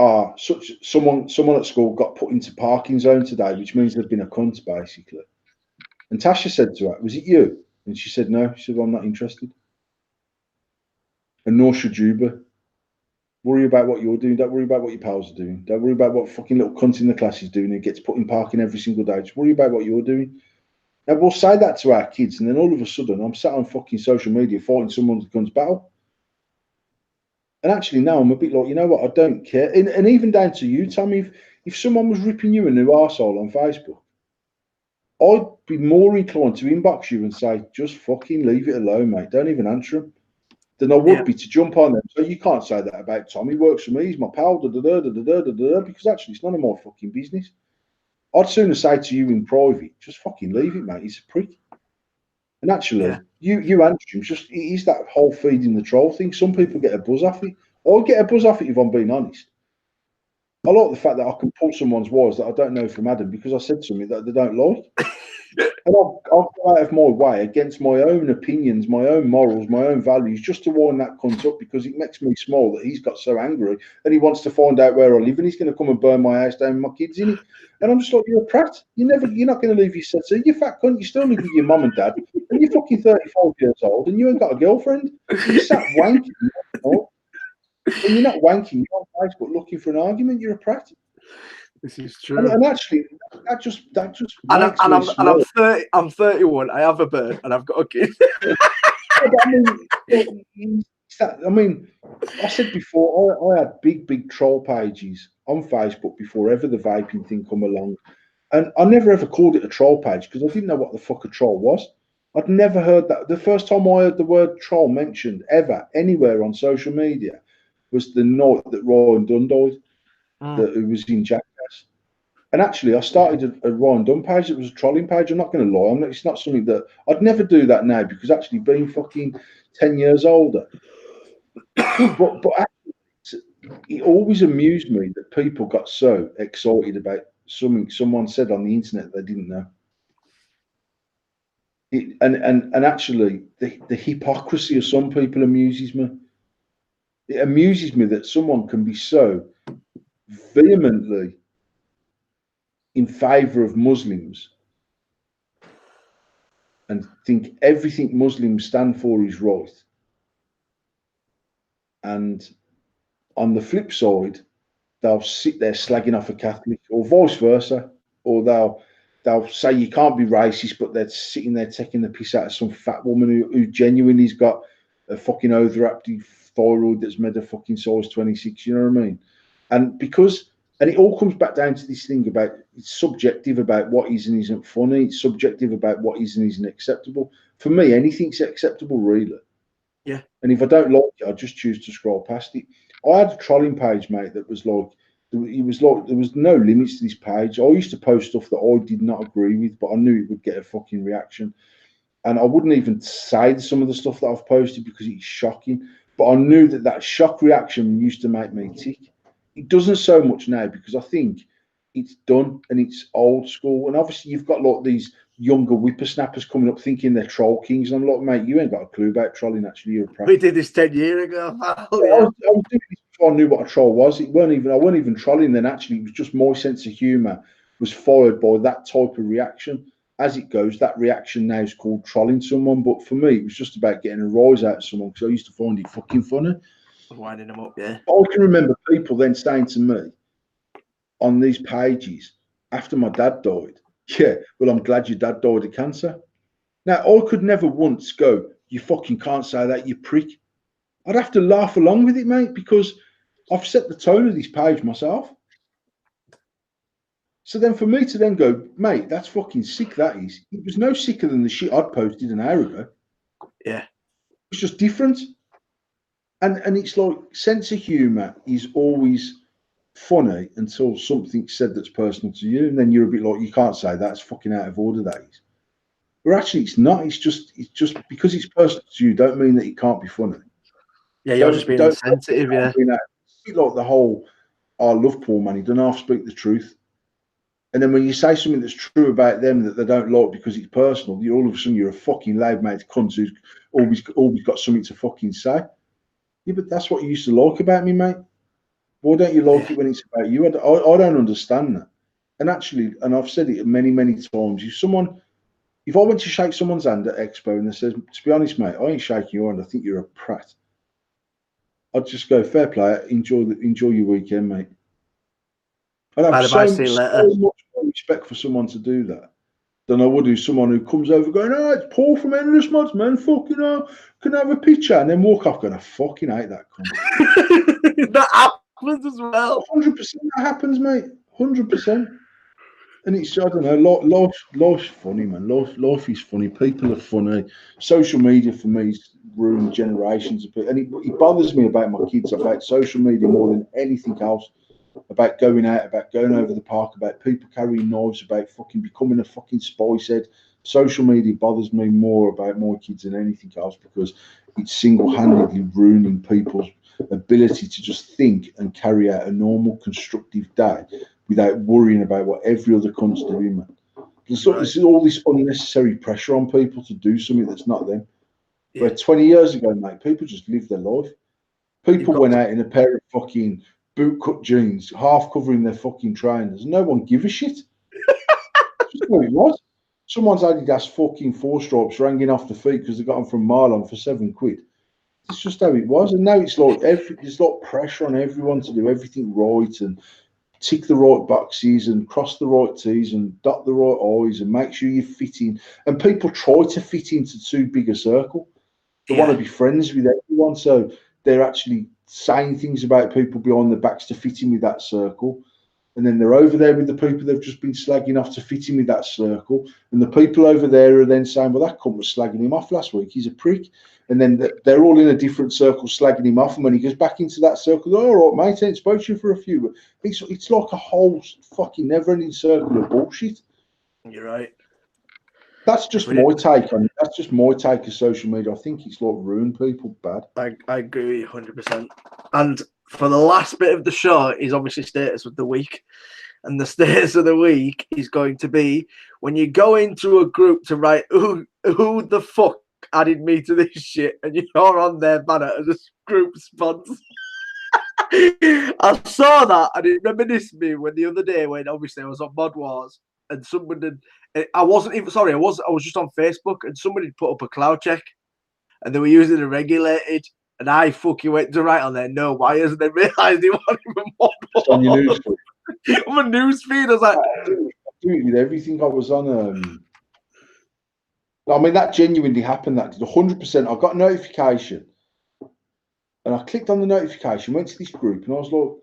someone at school got put into parking zone today, which means they've been a cunt, basically. And Tasha said to her, was it you? And she said, no. She said, well, I'm not interested. And nor should you be. Worry about what you're doing. Don't worry about what your pals are doing. Don't worry about what fucking little cunt in the class is doing who gets put in parking every single day. Just worry about what you're doing. Now, we'll say that to our kids, and then all of a sudden, I'm sat on fucking social media fighting someone's guns battle. And actually, now I'm a bit like, you know what? I don't care. And even down to you, Tommy, if someone was ripping you a new arsehole on Facebook, I'd be more inclined to inbox you and say, just fucking leave it alone, mate. Don't even answer them. Than I would be to jump on them. So you can't say that about Tom. He works for me. He's my pal. Because actually, it's none of my fucking business. I'd sooner say to you in private, just fucking leave it, mate. He's a prick. And actually, you answer him. Just it is that whole feeding the troll thing. Some people get a buzz off it. I get a buzz off it if I'm being honest. I like the fact that I can pull someone's wires that I don't know from Adam because I said something that they don't like. And I'll go out of my way against my own opinions, my own morals, my own values, just to wind that cunt up because it makes me small that he's got so angry and he wants to find out where I live and he's going to come and burn my house down with my kids in it. And I'm just like, you're a prat. You're not going to leave your sister. You fat cunt. You still live with your mum and dad, and you're fucking 35 years old, and you ain't got a girlfriend. You sat wanking, and you're not wanking. You're on Facebook looking for an argument. You're a prat. This is true. And actually, that just and I'm 30. I'm 31. I have a bird, and I've got a kid. I mean, I said before, I had big troll pages on Facebook before ever the vaping thing come along, and I never ever called it a troll page because I didn't know what the fuck a troll was. I'd never heard that. The first time I heard the word troll mentioned ever anywhere on social media was the night that Ryan Dunn died, who was in Jackass. And actually, I started a Ryan Dunn page. It was a trolling page. I'm not going to lie. It's not something that I'd never do that now because actually being fucking 10 years older. but actually, it always amused me that people got so excited about something someone said on the internet they didn't know. And actually, the hypocrisy of some people amuses me. It amuses me that someone can be so vehemently in favour of Muslims and think everything Muslims stand for is right. And on the flip side, they'll sit there slagging off a Catholic, or vice versa, or they'll say you can't be racist, but they're sitting there taking the piss out of some fat woman who genuinely's got a fucking overactive thyroid that's made a fucking size 26. You know what I mean? And it all comes back down to this thing about it's subjective about what is and isn't funny. It's subjective about what is and isn't acceptable. For me, anything's acceptable, really. Yeah. And if I don't like it, I just choose to scroll past it. I had a trolling page, mate, that was like, it was like there was no limits to this page. I used to post stuff that I did not agree with, but I knew it would get a fucking reaction. And I wouldn't even say some of the stuff that I've posted because it's shocking. But I knew that shock reaction used to make me tick. It doesn't so much now because I think it's done and it's old school. And obviously you've got like these younger whippersnappers coming up thinking they're troll kings. And I'm like, mate, you ain't got a clue about trolling. Actually, you're a pro. We did this 10 years ago. I was doing this before I knew what a troll was. I weren't even trolling then. Actually, it was just my sense of humour was fired by that type of reaction. As it goes, that reaction now is called trolling someone. But for me, it was just about getting a rise out of someone because I used to find it fucking funny. Winding them up, yeah. I can remember people then saying to me on these pages after my dad died, yeah, well, I'm glad your dad died of cancer. Now, I could never once go, you fucking can't say that, you prick. I'd have to laugh along with it, mate, because I've set the tone of this page myself. So then for me to then go, mate, that's fucking sick, that is. It was no sicker than the shit I'd posted an hour ago. Yeah. It's just different. And it's like sense of humour is always funny until something's said that's personal to you. And then you're a bit like, you can't say that, it's fucking out of order, that is. But actually it's not. It's just because it's personal to you don't mean that it can't be funny. Yeah, you're just being insensitive, yeah. It's a bit like the whole I love Paul, man, he don't half speak the truth. And then when you say something that's true about them that they don't like because it's personal, all of a sudden you're a fucking loudmouth cunt who's always got something to fucking say. Yeah, but that's what you used to like about me, mate. Why don't you like it when it's about you? I don't understand that. And actually, and I've said it many, many times, if I went to shake someone's hand at Expo and they says, to be honest, mate, I ain't shaking your hand, I think you're a prat. I'd just go, fair play, enjoy your weekend, mate. I'd have so much more respect for someone to do that than I would do someone who comes over going, oh, it's Paul from Endless Mods, man, fucking hell, can I have a picture? And then walk off going, I fucking hate that cunt. That happens as well. 100% that happens, mate. 100%. And it's, I don't know, life's funny, man. Life is funny. People are funny. Social media for me is ruined generations of people. And it bothers me about my kids, about social media more than anything else. About going out, about going over the park, about people carrying knives, about fucking becoming a fucking spice head. Social media bothers me more about my kids than anything else because it's single-handedly ruining people's ability to just think and carry out a normal, constructive day without worrying about what every other cunt's doing, man. There's all this unnecessary pressure on people to do something that's not them. Yeah. Where 20 years ago, mate, people just lived their life. People went out in a pair of fucking boot-cut jeans, half covering their fucking trainers. No one give a shit. Just how it was. Someone's Adidas fucking 4-stripes ranging off the feet because they got them from Marlon for £7. It's just how it was. And now it's like there's a lot of pressure on everyone to do everything right and tick the right boxes and cross the right T's and dot the right I's and make sure you fit in. And people try to fit into too big a circle. They want to be friends with everyone. So they're actually saying things about people behind their backs to fit in with that circle. And then they're over there with the people they've just been slagging off to fit in with that circle. And the people over there are then saying, well, that cunt was slagging him off last week. He's a prick. And then they're all in a different circle slagging him off. And when he goes back into that circle, all right, mate, I ain't spoke to you for a few. It's like a whole fucking never-ending circle of bullshit. You're right. That's just my take on it. That's just my take of social media. I think it's like ruin people bad. I agree 100%. And for the last bit of the show is obviously status of the week. And the status of the week is going to be when you go into a group to write who the fuck added me to this shit and you're on their banner as a group sponsor. I saw that and it reminisced me when the other day when obviously I was on Mod Wars and someone did, I wasn't even, sorry, I was just on Facebook and somebody had put up a cloud check and they were using a regulated and I fucking went to write on there, no wires, and they realised it wasn't even Mod Wars. On your news feed. On my news feed, I was like, I do it with everything. I was on, I mean, that genuinely happened. That did 100%. I got a notification and I clicked on the notification, went to this group, and I was like,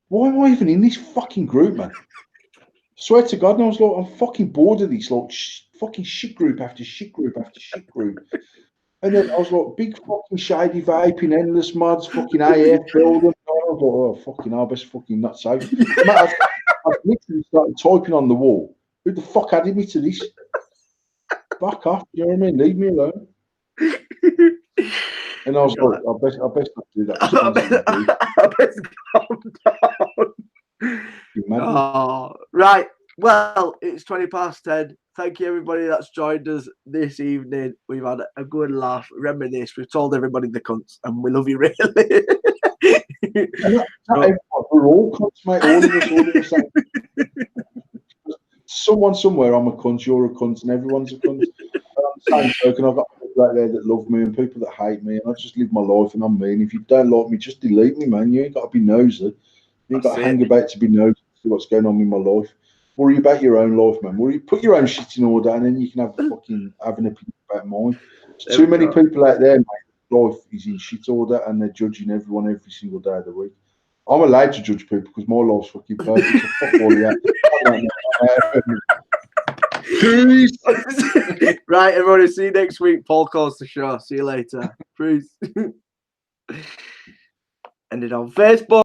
why am I even in this fucking group, man? Swear to God, and I was like, I'm fucking bored of this, like, fucking shit group after shit group after shit group. And then I was like, big fucking shady vaping, endless mods, fucking AF building. I was like, oh, fucking hell, best fucking not safe. I literally started typing on the wall. Who the fuck added me to this? Back off, you know what I mean? Leave me alone. And I was like, I best not do that. I best calm down. Oh, right. Well, it's 10:20. Thank you, everybody that's joined us this evening. We've had a good laugh, reminisce. We've told everybody the cunts, and we love you, really. We're all cunts, mate. All of us. someone somewhere, I'm a cunt, you're a cunt, and everyone's a cunt. But on the same token, I've got people out there that love me and people that hate me, and I just live my life and I'm me. And if you don't like me, just delete me, man. You ain't got to be nosy. You ain't got to hang about to be nosy to see what's going on in my life. Worry about your own life, man. Put your own shit in order, and then you can have an opinion about mine. There's too many people out there, mate. Life is in shit order, and they're judging everyone every single day of the week. I'm allowed to judge people because my life's fucking perfect. So fuck all of that. Peace. Right, everybody. See you next week. Paul calls the show. See you later. Peace. Ended on Facebook.